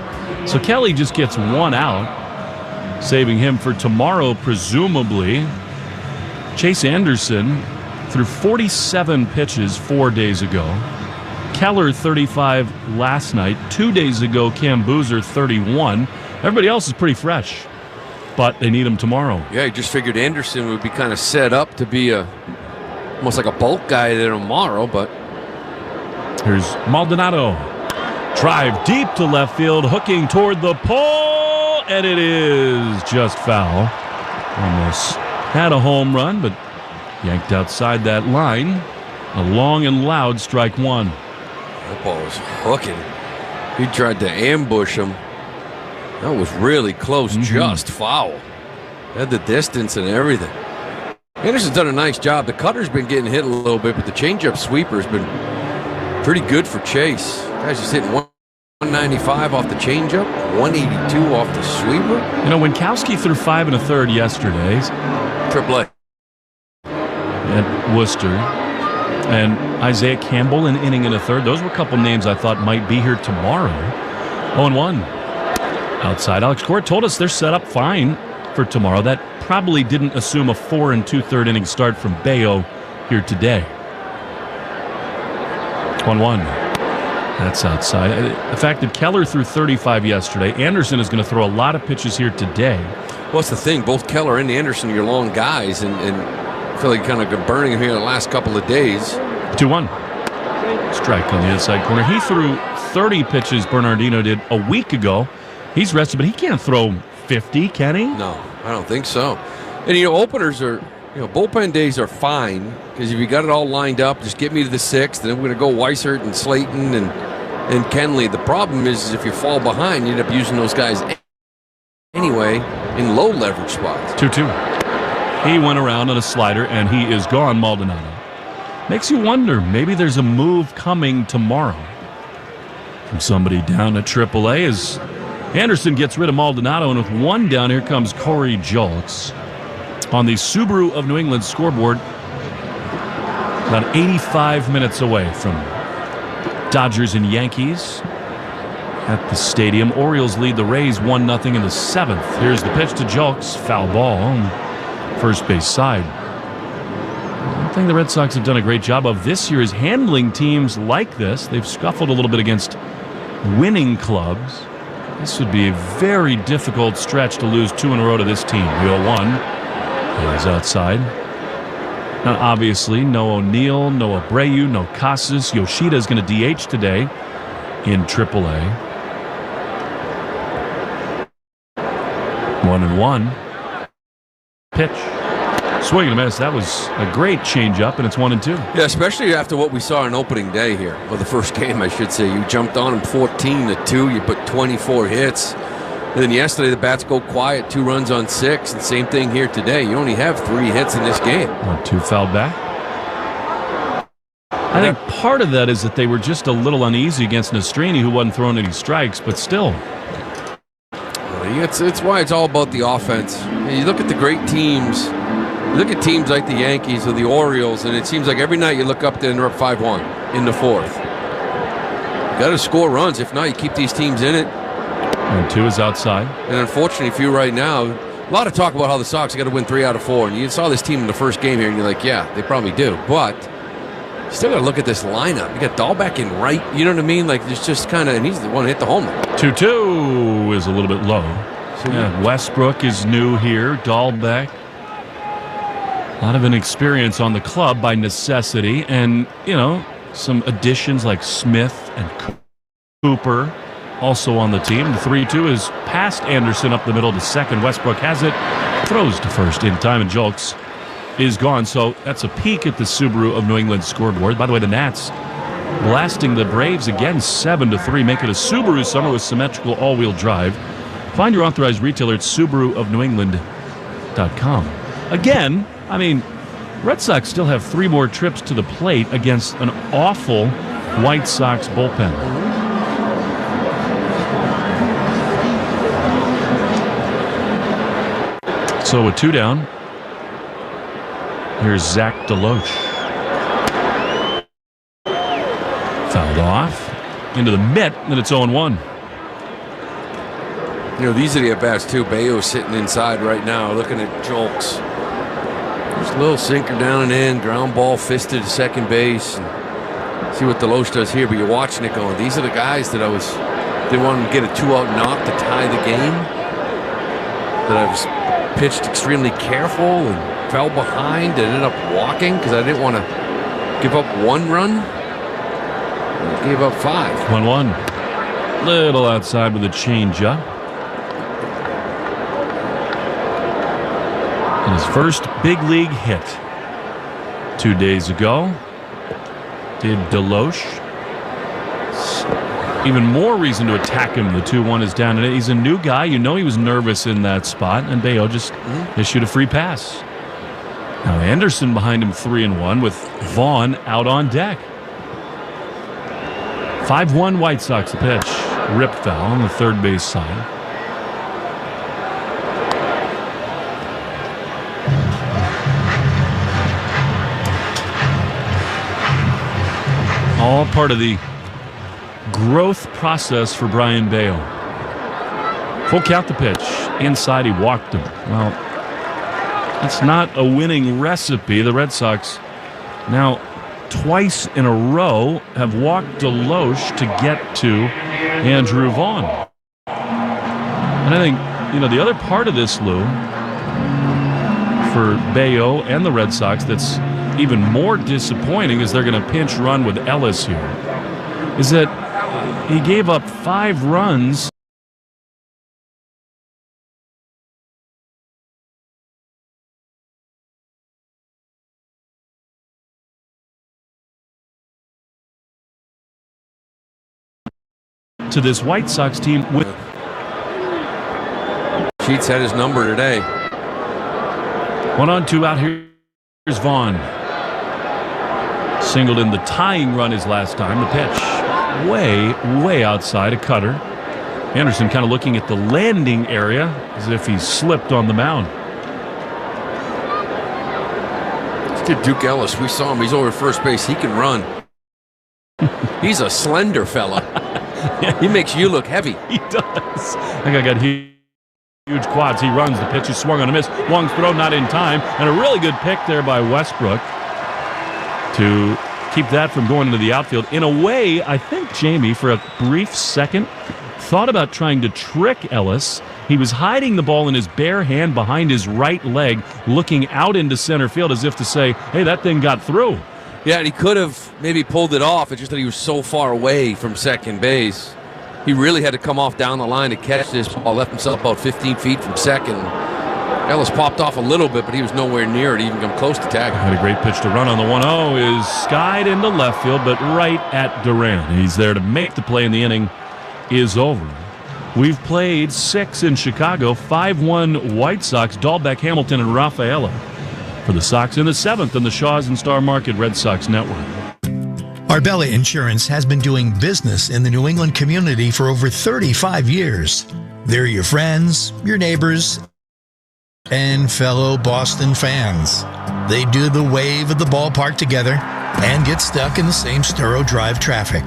So Kelly just gets one out, saving him for tomorrow, presumably. Chase Anderson threw 47 pitches 4 days ago. Keller 35 last night. 2 days ago, Cam Boozer 31. Everybody else is pretty fresh, but they need him tomorrow. Yeah, I just figured Anderson would be kind of set up to be almost like a bulk guy there tomorrow, but here's Maldonado. Drive deep to left field, hooking toward the pole, and it is just foul. Almost had a home run, but yanked outside that line. A long and loud strike one. That ball was hooking. He tried to ambush him. That was really close, just foul. Had the distance and everything. Anderson's done a nice job. The cutter's been getting hit a little bit, but the changeup sweeper's been pretty good for Chase. Guy's just hitting 195 off the changeup, 182 off the sweeper. You know, Winkowski threw 5 1/3 yesterday. AAA. At Worcester. And Isaiah Campbell an inning and a third. Those were a couple names I thought might be here tomorrow. 0-1. Outside. Alex Kora told us they're set up fine for tomorrow. That probably didn't assume a 4 2/3 inning start from Bello here today. 1-1. That's outside. The fact that Keller threw 35 yesterday, Anderson is going to throw a lot of pitches here today. Well, that's the thing. Both Keller and Anderson are your long guys, and I feel like kind of burning him here the last couple of days. 2-1. Strike on the inside corner. He threw 30 pitches, Bernardino did, a week ago. He's rested, but he can't throw 50, can he? No, I don't think so. And, openers are, bullpen days are fine because if you got it all lined up, just get me to the 6th, and then we're going to go Weissert and Slayton and Kenley. The problem is if you fall behind, you end up using those guys anyway in low leverage spots. 2-2. He went around on a slider, and he is gone, Maldonado. Makes you wonder, maybe there's a move coming tomorrow from somebody down at AAA as Anderson gets rid of Maldonado, and with one down, here comes Corey Julks. On the Subaru of New England scoreboard, about 85 minutes away from Dodgers and Yankees at the stadium. Orioles lead the Rays 1-0 in the 7th. Here's the pitch to Julks. Foul ball on first base side. One thing the Red Sox have done a great job of this year is handling teams like this. They've scuffled a little bit against winning clubs. This would be a very difficult stretch to lose 2 in a row to this team. The 0-1 is outside. Now, obviously, no O'Neill, no Abreu, no Casas. Yoshida is going to DH today in AAA. 1-1. Pitch. Swing and a miss. That was a great changeup, and it's 1-2. Yeah, especially after what we saw on opening day here, or the first game, I should say. You jumped on him 14-2. You put 24 hits. And then yesterday, the bats go quiet, 2 runs on 6. And same thing here today. You only have 3 hits in this game. 1-2 fouled back. I think part of that is that they were just a little uneasy against Nastrini, who wasn't throwing any strikes, but still. It's why it's all about the offense. You look at the great teams. Look at teams like the Yankees or the Orioles, and it seems like every night you look up there and they're up 5-1 in the 4th. You got to score runs. If not, you keep these teams in it. 1-2 is outside. And unfortunately for you right now, a lot of talk about how the Sox got to win 3 out of 4. And you saw this team in the first game here, and you're like, yeah, they probably do. But Still got to look at this lineup. You got Dahlbeck in right. You know what I mean? Like, it's just kind of, and he's the one who hit the home run. 2-2 is a little bit low. Yeah, Westbrook is new here. Dahlbeck. A lot of inexperience on the club by necessity. And, some additions like Smith and Cooper also on the team. The 3-2 is past Anderson up the middle to second. Westbrook has it. Throws to first in time, and Julks is gone. So that's a peek at the Subaru of New England scoreboard. By the way, the Nats blasting the Braves again 7-3. Make it a Subaru summer with symmetrical all-wheel drive. Find your authorized retailer at SubaruofNewEngland.com. Again, Red Sox still have 3 more trips to the plate against an awful White Sox bullpen. So with 2 down, here's Zach DeLoach. Fouled off into the mitt, and it's 0-1. These are the at-bats, too. Bello sitting inside right now, looking at Julks. Just a little sinker down and in, ground ball fisted to second base. And see what DeLoach does here, but you're watching it going, these are the guys that they wanted to get a 2-out knock to tie the game. That I was pitched extremely careful and fell behind and ended up walking because I didn't want to give up 1 run. I gave up 5. 1-1. Little outside with a changeup. And his first big league hit 2 days ago did DeLoach. Even more reason to attack him. The 2-1 is down, and he's a new guy. He was nervous in that spot, and Bello just issued a free pass. Now Anderson behind him 3-1 with Vaughn out on deck. 5-1 White Sox. The pitch. Rip foul on the third base side. All part of the growth process for Brayan Bello. Full count the pitch. Inside, he walked him. Well, that's not a winning recipe. The Red Sox now twice in a row have walked DeLoach to get to Andrew Vaughn. And I think, the other part of this, Lou, for Bello and the Red Sox that's even more disappointing is they're going to pinch run with Ellis here, is that he gave up 5 runs to this White Sox team. Sheets had his number today. 1-2 out. Here's Vaughn. Singled in the tying run his last time. The pitch way outside, a cutter. Anderson kind of looking at the landing area as if he slipped on the mound. This kid Duke Ellis, we saw him. He's over at first base. He can run. He's a slender fella. Yeah, he makes you look heavy. He does. I think I got huge quads. He runs. The pitch is swung on a miss. Long throw, not in time. And a really good pick there by Westbrook to keep that from going into the outfield. In a way, I think Jamie, for a brief second, thought about trying to trick Ellis. He was hiding the ball in his bare hand behind his right leg, looking out into center field as if to say, hey, that thing got through. Yeah, and he could have maybe pulled it off. It's just that he was so far away from second base. He really had to come off down the line to catch this ball. Left himself about 15 feet from second. Ellis popped off a little bit, but he was nowhere near it, even come close to tagging. Had a great pitch to run on the 1-0. Is skied into left field, but right at Duran. He's there to make the play, and the inning is over. We've played 6 in Chicago, 5-1 White Sox, Dahlbeck, Hamilton, and Rafaela. For the Sox in the 7th on the Shaw's and Star Market Red Sox Network. Arbella Insurance has been doing business in the New England community for over 35 years. They're your friends, your neighbors, and fellow Boston fans. They do the wave at the ballpark together and get stuck in the same Sturo Drive traffic.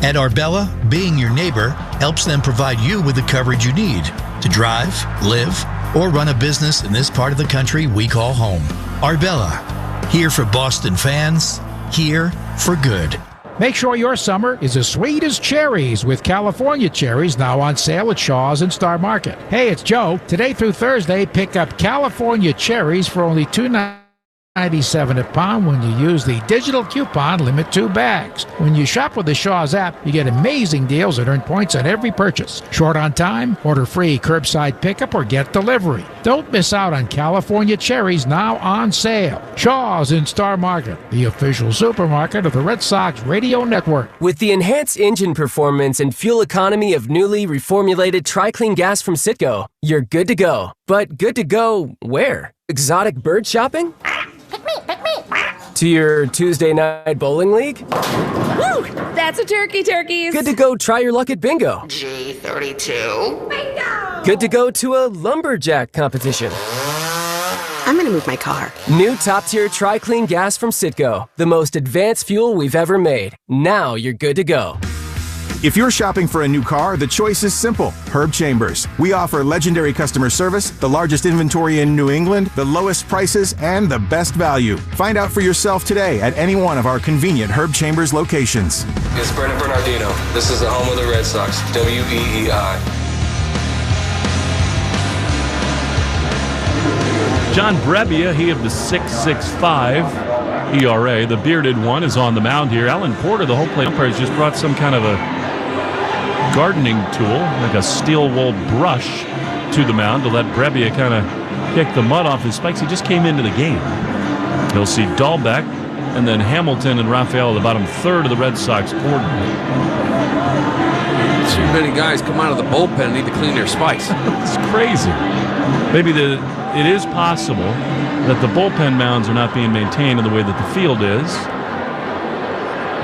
At Arbella, being your neighbor helps them provide you with the coverage you need to drive, live, or run a business in this part of the country we call home. Arbella, here for Boston fans, here for good. Make sure your summer is as sweet as cherries with California cherries now on sale at Shaw's and Star Market. Hey, it's Joe. Today through Thursday, pick up California cherries for only $2.97 a pound when you use the digital coupon Limit 2 Bags. When you shop with the Shaw's app, you get amazing deals that earn points on every purchase. Short on time? Order free curbside pickup or get delivery. Don't miss out on California cherries now on sale. Shaw's in Star Market, the official supermarket of the Red Sox Radio Network. With the enhanced engine performance and fuel economy of newly reformulated TriClean gas from Citgo, you're good to go. But good to go where? Exotic bird shopping? To your Tuesday night bowling league? Woo! That's a turkeys. Good to go try your luck at bingo. G32. Bingo! Good to go to a lumberjack competition. I'm gonna move my car. New top-tier TriClean gas from Citgo. The most advanced fuel we've ever made. Now you're good to go. If you're shopping for a new car, the choice is simple. Herb Chambers. We offer legendary customer service, the largest inventory in New England, the lowest prices, and the best value. Find out for yourself today at any one of our convenient Herb Chambers locations. It's Brendan Bernardino. This is the home of the Red Sox, WEEI. John Brebbia, he of the 6.65 ERA. The bearded one is on the mound here. Alan Porter, the whole plate umpire, has just brought some kind of a gardening tool, like a steel-wool brush, to the mound to let Brebbia kind of kick the mud off his spikes. He just came into the game. He'll see Dahlbeck and then Hamilton and Raphael, the bottom third of the Red Sox cordon. Too many guys come out of the bullpen and need to clean their spikes. It's crazy. Maybe it is possible that the bullpen mounds are not being maintained in the way that the field is.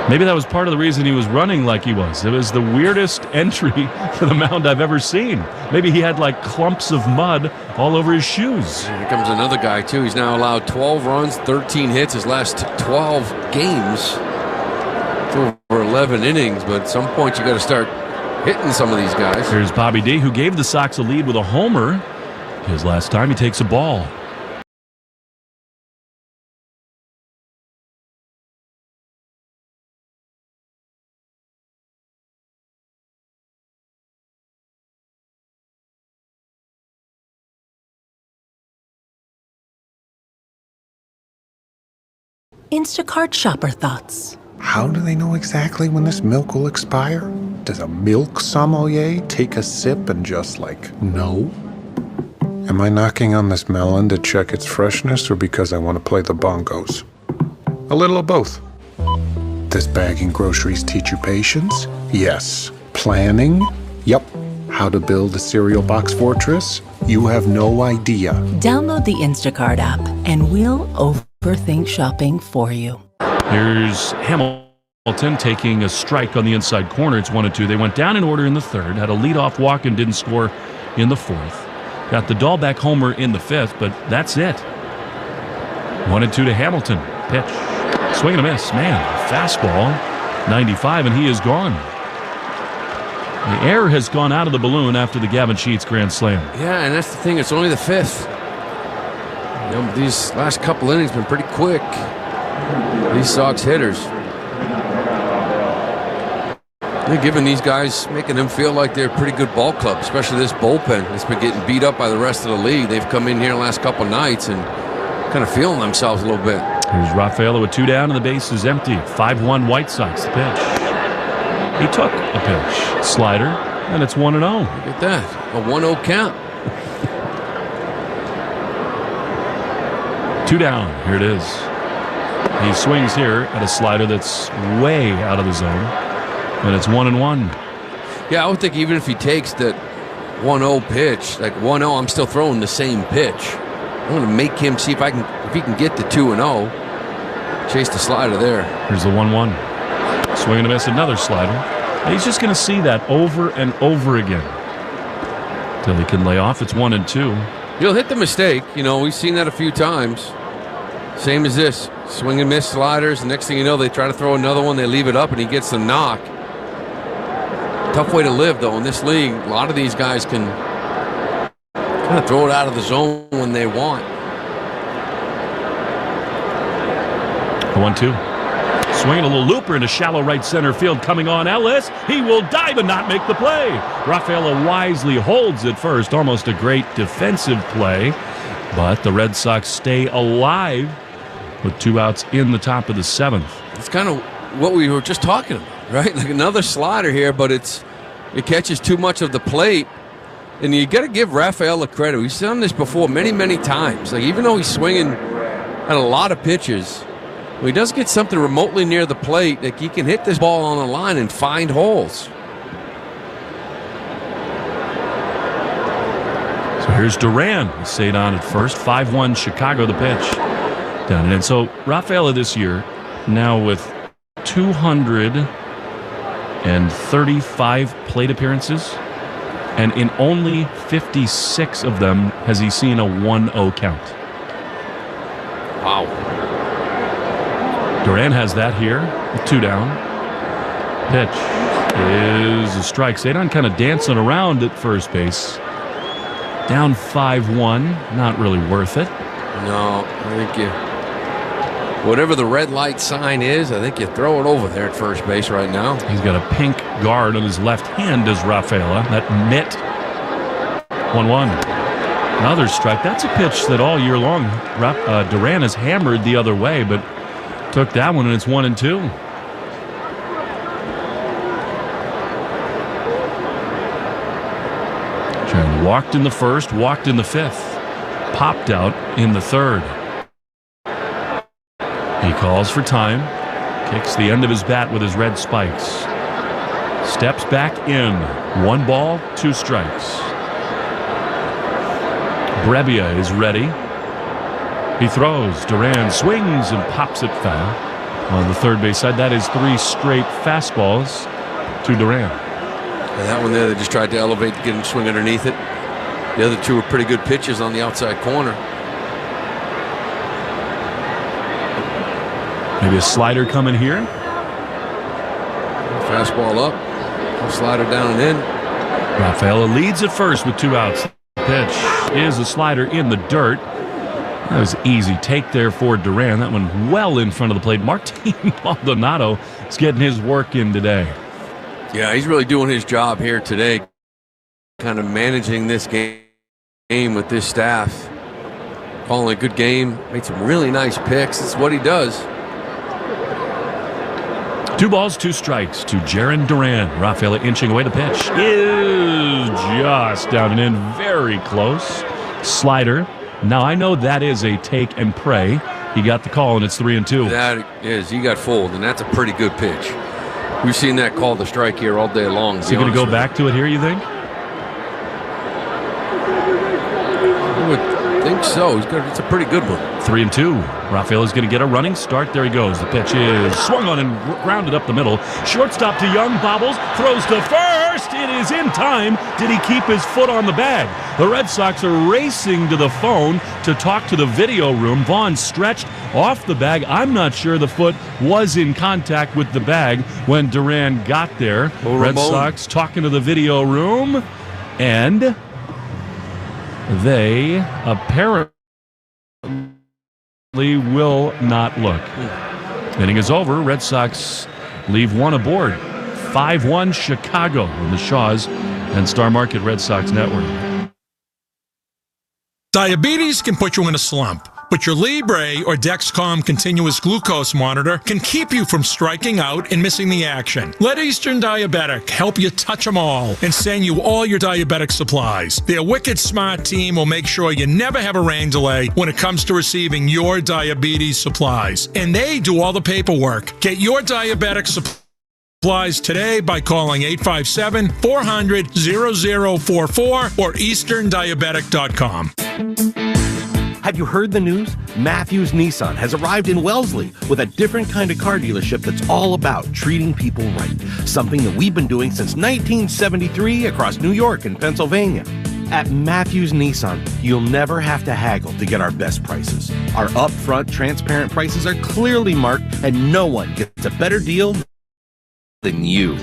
Maybe that was part of the reason he was running like he was. It was the weirdest entry for the mound I've ever seen. Maybe he had like clumps of mud all over his shoes. Here comes another guy, too. He's now allowed 12 runs, 13 hits his last 12 games. It's over 11 innings, but at some point you got to start hitting some of these guys. Here's Bobby D, who gave the Sox a lead with a homer. His last time he takes a ball. Instacart shopper thoughts. How do they know exactly when this milk will expire? Does a milk sommelier take a sip and just no? Am I knocking on this melon to check its freshness or because I want to play the bongos? A little of both. Does bagging groceries teach you patience? Yes. Planning? Yep. How to build a cereal box fortress? You have no idea. Download the Instacart app and we'll overthink shopping for you. Here's Hamilton taking a strike on the inside corner. It's 1-2. They went down in order in the third, had a leadoff walk and didn't score in the fourth. Got the Dahlbeck homer in the fifth, but that's it. 1-2 to Hamilton. Pitch. Swing and a miss. Man, fastball. 95, and he is gone. The air has gone out of the balloon after the Gavin Sheets grand slam. Yeah, and that's the thing. It's only the fifth. These last couple innings have been pretty quick. These Sox hitters. They're giving these guys, making them feel like they're a pretty good ball club, especially this bullpen. It's been getting beat up by the rest of the league. They've come in here the last couple nights and kind of feeling themselves a little bit. Here's Raphael with 2 down and the base is empty. 5-1 White Sox. The pitch. He took a pitch. Slider, and it's 1-0. Look at that. A 1-0 count. 2 down. Here it is. He swings here at a slider that's way out of the zone. And it's 1-1. Yeah, I would think even if he takes that 1-0 pitch, like 1-0, I'm still throwing the same pitch. I'm going to make him see if he can get the 2-0. Chase the slider there. Here's the 1-1. Swing and a miss, another slider. And he's just going to see that over and over again till he can lay off. It's 1-2. He'll hit the mistake. We've seen that a few times. Same as this. Swing and miss sliders. The next thing you know, they try to throw another one. They leave it up, and he gets the knock. Tough way to live, though, in this league. A lot of these guys can kind of throw it out of the zone when they want. The 1-2. Swinging a little looper into shallow right center field coming on Ellis. He will dive and not make the play. Rafaela wisely holds it first. Almost a great defensive play. But the Red Sox stay alive with 2 outs in the top of the 7th. It's kind of what we were just talking about, right? Like another slider here, but it catches too much of the plate. And you got to give Rafaela credit. We've done this before many, many times. Like even though he's swinging at a lot of pitches, when he does get something remotely near the plate, like he can hit this ball on the line and find holes. So here's Duran. He stayed on at first. 5-1 Chicago, the pitch. Down and in. So Rafaela this year, now with 235 plate appearances, and in only 56 of them has he seen a 1-0 count. Wow. Duran has that here with 2 down. Pitch is a strike. Cedon kind of dancing around at first base. Down 5-1. Not really worth it. No, I think whatever the red light sign is, I think you throw it over there at first base right now. He's got a pink guard on his left hand, does Rafaela. That mitt. 1-1. Another strike. That's a pitch that all year long Duran has hammered the other way, but took that one, and it's 1-2. Walked in the first, walked in the 5th. Popped out in the 3rd. He calls for time, kicks the end of his bat with his red spikes. Steps back in. 1 ball, 2 strikes. Brebbia is ready. He throws. Duran swings and pops it foul. On the third base side, that is 3 straight fastballs to Duran. And that one there, they just tried to elevate to get him to swing underneath it. The other 2 were pretty good pitches on the outside corner. Maybe a slider coming here. Fastball up. Slider down and in. Rafaela leads at first with 2 outs. Pitch is a slider in the dirt. That was easy take there for Duran. That one well in front of the plate. Martin Maldonado is getting his work in today. Yeah, he's really doing his job here today. Kind of managing this game with this staff. Calling a good game. Made some really nice picks. That's what he does. 2 balls, 2 strikes to Jarren Duran. Rafaela inching away. The pitch is just down and in, very close. Slider. Now I know that is a take and pray. He got the call, and it's 3-2. That is, he got fooled, and that's a pretty good pitch. We've seen that called the strike here all day long. Is he going to go back to it here, you think? I would think so. It's a pretty good one. 3-2. Rafaela's going to get a running start. There he goes. The pitch is swung on and grounded up the middle. Shortstop to Young, bobbles, throws to first. It is in time. Did he keep his foot on the bag? The Red Sox are racing to the phone to talk to the video room. Vaughn stretched off the bag. I'm not sure the foot was in contact with the bag when Duran got there. Red Sox talking to the video room, and they apparently will not look. Inning is over. Red Sox leave 1 aboard. 5-1 Chicago on the Shaws and Star Market Red Sox Network. Diabetes can put you in a slump, but your Libre or Dexcom continuous glucose monitor can keep you from striking out and missing the action. Let Eastern Diabetic help you touch them all and send you all your diabetic supplies. Their wicked smart team will make sure you never have a rain delay when it comes to receiving your diabetes supplies. And they do all the paperwork. Get your diabetic supplies today by calling 857-400-0044 or easterndiabetic.com. Have you heard the news? Matthews Nissan has arrived in Wellesley with a different kind of car dealership that's all about treating people right. Something that we've been doing since 1973 across New York and Pennsylvania. At Matthews Nissan, you'll never have to haggle to get our best prices. Our upfront, transparent prices are clearly marked, and no one gets a better deal than you.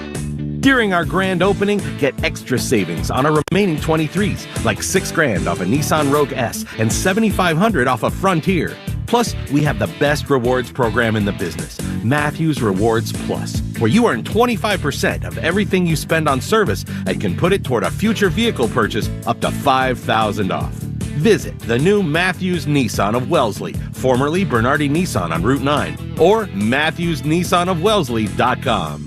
During our grand opening, get extra savings on our remaining 23s, like $6,000 off a Nissan Rogue S and $7,500 off a Frontier. Plus, we have the best rewards program in the business, Matthews Rewards Plus, where you earn 25% of everything you spend on service and can put it toward a future vehicle purchase up to $5,000 off. Visit the new Matthews Nissan of Wellesley, formerly Bernardi Nissan on Route 9, or MatthewsNissanofWellesley.com.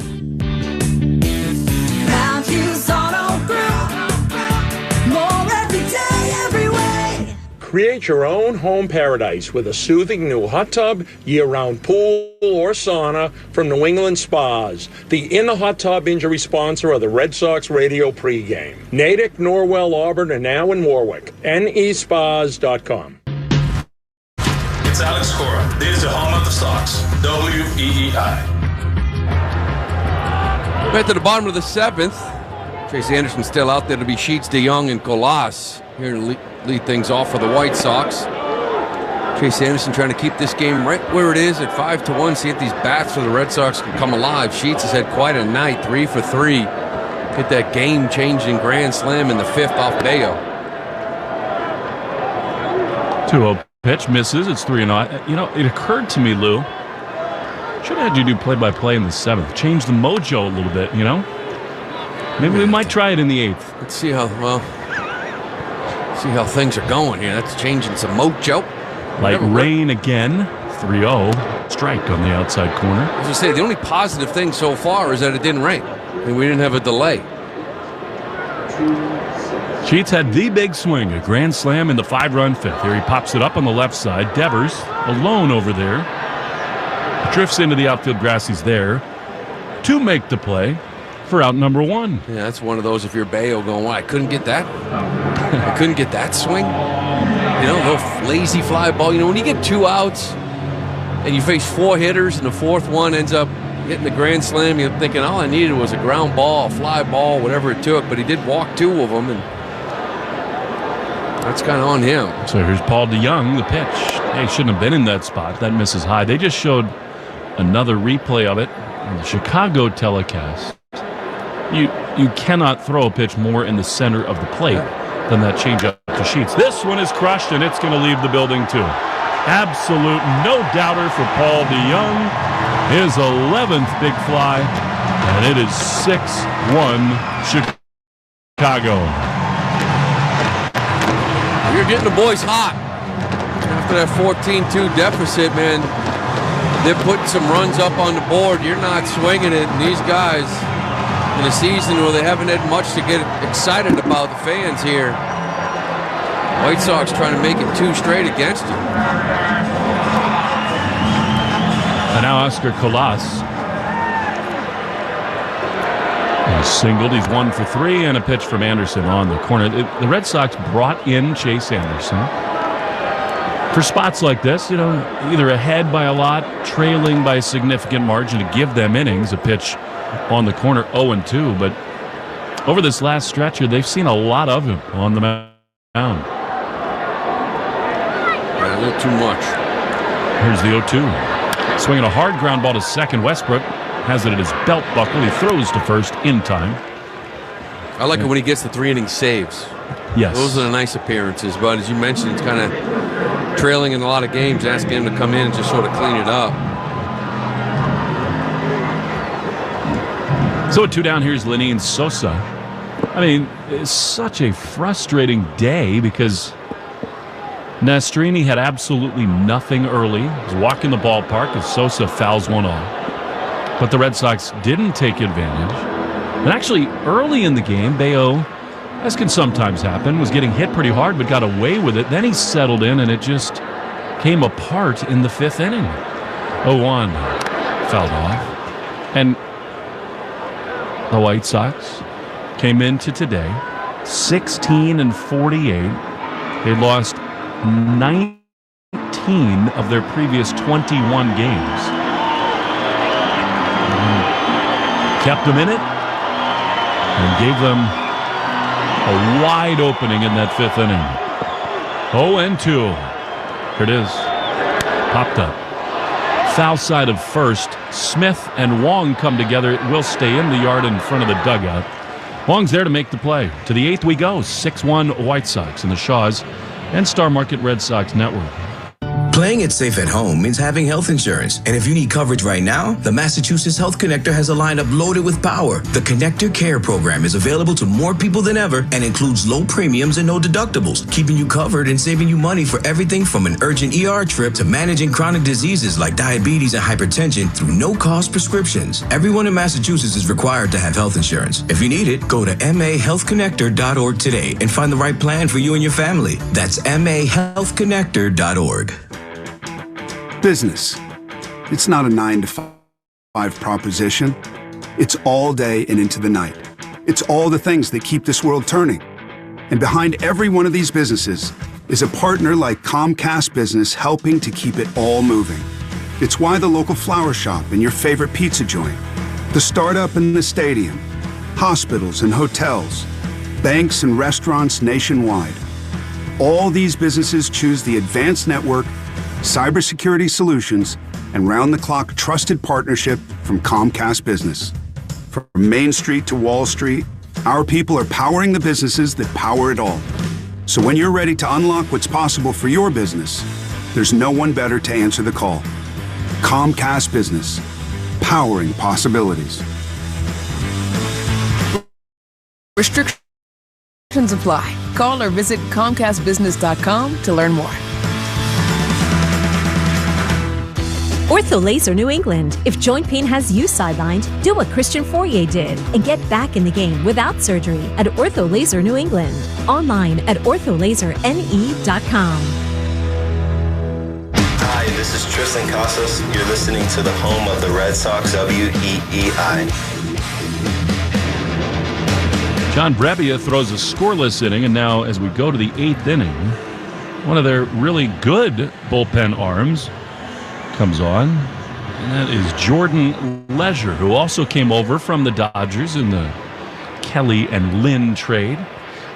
Matthews Auto Group. More every day, every way. Create your own home paradise with a soothing new hot tub, year-round pool, or sauna from New England Spas, the In the Hot Tub injury sponsor of the Red Sox radio pregame. Natick, Norwell, Auburn, and now in Warwick. nespas.com. It's Alex Kora. This is the home of the Sox. WEEI. We're at the bottom of the 7th. Tracy Anderson still out there to be Sheets, DeYoung, and Colas here to lead things off for the White Sox. Tracy Anderson trying to keep this game right where it is at 5-1. See if these bats for the Red Sox can come alive. Sheets has had quite a night, 3 for 3. Hit that game-changing grand slam in the 5th off Bello. 2-0 pitch misses. It's 3-0. You know, it occurred to me, Lou, should have had you do play-by-play in the 7th. Change the mojo a little bit, you know? Maybe we might try it in the 8th. Let's see how things are going here. That's changing some mojo. Light rain again. 3-0. Strike on the outside corner. As I say, the only positive thing so far is that it didn't rain. And we didn't have a delay. Sheets had the big swing, a grand slam in the 5-run 5th. Here he pops it up on the left side. Devers alone over there. Drifts into the outfield grass. He's there to make the play for out number 1. Yeah, that's one of those if you're Bello going, well, I couldn't get that. I couldn't get that swing. You know, little lazy fly ball. You know, when you get 2 outs and you face 4 hitters and the 4th one ends up hitting the grand slam, you're thinking all I needed was a ground ball, a fly ball, whatever it took. But he did walk 2 of them, and that's kind of on him. So here's Paul DeYoung, the pitch. He shouldn't have been in that spot. That misses high. They just showed another replay of it on the Chicago telecast. You cannot throw a pitch more in the center of the plate than that changeup to Sheets. This one is crushed, and it's going to leave the building too. Absolute no-doubter for Paul DeYoung. His 11th big fly, and it is 6-1 Chicago. You're getting the boys hot. After that 14-2 deficit, man, they're putting some runs up on the board. You're not swinging it, and these guys, in a season where they haven't had much to get excited about, the fans here, White Sox trying to make it 2 straight against you. And now Oscar Colas. He's singled. He's 1 for 3, and a pitch from Anderson on the corner. The Red Sox brought in Chase Anderson for spots like this, you know, either ahead by a lot, trailing by a significant margin to give them innings. A pitch on the corner, 0-2. But over this last stretch here, they've seen a lot of him on the mound. Yeah, a little too much. Here's the 0-2. Swinging a hard ground ball to second. Westbrook has it at his belt buckle. He throws to first in time. I like it when he gets the 3-inning saves. Yes. Those are the nice appearances. But as you mentioned, it's kind of trailing in a lot of games, asking him to come in and just sort of clean it up. So at 2 down, here's Lenyn Sosa. I mean, it's such a frustrating day because Nastrini had absolutely nothing early. He was walking the ballpark as Sosa fouls one off. But the Red Sox didn't take advantage. And actually, early in the game, Bello, as can sometimes happen, was getting hit pretty hard but got away with it. Then he settled in, and it just came apart in the 5th inning. 0-1, fouled off. And the White Sox came into today 16-48. They lost 19 of their previous 21 games. Kept them in it and gave them a wide opening in that 5th inning. 0-2. Here it is. Popped up. Foul side of first. Smith and Wong come together. It will stay in the yard in front of the dugout. Wong's there to make the play. To the 8th we go. 6-1 White Sox in the Shaws and Star Market Red Sox Network. Playing it safe at home means having health insurance. And if you need coverage right now, the Massachusetts Health Connector has a lineup loaded with power. The Connector Care program is available to more people than ever and includes low premiums and no deductibles, keeping you covered and saving you money for everything from an urgent ER trip to managing chronic diseases like diabetes and hypertension through no-cost prescriptions. Everyone in Massachusetts is required to have health insurance. If you need it, go to mahealthconnector.org today and find the right plan for you and your family. That's mahealthconnector.org. Business. It's not a 9-to-5 proposition. It's all day and into the night. It's all the things that keep this world turning. And behind every one of these businesses is a partner like Comcast Business helping to keep it all moving. It's why the local flower shop and your favorite pizza joint, the startup and the stadium, hospitals and hotels, banks and restaurants nationwide. All these businesses choose the advanced network, cybersecurity solutions, and round-the-clock trusted partnership from Comcast Business. From Main Street to Wall Street, our people are powering the businesses that power it all. So when you're ready to unlock what's possible for your business, there's no one better to answer the call. Comcast Business, powering possibilities. Restrictions apply. Call or visit ComcastBusiness.com to learn more. Ortho Laser New England. If joint pain has you sidelined, do what Christian Fourier did and get back in the game without surgery at Ortho Laser New England. Online at ortholaserne.com. Hi, this is Tristan Casas. You're listening to the home of the Red Sox, WEEI. John Brebbia throws a scoreless inning, and now as we go to the 8th inning, one of their really good bullpen arms comes on, and that is Jordan Leisure, who also came over from the Dodgers in the Kelly and Lynn trade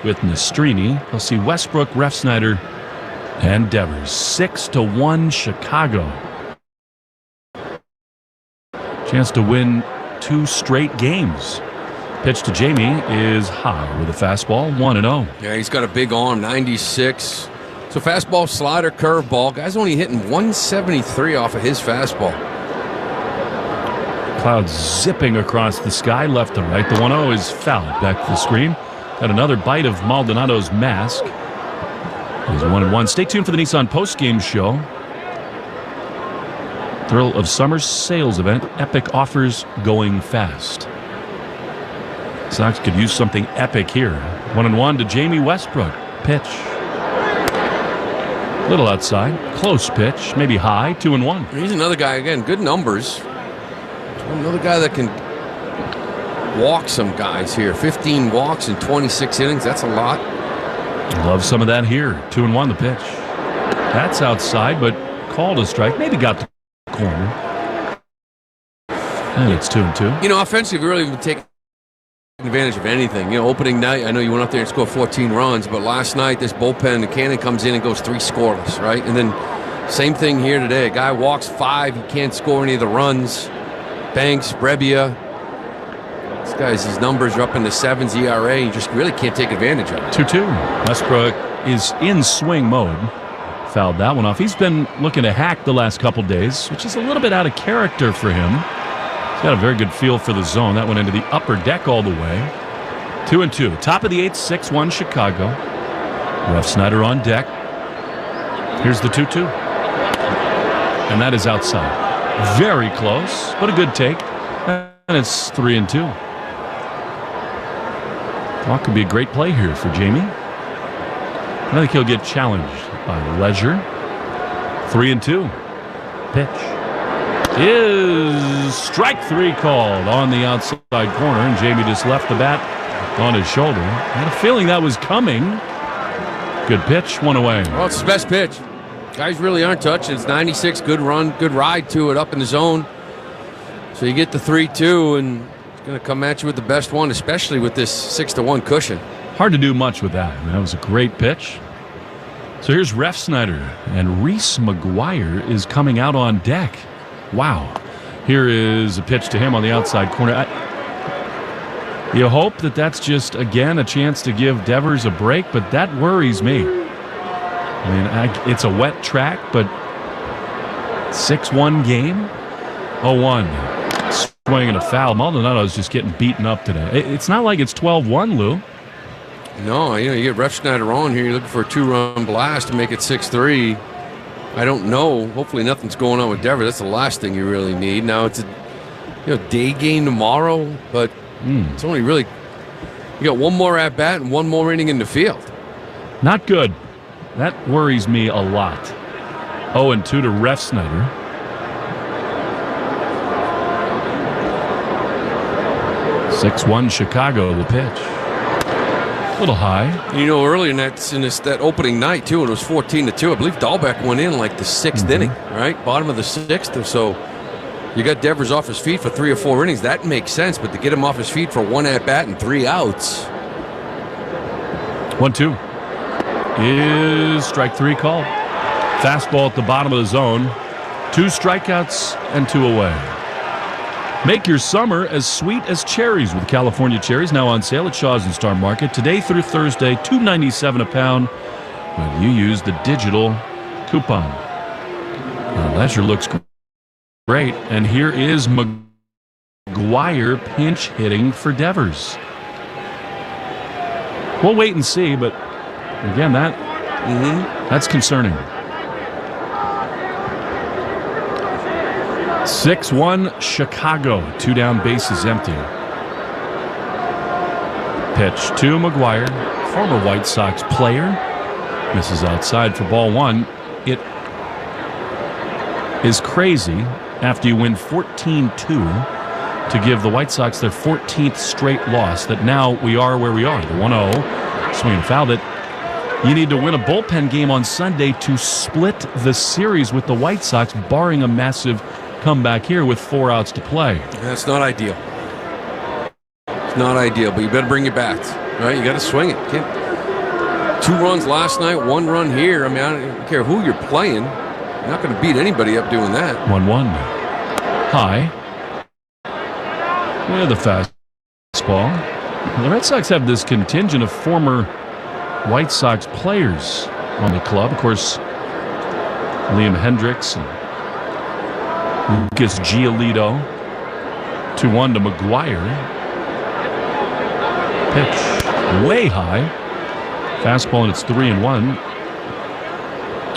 with Nastrini. We'll see Westbrook, Refsnyder, and Devers. 6-1 Chicago. Chance to win 2 straight games. Pitch to Jamie is high with a fastball, 1-0. Yeah, he's got a big arm, 96. So fastball, slider, curveball. Guy's only hitting 173 off of his fastball. Clouds zipping across the sky, left to right. The 1-0 is fouled back to the screen. Got another bite of Maldonado's mask. It is 1-1. Stay tuned for the Nissan post-game show. Thrill of Summer's sales event. Epic offers going fast. Sox could use something epic here. 1-1 to Jamie Westbrook. Pitch. Little outside. Close pitch. Maybe high. 2-1. He's another guy, again, good numbers. Another guy that can walk some guys here. 15 walks in 26 innings. That's a lot. Love some of that here. 2-1 the pitch. That's outside, but called a strike. Maybe got the corner. And it's 2-2. You know, offensively, we really even take advantage of anything. You know, opening night, I know you went up there and scored 14 runs, but last night this bullpen, the cannon comes in and goes 3 scoreless, right? And then same thing here today. A guy walks 5, he can't score any of the runs. Banks, Brebbia. His numbers are up in the 7s ERA. You just really can't take advantage of it. 2-2. Westbrook is in swing mode. Fouled that one off. He's been looking to hack the last couple days, which is a little bit out of character for him. He's got a very good feel for the zone. That went into the upper deck all the way. 2-2. Top of the 8th, 6-1 Chicago. Refsnyder on deck. Here's the 2-2. And that is outside. Very close, but a good take. And it's 3-2. Well, could be a great play here for Jamie. I think he'll get challenged by Leisure. 3-2. Pitch is strike 3 called on the outside corner, and Jamie just left the bat on his shoulder. I had a feeling that was coming. Good pitch, 1 away. Well, it's his best pitch. Guys really aren't touching. It's 96, good run, good ride to it up in the zone. So you get the 3-2, and it's going to come at you with the best one, especially with this 6-1 cushion. Hard to do much with that. That was a great pitch. So here's Refsnyder, and Reese McGuire is coming out on deck. Wow. Here is a pitch to him on the outside corner. You hope that that's just, again, a chance to give Devers a break, but that worries me. I mean, it's a wet track, but 6-1 game. 0-1. Swinging a foul. Maldonado's just getting beaten up today. It's not like it's 12-1, Lou. No, you get Refsnyder on here. You're looking for a 2-run blast to make it 6-3. I don't know. Hopefully nothing's going on with Devers. That's the last thing you really need. Now it's a day game tomorrow, but it's only really, you got one more at bat and one more inning in the field. Not good. That worries me a lot. 0-2 to Refsnyder. (6-1) Chicago will pitch. A little high. Earlier in that opening night, too, it was 14-2. I believe Dahlbeck went in like the 6th inning, right? Bottom of the 6th or so. You got Devers off his feet for 3 or 4 innings. That makes sense, but to get him off his feet for 1 at-bat and 3 outs. 1-2 is strike 3 called. Fastball at the bottom of the zone. 2 strikeouts and 2 away. Make your summer as sweet as cherries with California cherries, now on sale at Shaw's and Star Market. Today through Thursday, $2.97 a pound when you use the digital coupon. Leisure looks great, and here is McGuire pinch hitting for Devers. We'll wait and see, but again, that's concerning. 6-1 Chicago. 2 down, bases empty. Pitch to McGuire, former White Sox player. Misses outside for ball 1. It is crazy after you win 14-2 to give the White Sox their 14th straight loss that now we are where we are. The 1-0 swing and foul that you need to win a bullpen game on Sunday to split the series with the White Sox, barring a massive comeback here with 4 outs to play. That's not ideal. It's not ideal, but you better bring your bats, right? You got to swing it. 2 runs last night, 1 run here. I mean, I don't care who you're playing. You're not going to beat anybody up doing that. 1-1. High. Yeah, the fastball. The Red Sox have this contingent of former White Sox players on the club. Of course, Liam Hendricks and Lucas Giolito. 2-1 to McGuire. Pitch way high. Fastball, and it's 3-1.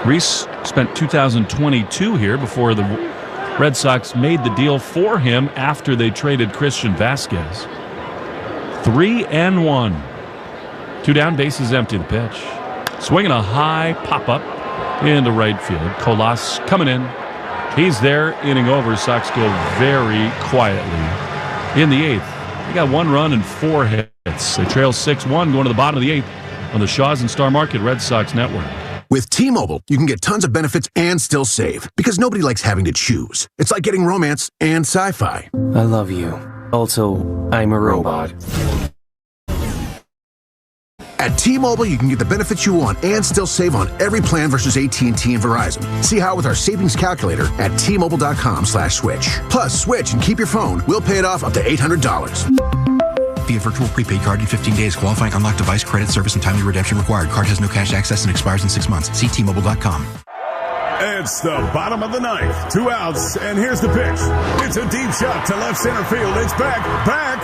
Reese spent 2022 here before the Red Sox made the deal for him after they traded Christian Vasquez. 3-1. 2 down, bases empty. The pitch. Swinging a high pop-up into right field. Colas coming in. He's there, inning over. Sox go very quietly in the 8th. They got 1 run and 4 hits. They trail 6-1 going to the bottom of the 8th on the Shaw's and Star Market Red Sox Network. With T-Mobile, you can get tons of benefits and still save because nobody likes having to choose. It's like getting romance and sci-fi. I love you. Also, I'm a robot. At T-Mobile, you can get the benefits you want and still save on every plan versus AT&T and Verizon. See how with our savings calculator at T-Mobile.com/switch. Plus, switch and keep your phone. We'll pay it off up to $800. Via virtual prepaid card in 15 days. Qualifying unlocked device, credit, service, and timely redemption required. Card has no cash access and expires in 6 months. See T-Mobile.com. It's the bottom of the 9th. 2 outs, and here's the pitch. It's a deep shot to left center field. It's back, gone!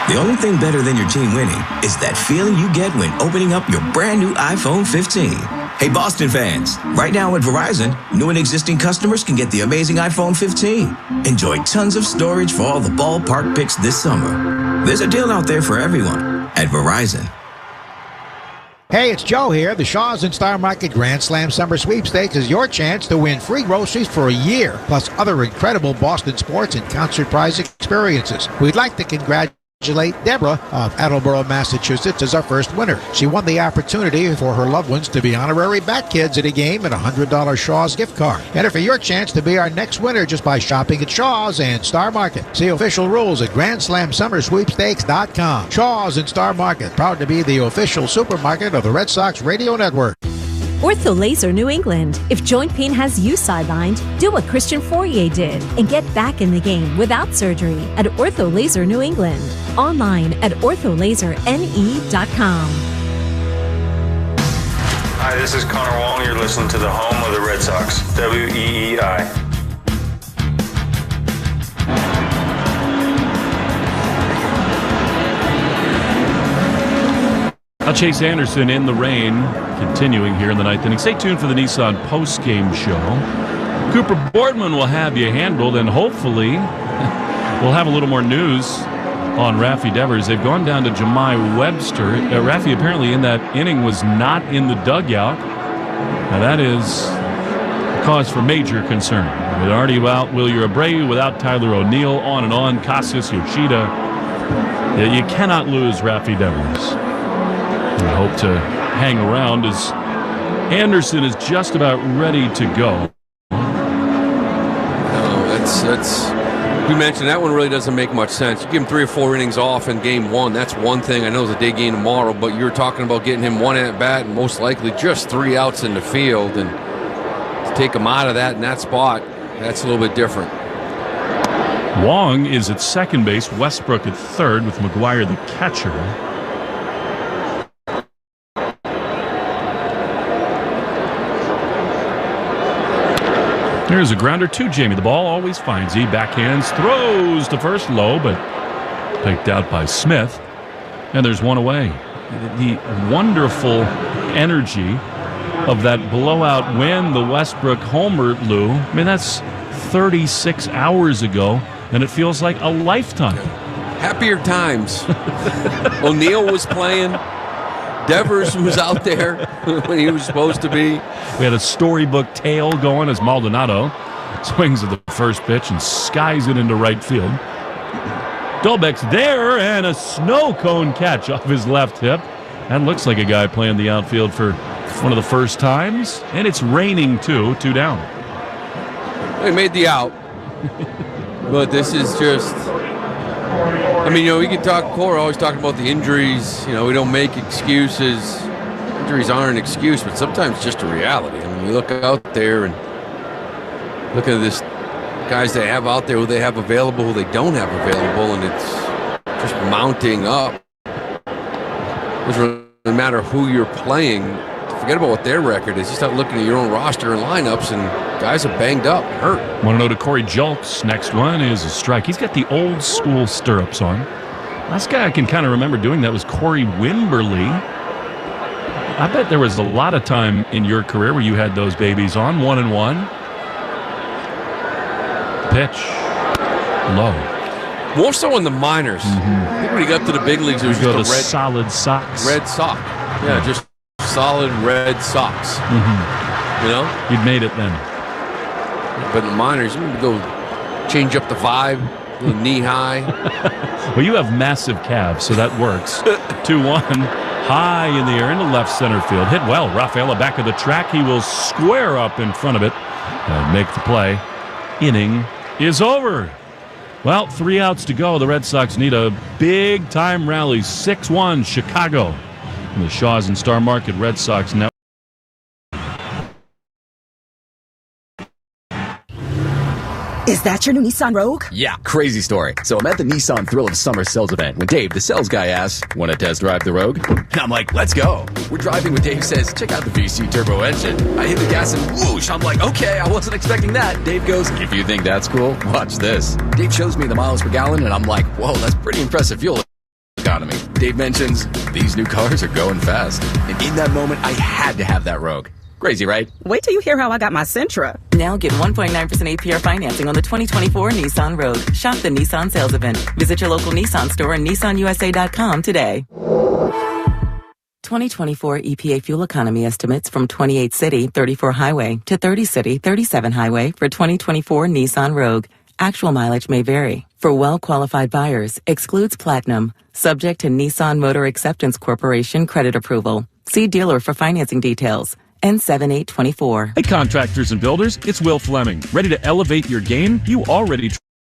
The only thing better than your team winning is that feeling you get when opening up your brand new iPhone 15. Hey, Boston fans, right now at Verizon, new and existing customers can get the amazing iPhone 15. Enjoy tons of storage for all the ballpark picks this summer. There's a deal out there for everyone at Verizon. Hey, it's Joe here. The Shaw's and Star Market Grand Slam Summer Sweepstakes is your chance to win free groceries for a year, plus other incredible Boston sports and concert prize experiences. We'd like to congratulate Deborah of Attleboro, Massachusetts as our first winner. She won the opportunity for her loved ones to be honorary bat kids at a game and a $100 Shaw's gift card. Enter for your chance to be our next winner just by shopping at Shaw's and Star Market. See official rules at GrandSlamSummerSweepstakes.com. Shaw's and Star Market, proud to be the official supermarket of the Red Sox Radio Network. Ortho Laser New England. If joint pain has you sidelined, do what Christian Fourier did and get back in the game without surgery at Ortho Laser New England. Online at ortholaserne.com. Hi, this is Connor Walton. You're listening to the home of the Red Sox, WEEI. Now Chase Anderson in the rain, continuing here in the ninth inning. Stay tuned for the Nissan post-game show. Cooper Boardman will have you handled, and hopefully we'll have a little more news on Rafi Devers. They've gone down to Jemai Webster. Rafi apparently in that inning was not in the dugout. Now that is cause for major concern. With Artie out, Wilyer Abreu, without Tyler O'Neill, on and on, Casas, Yoshida. You cannot lose Rafi Devers. We hope to hang around as Anderson is just about ready to go. We mentioned that one really doesn't make much sense. You give him 3 or 4 innings off in game 1. That's one thing. I know it's a day game tomorrow, but you're talking about getting him 1 at bat and most likely just 3 outs in the field, and to take him out of that in that spot, that's a little bit different. Wong is at second base, Westbrook at third with McGuire the catcher. There's a grounder to Jamie. The ball always finds he backhands, throws to first low, but picked out by Smith. And there's one away. The wonderful energy of that blowout win, the Westbrook homer, Lou. I mean, that's 36 hours ago, and it feels like a lifetime. Happier times. O'Neill was playing. Devers was out there when he was supposed to be. We had a storybook tale going as Maldonado swings at the first pitch and skies it into right field. Dolbeck's there, and a snow cone catch off his left hip. That looks like a guy playing the outfield for one of the first times. And it's raining, too. 2 down. They made the out. But this is just... I mean, we can talk, Kora always talking about the injuries. We don't make excuses. Injuries aren't an excuse, but sometimes it's just a reality. I mean, you look out there and look at this guys they have out there, who they have available, who they don't have available, and it's just mounting up. It doesn't really matter who you're playing. Forget about what their record is. You start looking at your own roster and lineups, and guys are banged up, hurt. 1-0 to Corey Julks. Next one is a strike. He's got the old school stirrups on. Last guy I can kind of remember doing that was Corey Wimberly. I bet there was a lot of time in your career where you had those babies on. 1-1. Pitch. Low. More so in the minors. I think when he got to the big leagues, it was just a red solid Sox. Red sock. Yeah, just solid red socks. You'd made it then. But in the minors, you need to go change up the vibe, a little knee high. Well, you have massive calves, so that works. 2-1, high in the air into left center field. Hit well. Rafaela back of the track. He will square up in front of it and make the play. Inning is over. Well, 3 outs to go. The Red Sox need a big-time rally. 6-1 Chicago. From the Shaw's and Star Market Red Sox Network. Is that your new Nissan Rogue? Yeah, crazy story. So I'm at the Nissan Thrill of Summer sales event when Dave, the sales guy, asks, want to test drive the Rogue? And I'm like, let's go. We're driving when Dave says, check out the VC turbo engine. I hit the gas and whoosh. I'm like, okay, I wasn't expecting that. Dave goes, if you think that's cool, watch this. Dave shows me the miles per gallon and I'm like, whoa, that's pretty impressive fuel economy. Dave mentions, these new cars are going fast. And in that moment, I had to have that Rogue. Crazy, right? Wait till you hear how I got my Sentra. Now get 1.9% APR financing on the 2024 Nissan Rogue. Shop the Nissan sales event. Visit your local Nissan store and nissanusa.com today. 2024 EPA fuel economy estimates from 28 city, 34 highway to 30 city, 37 highway for 2024 Nissan Rogue. Actual mileage may vary. For well-qualified buyers, excludes Platinum. Subject to Nissan Motor Acceptance Corporation credit approval. See dealer for financing details. N7824. Hey, contractors and builders, it's Will Fleming. Ready to elevate your game? You already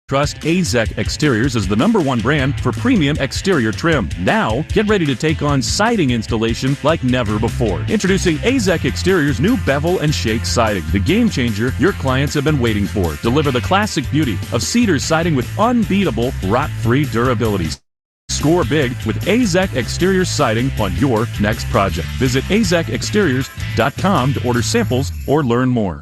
trust AZEK Exteriors as the #1 brand for premium exterior trim. Now, get ready to take on siding installation like never before. Introducing AZEK Exteriors' new bevel and shake siding, the game changer your clients have been waiting for. Deliver the classic beauty of cedar siding with unbeatable rot-free durability. Score big with AZEK Exterior Siding on your next project. Visit azekexteriors.com to order samples or learn more.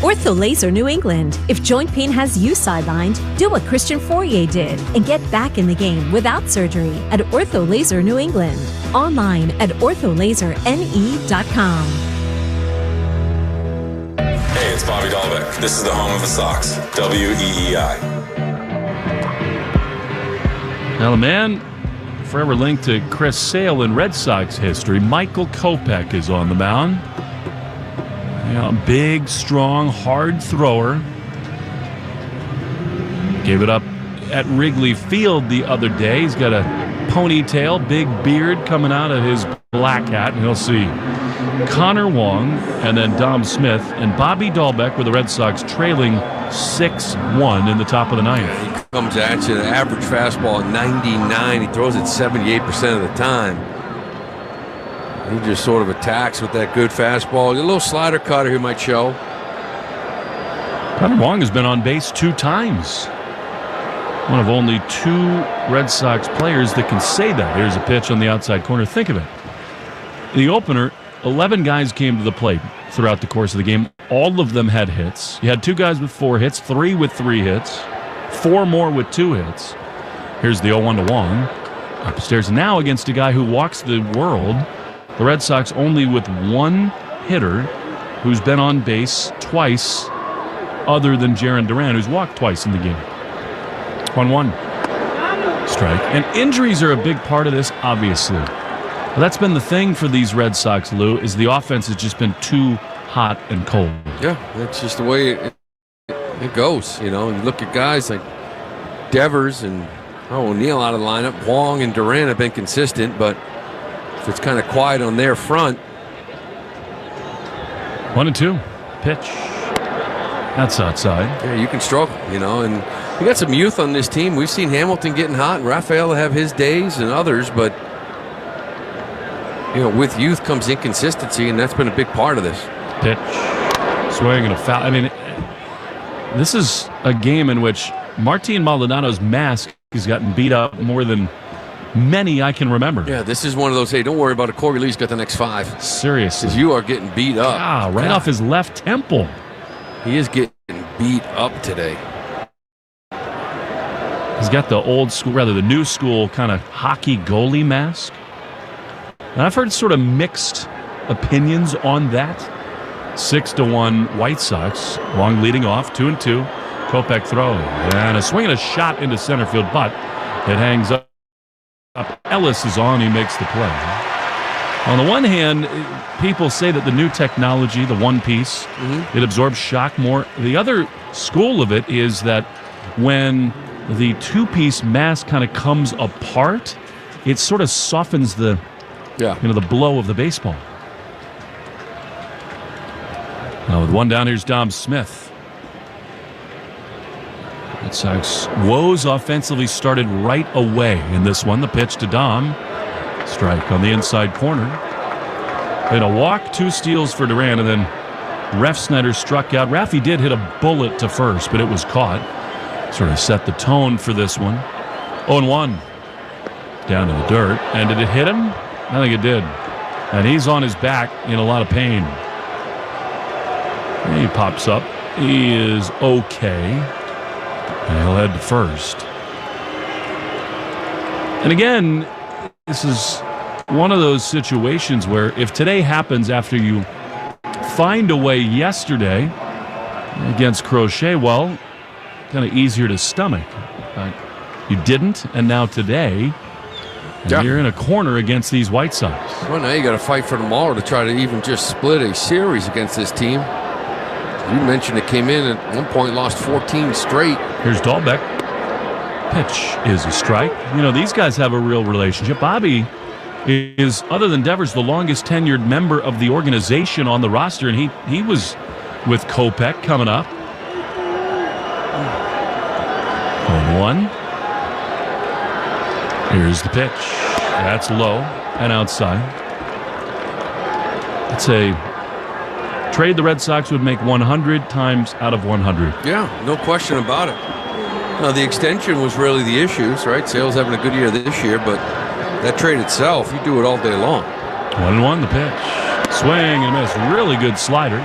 Ortho Laser New England. If joint pain has you sidelined, do what Christian Fourier did and get back in the game without surgery at Ortho Laser New England. Online at ortholaserne.com. Hey, it's Bobby Dahlbeck. This is the home of the Sox, WEEI. Now the man forever linked to Chris Sale in Red Sox history, Michael Kopech, is on the mound. Big, strong, hard thrower. Gave it up at Wrigley Field the other day. He's got a ponytail, big beard coming out of his black hat, and he'll see Connor Wong and then Dom Smith and Bobby Dahlbeck with the Red Sox trailing 6-1 in the top of the ninth. Yeah, he comes at you, the average fastball at 99. He throws it 78% of the time. He just sort of attacks with that good fastball. A little slider cutter he might show. Connor Wong has been on base 2 times. One of only 2 Red Sox players that can say that. Here's a pitch on the outside corner. Think of it. The opener, 11 guys came to the plate throughout the course of the game. All of them had hits. You had 2 guys with 4 hits, 3 with 3 hits, 4 more with 2 hits. Here's the 0-1 to Wong. Upstairs now against a guy who walks the world. The Red Sox only with 1 hitter who's been on base twice other than Jarren Duran, who's walked twice in the game. 1-1. Strike. And injuries are a big part of this, obviously. But that's been the thing for these Red Sox, Lou, is the offense has just been too hot and cold. Yeah, that's just the way it goes. You look at guys like Devers and O'Neill out of the lineup. Wong and Duran have been consistent, but if it's kind of quiet on their front. 1-2. Pitch. That's outside. Yeah, you can struggle, and we got some youth on this team. We've seen Hamilton getting hot, and Rafael have his days and others, but with youth comes inconsistency, and that's been a big part of this. Pitch. Swing and a foul. I mean, this is a game in which Martin Maldonado's mask has gotten beat up more than many I can remember. Yeah, this is one of those, hey, don't worry about it. Corey Lee's got the next 5. Seriously. Because you are getting beat up. Right off his left temple. He is getting beat up today. He's got the old school, rather the new school kind of hockey goalie mask. And I've heard sort of mixed opinions on that. 6-1 White Sox. Long leading off, 2-2. Kopech throw. And a swing and a shot into center field, but it hangs up. Ellis is on. He makes the play. On the one hand, people say that the new technology, the one piece, it absorbs shock more. The other school of it is that when the 2-piece mask kind of comes apart, it sort of softens the the blow of the baseball. Now with 1 down, here's Dom Smith. Red Sox woes offensively started right away in this one. The pitch to Dom. Strike on the inside corner. And a walk, 2 steals for Duran, and then Refsnyder struck out. Raffy did hit a bullet to first, but it was caught. Sort of set the tone for this one. 0-1. Down in the dirt. And did it hit him? I think it did. And he's on his back in a lot of pain. And he pops up. He is okay. And he'll head to first. And again, this is one of those situations where if today happens after you find a way yesterday against Crochet, well, kind of easier to stomach. But you didn't, and now today, and you're in a corner against these White Sox. Well, now you got to fight for tomorrow to try to even just split a series against this team. You mentioned it came in at one point, lost 14 straight. Here's Dahlbeck. Pitch is a strike. These guys have a real relationship. Bobby is, other than Devers, the longest tenured member of the organization on the roster, and he was with Kopech coming up. 1-1. Here's the pitch. That's low and outside. It's a trade the Red Sox would make 100 times out of 100. Yeah, no question about it. No, the extension was really the issues, right? Sale's having a good year this year, but that trade itself, you do it all day long. 1-1 the pitch. Swing and a miss. Really good slider.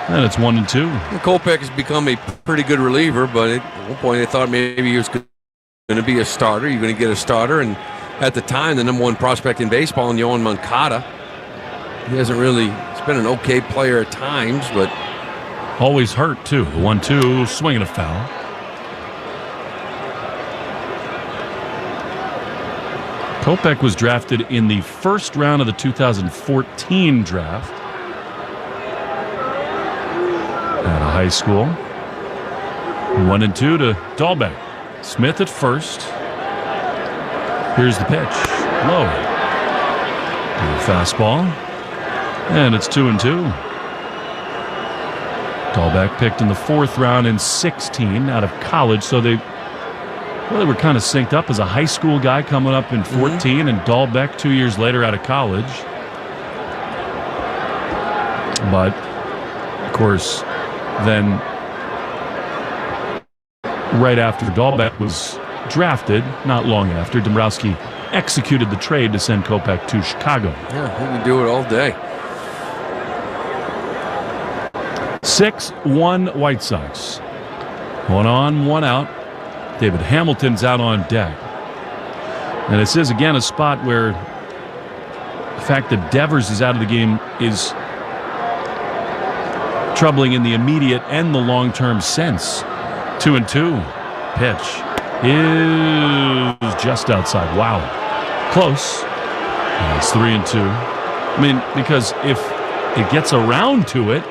And it's 1-2. Kopech has become a pretty good reliever, but at one point they thought maybe he was going to be a starter. You're going to get a starter. And at the time, the number one prospect in baseball, Yohan Moncada, he hasn't really, he's been an okay player at times, but always hurt, too. 1-2, swing and a foul. Kopech was drafted in the first round of the 2014 draft out of high school. 1-2 to Dahlbeck. Smith at first. Here's the pitch. Low. Fastball. And it's 2-2. Dahlbeck picked in the fourth round in 16 out of college, so they were kind of synced up as a high school guy coming up in 14, and Dahlbeck 2 years later out of college. But, of course, then right after Dahlbeck was drafted, not long after, Dombrowski executed the trade to send Kopech to Chicago. Yeah, he can do it all day. 6-1 White Sox. 1 on, 1 out. David Hamilton's out on deck. And this is, again, a spot where the fact that Devers is out of the game is troubling in the immediate and the long-term sense. 2-2. Pitch is just outside. Wow. Close. And it's 3-2. I mean, because if it gets around to it,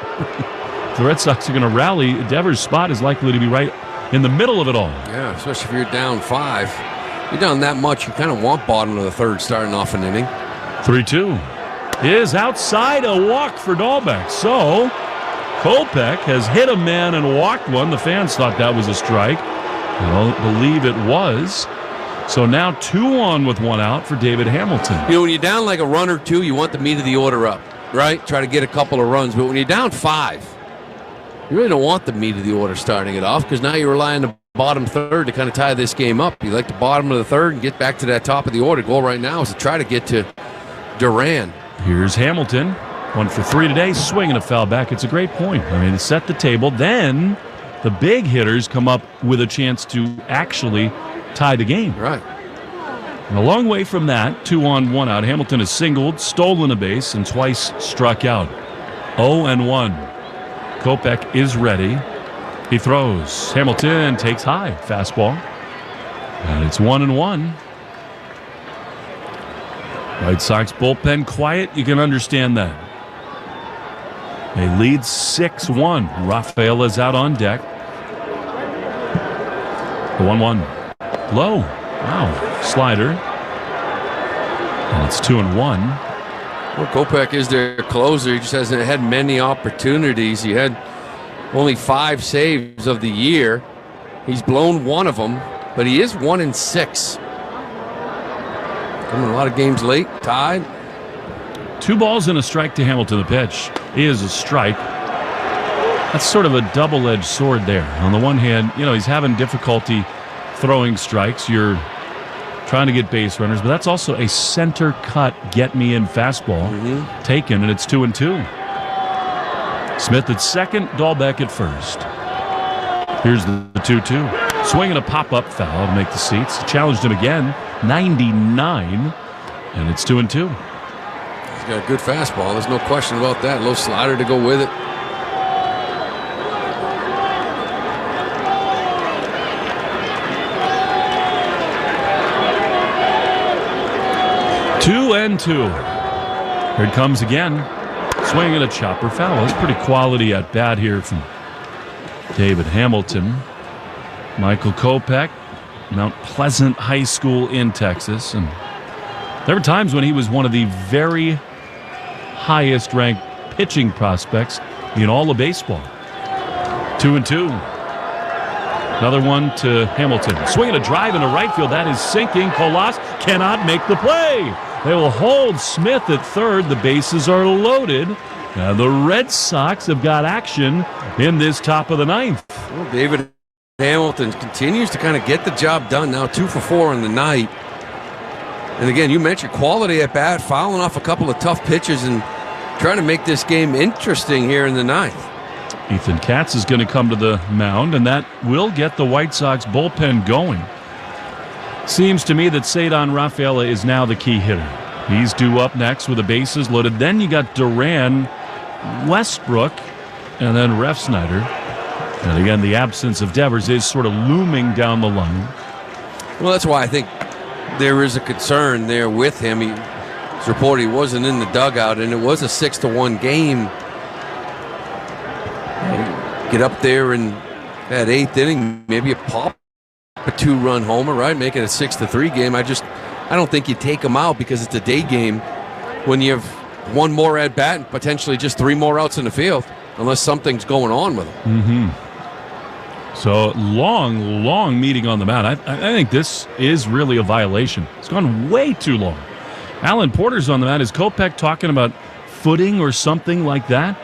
the Red Sox are going to rally. Devers' spot is likely to be right in the middle of it all. Yeah, especially if you're down 5. You're down that much, you kind of want bottom of the third starting off an inning. 3-2 is outside, a walk for Dahlbeck. So Kopech has hit a man and walked one. The fans thought that was a strike. I don't believe it was. So now 2 on with 1 out for David Hamilton. You know, when you're down like a run or 2, you want the meat of the order up, right? Try to get a couple of runs. But when you're down 5, you really don't want the meat of the order starting it off, because now you rely on the bottom third to kind of tie this game up. You like the bottom of the third and get back to that top of the order. Goal right now is to try to get to Duran. Here's Hamilton. 1 for 3 today. Swinging a foul back. It's a great point. I mean, set the table. Then the big hitters come up with a chance to actually tie the game. Right. And a long way from that, 2 on, 1 out. Hamilton has singled, stolen a base, and twice struck out. 0-1. Kopech is ready. He throws. Hamilton takes high. Fastball. And it's 1-1. White Sox bullpen quiet. You can understand that. They lead 6-1. Rafael is out on deck. The 1-1. Low. Wow. Slider. And it's 2-1. Well, Kopech is their closer. He just hasn't had many opportunities. He had only 5 saves of the year. He's blown 1 of them, but he is 1-6. Coming a lot of games late, tied. 2 balls and a strike to Hamilton. The pitch is a strike. That's sort of a double-edged sword there. On the one hand, you know, he's having difficulty throwing strikes. You're trying to get base runners, but that's also a center cut, get me in fastball taken, and it's 2-2. Smith at second, Dahlbeck at first. Here's the 2-2. Swinging a pop-up foul to make the seats. Challenged him again, 99, and it's 2-2. He's got a good fastball. There's no question about that. Low slider to go with it. Two and 2. Here it comes again. Swinging a chopper foul. That's pretty quality at bat here from David Hamilton. Michael Kopech, Mount Pleasant High School in Texas. And there were times when he was one of the very highest ranked pitching prospects in all of baseball. 2-2. Another one to Hamilton. Swinging a drive into right field. That is sinking. Colas cannot make the play. They will hold Smith at third. The bases are loaded. Now the Red Sox have got action in this top of the ninth. Well, David Hamilton continues to kind of get the job done now, 2 for 4 on the night. And again, you mentioned quality at bat, fouling off a couple of tough pitches and trying to make this game interesting here in the ninth. Ethan Katz is going to come to the mound, and that will get the White Sox bullpen going. Seems to me that Cedar Rafaela is now the key hitter. He's due up next with the bases loaded. Then you got Duran, Westbrook, and then Refsnyder. And again, the absence of Devers is sort of looming down the line. Well, that's why I think there is a concern there with him. It's reported he wasn't in the dugout, and it was a 6-1 game. Get up there in that 8th inning, maybe a 2-run homer, right? Make it a 6-3 game. I don't think you take him out because it's a day game when you have one more at bat and potentially just 3 more outs in the field, unless something's going on with him. Mm-hmm. So long meeting on the mound. I think this is really a violation. It's gone way too long. Alan Porter's on the mound. Is Kopech talking about footing or something like that?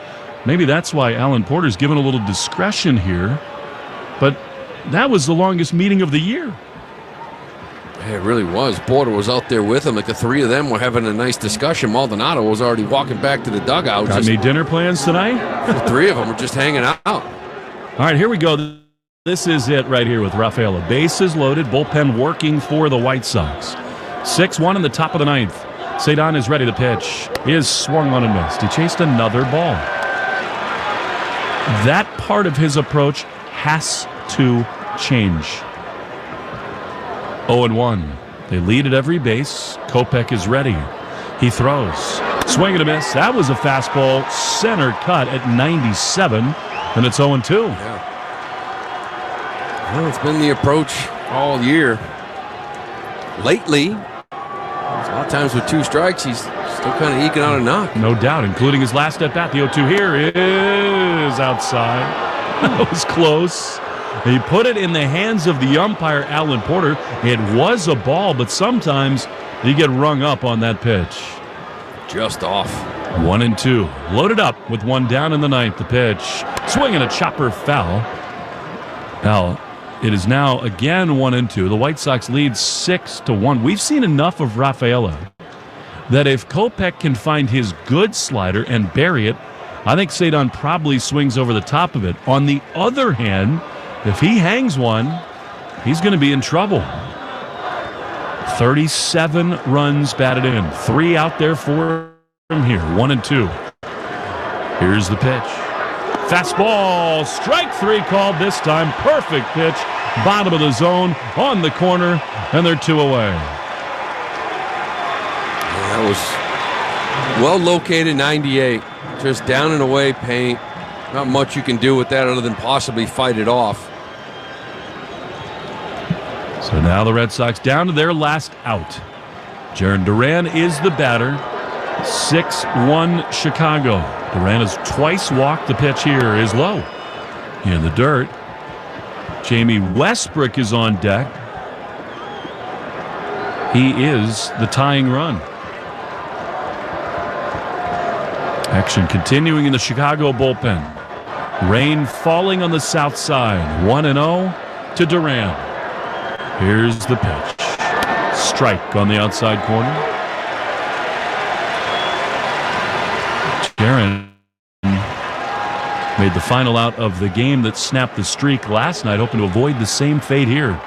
Maybe that's why Alan Porter's given a little discretion here. But that was the longest meeting of the year. Yeah, it really was. Porter was out there with him. Like the 3 of them were having a nice discussion. Maldonado was already walking back to the dugout. Got any dinner plans tonight? The 3 of them were just hanging out. All right, here we go. This is it right here with Rafaela. Bases loaded, bullpen working for the White Sox. 6-1 in the top of the 9th. Cedar is ready to pitch. He is swung on and missed. He chased another ball. That part of his approach has to change. 0-1. They lead at every base. Kopech is ready. He throws. Swing and a miss. That was a fastball. Center cut at 97. And it's 0-2. Yeah. Well, it's been the approach all year. Lately, a lot of times with 2 strikes, he's still kind of eking out a knock. No doubt, including his last at bat. The 0-2 here is outside. That was close. He put it in the hands of the umpire, Alan Porter. It was a ball, but sometimes you get rung up on that pitch. Just off. 1-2. Loaded up with 1 down in the 9th. The pitch. Swinging a chopper foul. Now, it is now again 1-2. The White Sox lead 6-1. We've seen enough of Rafaela that if Kopech can find his good slider and bury it, I think Cedar probably swings over the top of it. On the other hand, if he hangs one, he's going to be in trouble. 37 runs batted in. 3 out there for him here. 1-2. Here's the pitch. Fastball, strike 3 called this time. Perfect pitch, bottom of the zone, on the corner, and they're 2 away. That was well located, 98. Just down and away paint. Not much you can do with that other than possibly fight it off. So now the Red Sox down to their last out. Jarren Duran is the batter. 6-1 Chicago. Duran has twice walked. The pitch here is low. In the dirt. Jamie Westbrook is on deck. He is the tying run. Action continuing in the Chicago bullpen. Rain falling on the south side. 1-0 to Duran. Here's the pitch. Strike on the outside corner. Jarren made the final out of the game that snapped the streak last night, hoping to avoid the same fate here.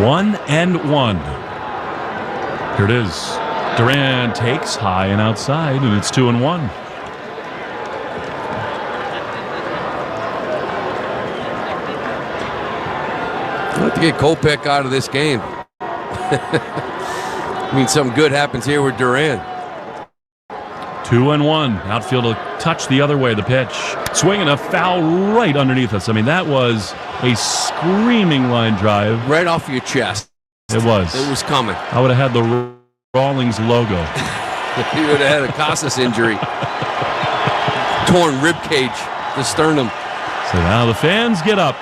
1-1. Here it is. Duran takes high and outside, and it's 2-1. I'd like to get Kopech out of this game. I mean, something good happens here with Duran. 2-1. Outfield will touch the other way. The pitch. Swinging a foul right underneath us. I mean, that was a screaming line drive. Right off your chest. It was. It was coming. I would have had the Rawlings logo. He would have had a Casas injury. Torn rib cage, the sternum. So now the fans get up.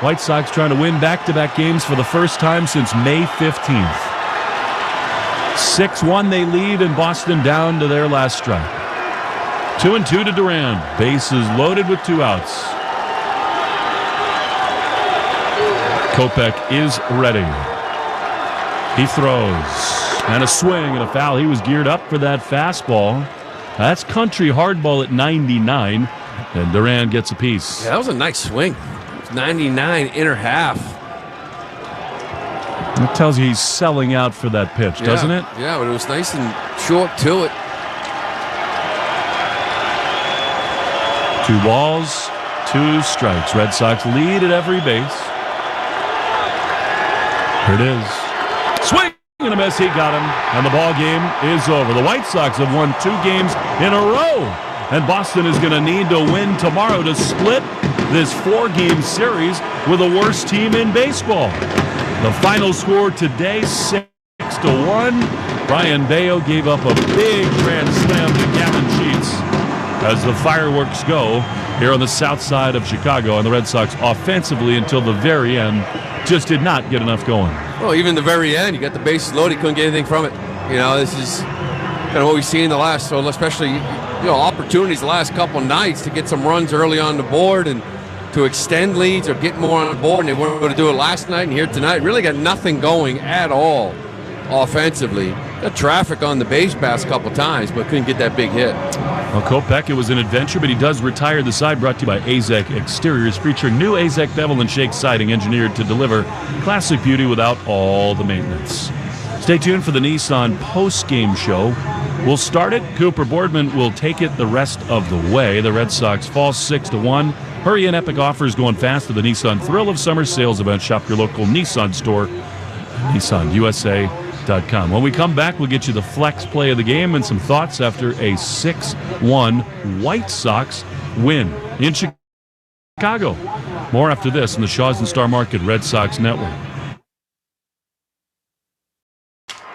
White Sox trying to win back-to-back games for the first time since May 15th. 6-1 they lead, and Boston down to their last strike. 2-2 to Duran. Bases loaded with 2 outs. Kopech is ready. He throws. And a swing and a foul. He was geared up for that fastball. That's country hardball at 99. And Duran gets a piece. Yeah, that was a nice swing. 99 inner half. It tells you he's selling out for that pitch, doesn't it? Yeah, but it was nice and short to it. 2 balls, 2 strikes. Red Sox lead at every base. Here it is. Swing and a miss. He got him. And the ball game is over. The White Sox have won 2 games in a row. And Boston is going to need to win tomorrow to split this 4-game series with the worst team in baseball. The final score today, 6-1. Brayan Bello gave up a big grand slam to Gavin Sheets as the fireworks go here on the south side of Chicago. And the Red Sox offensively until the very end just did not get enough going. Well, even the very end, you got the bases loaded, couldn't get anything from it. You know, this is kind of what we've seen in the last, so especially, opportunities the last couple nights to get some runs early on the board and to extend leads or get more on the board, and they weren't able to do it last night and here tonight. Really got nothing going at all offensively. Got traffic on the base pass a couple times, but couldn't get that big hit. Well, Kopech, it was an adventure, but he does retire the side, brought to you by Azek Exteriors, featuring new Azek bevel and shake siding engineered to deliver classic beauty without all the maintenance. Stay tuned for the Nissan post-game show. We'll start it. Cooper Boardman will take it the rest of the way. The Red Sox fall 6-1. Hurry in, epic offers going fast to the Nissan Thrill of Summer sales event. Shop your local Nissan store, nissanusa.com. When we come back, we'll get you the flex play of the game and some thoughts after a 6-1 White Sox win in Chicago. More after this on the Shaws and Star Market Red Sox Network.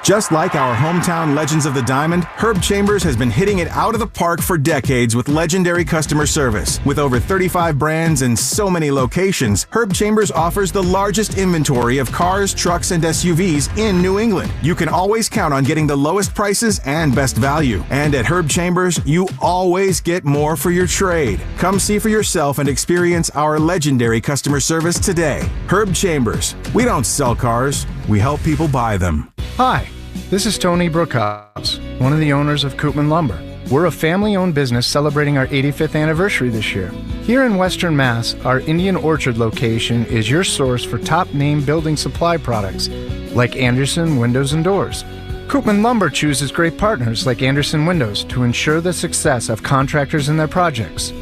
Just like our hometown legends of the Diamond, Herb Chambers has been hitting it out of the park for decades with legendary customer service. With over 35 brands and so many locations, Herb Chambers offers the largest inventory of cars, trucks, and SUVs in New England. You can always count on getting the lowest prices and best value. And at Herb Chambers, you always get more for your trade. Come see for yourself and experience our legendary customer service today. Herb Chambers. We don't sell cars, we help people buy them. Hi, this is Tony Brookhouse, one of the owners of Koopman Lumber. We're a family-owned business celebrating our 85th anniversary this year. Here in Western Mass, our Indian Orchard location is your source for top-name building supply products like Anderson Windows and Doors. Koopman Lumber chooses great partners like Anderson Windows to ensure the success of contractors and their projects.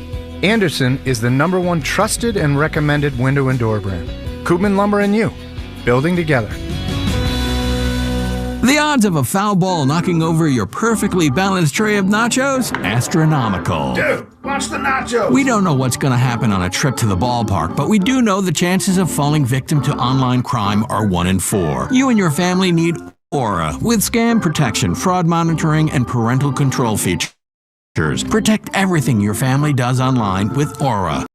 Anderson is the #1 trusted and recommended window and door brand. Koopman Lumber and you, building together. The odds of a foul ball knocking over your perfectly balanced tray of nachos? Astronomical. Dude, watch the nachos! We don't know what's going to happen on a trip to the ballpark, but we do know the chances of falling victim to online crime are 1 in 4. You and your family need Aura, with scam protection, fraud monitoring, and parental control features. Protect everything your family does online with Aura.